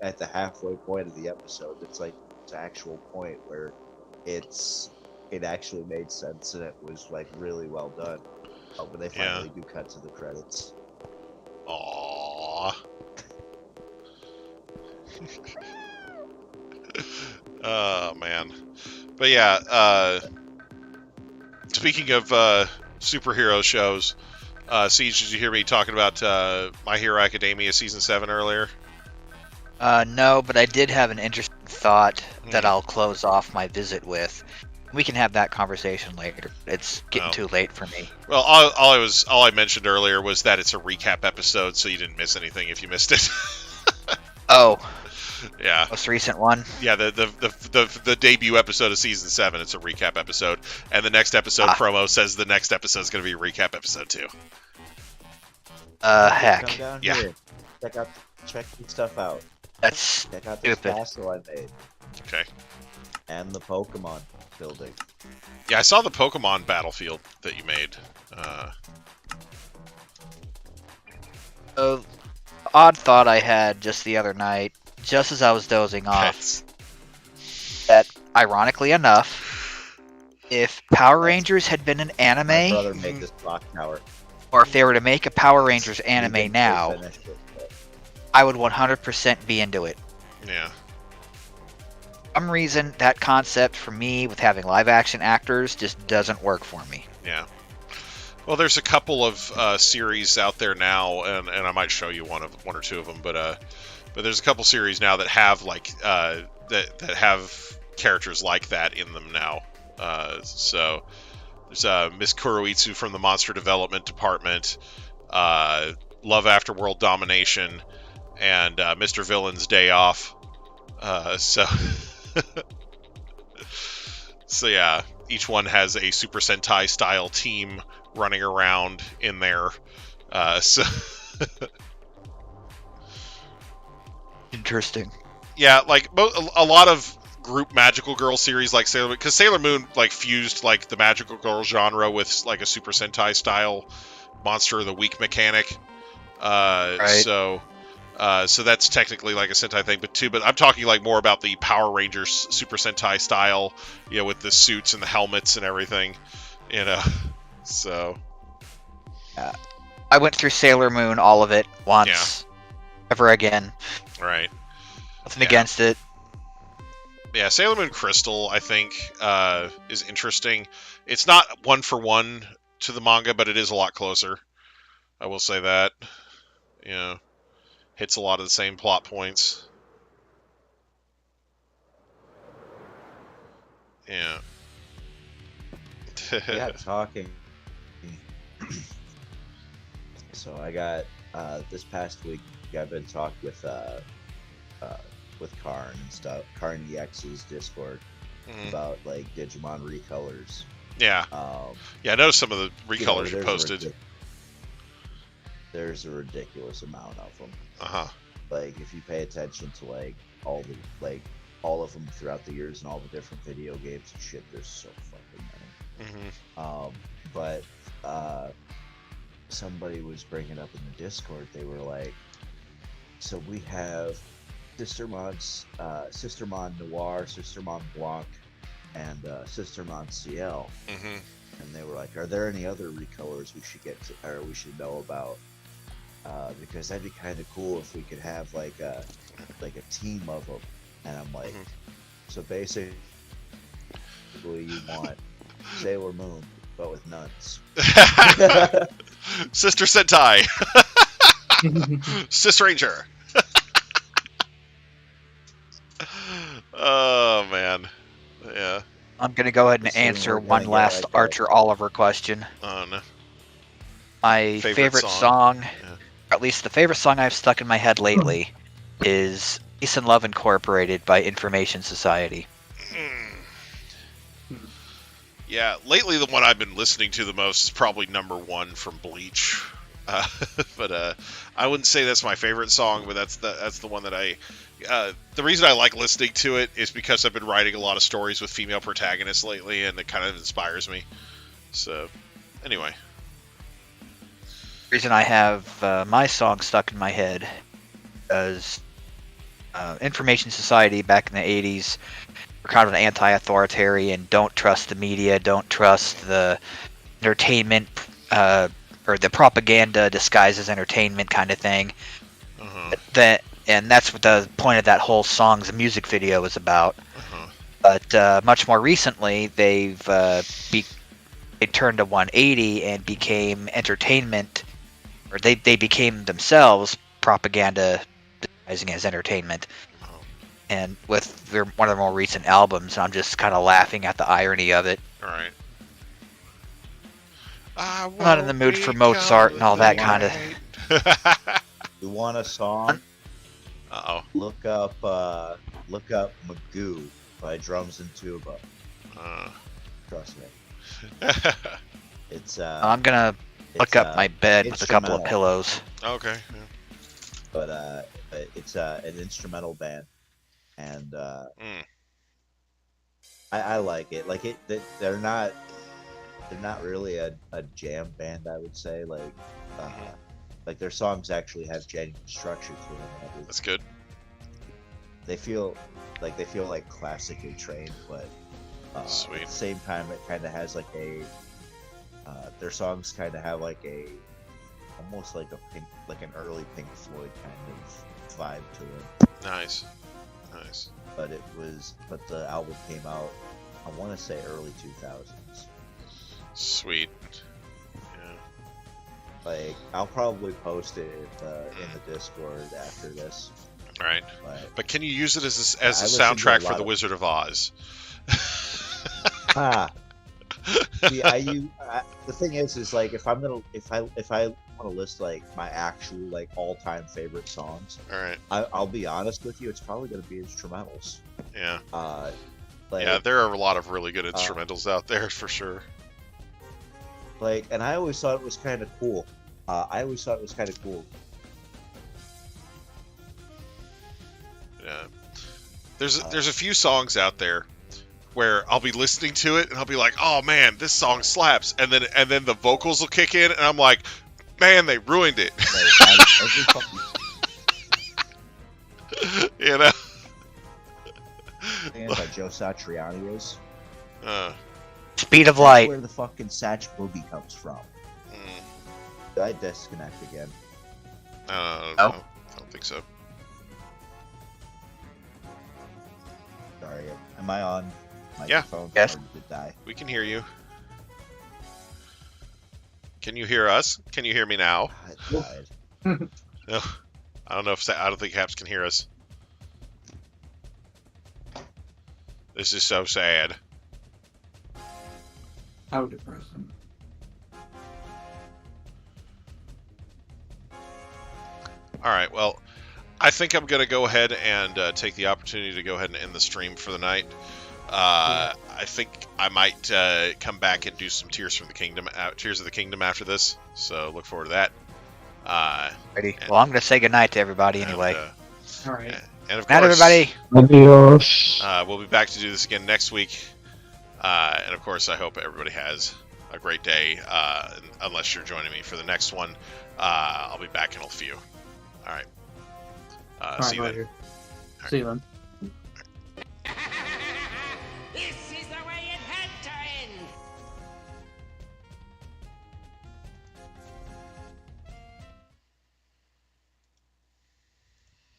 at the halfway point of the episode. It's like the actual point where it actually made sense and it was like really well done. When they finally do cut to the credits. Aww. Oh man. But yeah, speaking of superhero shows, Siege, did you hear me talking about My Hero Academia Season 7 earlier? No, but I did have an interesting thought that I'll close off my visit with. We can have that conversation later. It's getting too late for me. Well, all I mentioned earlier was that it's a recap episode, so you didn't miss anything if you missed it. Oh. Yeah. Most recent one? Yeah, the debut episode of Season 7, it's a recap episode. And the next episode promo says the next episode is going to be a recap episode, too. Heck. Come down Yeah. here. Check the stuff out. That's Check out this stupid. castle I made. Okay. And the Pokemon building. Yeah, I saw the Pokemon battlefield that you made. Odd thought I had just the other night, just as I was dozing off, that, ironically enough, if Power Rangers had been an anime, My brother made this clock tower. or if they were to make a Power Rangers anime now, I would 100% be into it. Yeah. For some reason, that concept for me with having live action actors just doesn't work for me. Yeah. Well, there's a couple of series out there now, and I might show you one or two of them, but there's a couple series now that have that have characters like that in them now. So there's Miss Kuroitsu from the Monster Development Department, Love After World Domination, and Mr. Villain's Day Off. So yeah, each one has a Super Sentai style team running around in there. So interesting. Yeah, like a lot of group magical girl series like Sailor Moon, because Sailor Moon like fused like the magical girl genre with like a Super Sentai style Monster of the Week mechanic. Right. So So that's technically like a Sentai thing, but I'm talking like more about the Power Rangers Super Sentai style, with the suits and the helmets and everything, So I went through Sailor Moon, all of it, once. Ever again. Right. Nothing against it. Yeah, Sailor Moon Crystal, I think, is interesting. It's not one for one to the manga, but it is a lot closer. I will say that. Hits a lot of the same plot points. Yeah. Yeah, talking. So I got this past week. I've been talking with Karn and stuff. Karn EX's Discord about like Digimon recolors. Yeah. I noticed some of the recolors you posted. There's a ridiculous amount of them. Like if you pay attention to like all of them throughout the years and all the different video games and shit, there's so fucking many. But somebody was bringing up in the Discord, they were like, so we have Sistermon Noir, Sistermon Blanc, and Sistermon CL. And they were like, are there any other recolors we should get to, or we should know about? Because that'd be kind of cool if we could have like a team of them. And I'm like, so basically you want Sailor Moon but with nuns. Sister Sentai. Sis Ranger. Oh man. Yeah. I'm gonna go ahead and answer one last Archer Oliver question. Oh no. My favorite song, or at least the favorite song I've stuck in my head lately, is Peace and Love Incorporated by Information Society. Yeah, lately the one I've been listening to the most is probably number one from Bleach. But I wouldn't say that's my favorite song, but that's the one that the reason I like listening to it is because I've been writing a lot of stories with female protagonists lately, and it kind of inspires me. So, anyway. The reason I have my song stuck in my head is Information Society back in the 80s were kind of an anti-authoritarian, don't trust the media, don't trust the entertainment, or the propaganda disguised as entertainment kind of thing. And that's what the point of that whole song's music video was about. But much more recently, they turned a 180 and became entertainment, or they became themselves propaganda disguising as entertainment. And with one of their more recent albums, I'm just kind of laughing at the irony of it. All right. I'm not in the mood for Mozart and all that kind of. You want a song? Uh-oh. Look up Magoo by Drums and Tuba. Trust me. It's I'm gonna look up my bed with a couple of pillows. Okay. Yeah. But it's an instrumental band, and I like it. Like they're not really a jam band, I would say. Like their songs actually have genuine structure to them. That's good. They feel like classically trained, but Sweet. at the same time, it kind of has like their songs kind of have like almost like an early Pink Floyd kind of vibe to it. Nice. But the album came out, I want to say early 2000s. Sweet. Like, I'll probably post it in the Discord after this. Right. But can you use it as a I soundtrack for The Wizard of Oz? See, the thing is like if I want to list like my actual like all-time favorite songs, all right, I'll be honest with you, it's probably going to be instrumentals. Yeah. Like, there are a lot of really good instrumentals out there for sure. Like, and I always thought it was kind of cool. Yeah. There's a few songs out there where I'll be listening to it and I'll be like, "Oh man, this song slaps," and then the vocals will kick in and I'm like, "Man, they ruined it." You know. And by Joe Satriani's. Speed of That's light. where the fucking Satch Boogie comes from. Mm, Did I disconnect again? I No. don't think so. Sorry, am I on Yeah. microphone? Yes. Or did it die? We can hear you. Can you hear us? Can you hear me now? It died. No. I don't know if I don't think Haps can hear us. This is so sad. How depressing. All right. Well, I think I'm gonna go ahead and take the opportunity to go ahead and end the stream for the night. I think I might come back and do some Tears of the Kingdom after this. So look forward to that. Ready? Well, I'm going to say goodnight to everybody anyway. All right. And of Night, course, everybody. Adios. we'll be back to do this again next week. And of course, I hope everybody has a great day. Unless you're joining me for the next one, I'll be back in a few. All right. All See right, you then. Roger. See you then.